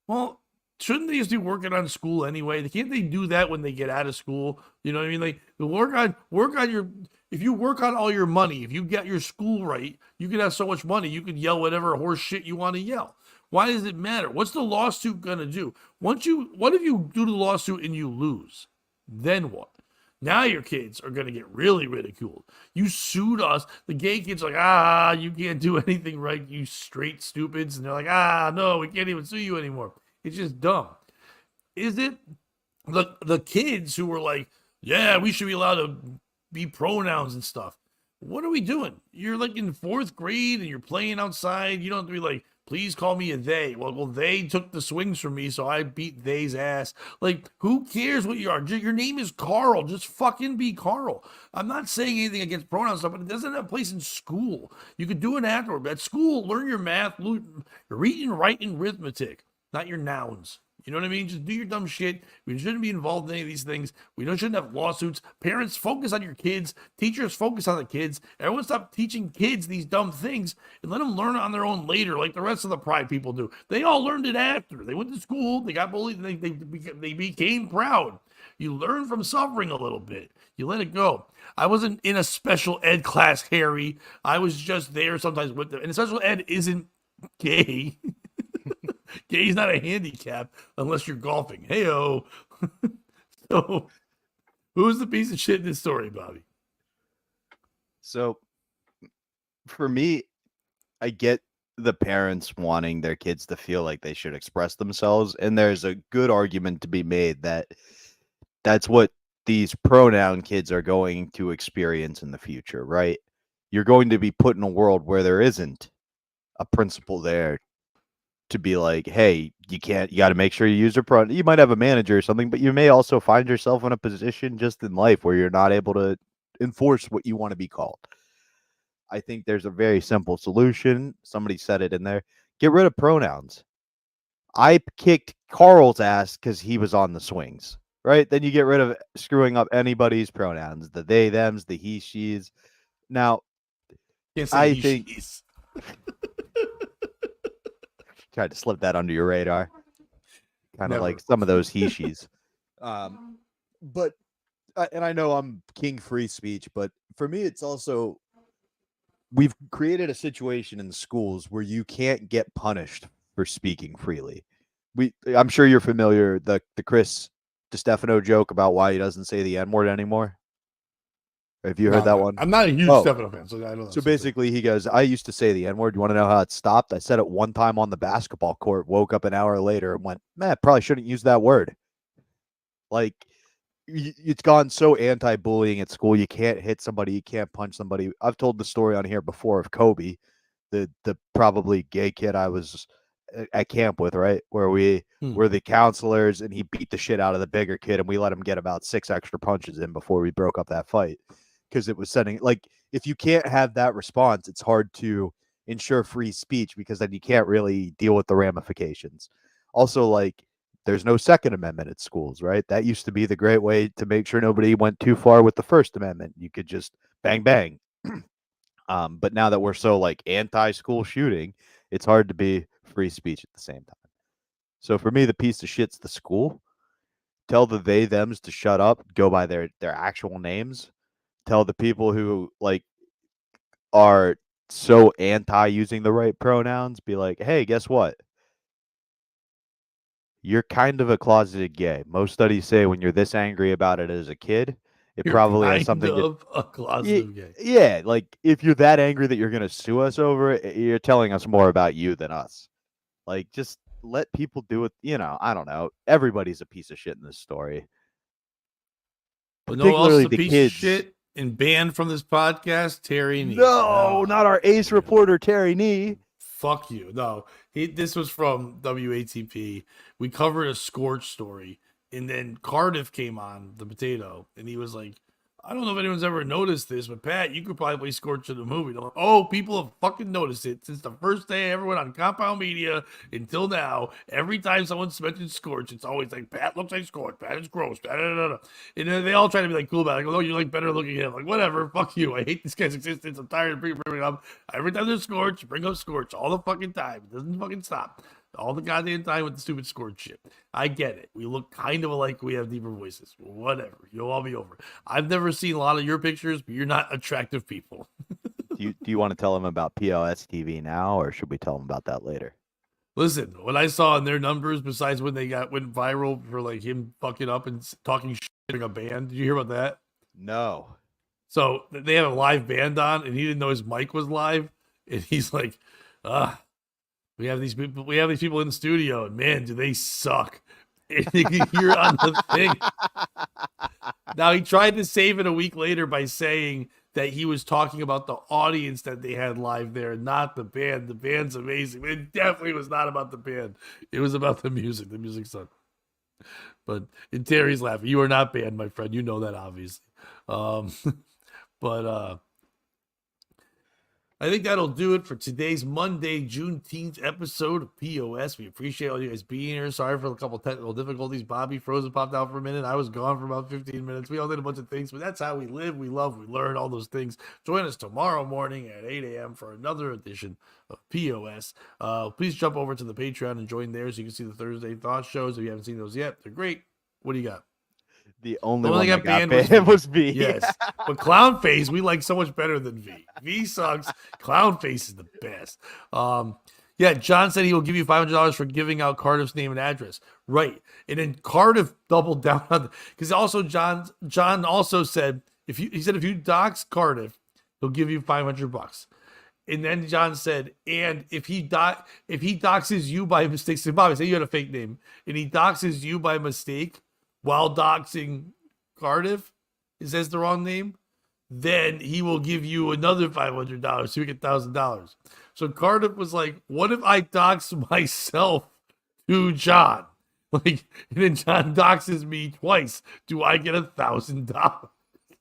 Well, shouldn't they just be working on school anyway? Can't they do that when they get out of school? You know what I mean? Like work on your, if you work on all your money, if you get your school right, you can have so much money, you can yell whatever horse shit you want to yell. Why does it matter? What's the lawsuit gonna do? What if you do the lawsuit and you lose? Then what? Now your kids are going to get really ridiculed. You sued us. The gay kids are like, you can't do anything right, you straight stupids. And they're like, no, we can't even sue you anymore. It's just dumb. Is it the kids who were like, yeah, we should be allowed to be pronouns and stuff? What are we doing? You're like in 4th grade and you're playing outside. You don't have to be like, please call me a they. Well, they took the swings from me, so I beat they's ass. Like, who cares what you are? Your name is Carl. Just fucking be Carl. I'm not saying anything against pronouns stuff, but it doesn't have a place in school. You could do it afterward. At school, learn your math, your reading, writing, arithmetic, not your nouns. You know what I mean? Just do your dumb shit. We shouldn't be involved in any of these things. Shouldn't have lawsuits. Parents, focus on your kids. Teachers, focus on the kids. Everyone stop teaching kids these dumb things and let them learn it on their own later, like the rest of the pride people do. They all learned it after. They went to school. They got bullied. And they became proud. You learn from suffering a little bit. You let it go. I wasn't in a special ed class, Harry. I was just there sometimes with them. And special ed isn't gay. Gay's not a handicap unless you're golfing. Hey-o. So, who's the piece of shit in this story, Bobby? So, for me, I get the parents wanting their kids to feel like they should express themselves, and there's a good argument to be made that that's what these pronoun kids are going to experience in the future, right? You're going to be put in a world where there isn't a principal there to be like, hey, you got to make sure you use your pronoun. You might have a manager or something, but you may also find yourself in a position just in life where you're not able to enforce what you want to be called. I think there's a very simple solution. Somebody said it in there. Get rid of pronouns. I kicked Carl's ass because he was on the swings, right? Then you get rid of screwing up anybody's pronouns, the they, thems, the he, she's. Now, Can't say I he, think she's. Tried to slip that under your radar. Kind of Never. like some of those he she's. But and I know I'm king free speech, but for me, it's also we've created a situation in schools where you can't get punished for speaking freely. I'm sure you're familiar the Chris DiStefano joke about why he doesn't say the N word anymore. Have you heard No, that one? I'm not a huge Oh, Stefano fan, so I don't know. so basically, he goes, I used to say the N word. You want to know how it stopped? I said it one time on the basketball court, woke up an hour later and went, man, probably shouldn't use that word. Like, it's gone so anti-bullying at school. You can't hit somebody, you can't punch somebody. I've told the story on here before of Kobe, the probably gay kid I was at camp with, right? Where we were the counselors and he beat the shit out of the bigger kid and we let him get about 6 extra punches in before we broke up that fight. Because it was setting, like, if you can't have that response, it's hard to ensure free speech because then you can't really deal with the ramifications. Also, like, there's no Second Amendment at schools, right? That used to be the great way to make sure nobody went too far with the First Amendment. You could just bang, bang. But now that we're so like anti-school shooting, it's hard to be free speech at the same time. So for me, the piece of shit's the school. Tell the they thems to shut up, go by their actual names. Tell the people who like are so anti using the right pronouns, be like, hey, guess what? You're kind of a closeted gay. Most studies say when you're this angry about it as a kid, it You're probably has kind something to of a closet gay. yeah, like if you're that angry that you're going to sue us over it, you're telling us more about you than us. Like, just let people do it. I don't know. Everybody's a piece of shit in this story, But no else is particularly a the piece of kids. shit and banned from this podcast, Terry Nee. No, not our ace Yeah. reporter, Terry Nee. Fuck you. No, this was from WATP. We covered a Scorch story, and then Cardiff came on, the potato, and he was like, I don't know if anyone's ever noticed this, but Pat, you could probably play Scorch in the movie. They're like, oh, people have fucking noticed it since the first day I ever went on Compound Media until now. Every time someone's mentioned Scorch, it's always like, Pat looks like Scorch. Pat is gross. Da, da, da, da. And then they all try to be like cool about it. Like, oh, you're like better looking at him. Like, whatever. Fuck you. I hate this guy's existence. I'm tired of bringing it up. Every time there's Scorch, bring up Scorch all the fucking time. It doesn't fucking stop. All the goddamn time with the stupid Scorch shit. I get it. We look kind of alike. We have deeper voices. Whatever. You'll all be over. I've never seen a lot of your pictures, but you're not attractive people. Do you want to tell them about POS TV now, or should we tell them about that later? Listen, what I saw in their numbers, besides when they went viral for like him fucking up and talking shit during a band, did you hear about that? No. So they had a live band on, and he didn't know his mic was live, and he's like, we have these people in the studio, and man, do they suck. And you can hear on the thing. Now he tried to save it a week later by saying that he was talking about the audience that they had live there, not the band. The band's amazing. It definitely was not about the band. It was about the music. The music sucked. But and Terry's laughing. You are not banned, my friend. You know that obviously. But I think that'll do it for today's Monday, Juneteenth episode of POS. We appreciate all you guys being here. Sorry for a couple technical difficulties. Bobby froze and popped out for a minute. I was gone for about 15 minutes. We all did a bunch of things, but that's how we live, we love, we learn, all those things. Join us tomorrow morning at 8 a.m. for another edition of POS. Please jump over to the Patreon and join there so you can see the Thursday Thought shows. If you haven't seen those yet, they're great. What do you got? The only one that got banned banned was V. Yes. But Clownface, we like so much better than V. V sucks. Clownface is the best. Yeah, John said he will give you $500 for giving out Cardiff's name and address. Right. And then Cardiff doubled down on because also John also said if you dox Cardiff, he'll give you $500. And then John said, and if he doxes you by mistake, so Bobby, say you had a fake name, and he doxes you by mistake while doxing Cardiff, it says the wrong name, then he will give you another $500, so you get $1,000. So Cardiff was like, what if I dox myself to John? Like, and then John doxes me twice. Do I get $1,000?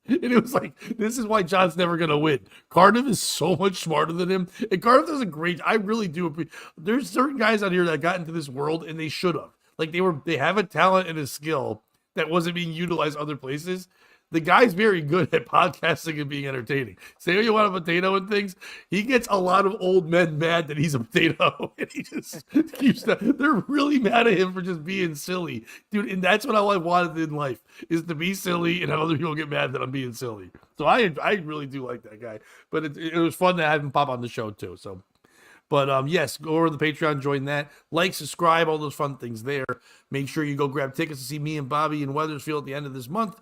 And it was like, this is why John's never going to win. Cardiff is so much smarter than him. And Cardiff does a great, I really do. There's certain guys out here that got into this world and they should have. Like they have a talent and a skill that wasn't being utilized other places. The guy's very good at podcasting and being entertaining. Say what you want a potato and things. He gets a lot of old men mad that he's a potato. And he just keeps they're really mad at him for just being silly. Dude, and that's what I wanted in life, is to be silly and have other people get mad that I'm being silly. So I really do like that guy. But it was fun to have him pop on the show too. So but yes, go over to the Patreon, join that. Like, subscribe, all those fun things there. Make sure you go grab tickets to see me and Bobby in Weathersfield at the end of this month,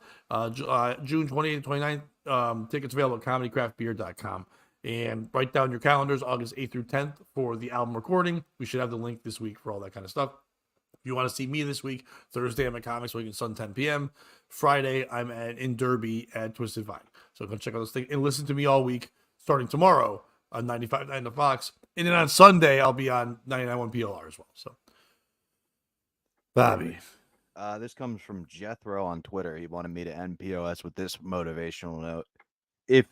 June 28th and 29th. Tickets available at comedycraftbeer.com. And write down your calendars, August 8th through 10th for the album recording. We should have the link this week for all that kind of stuff. If you want to see me this week, Thursday I'm at Comics Week in Sun, 10 p.m. Friday I'm in Derby at Twisted Vine. So go check out those things and listen to me all week, starting tomorrow on 95.9 The Fox. And then on Sunday, I'll be on 99.1 PLR as well. So, Bobby. This comes from Jethro on Twitter. He wanted me to end POS with this motivational note. If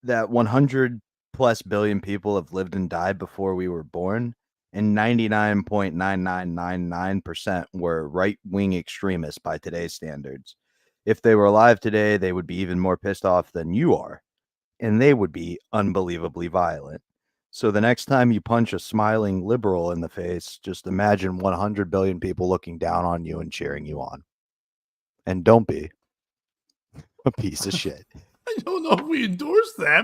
that 100 plus billion people have lived and died before we were born, and 99.9999% were right-wing extremists by today's standards, if they were alive today, they would be even more pissed off than you are, and they would be unbelievably violent. So the next time you punch a smiling liberal in the face, just imagine 100 billion people looking down on you and cheering you on. And don't be a piece of shit. I don't know if we endorse that.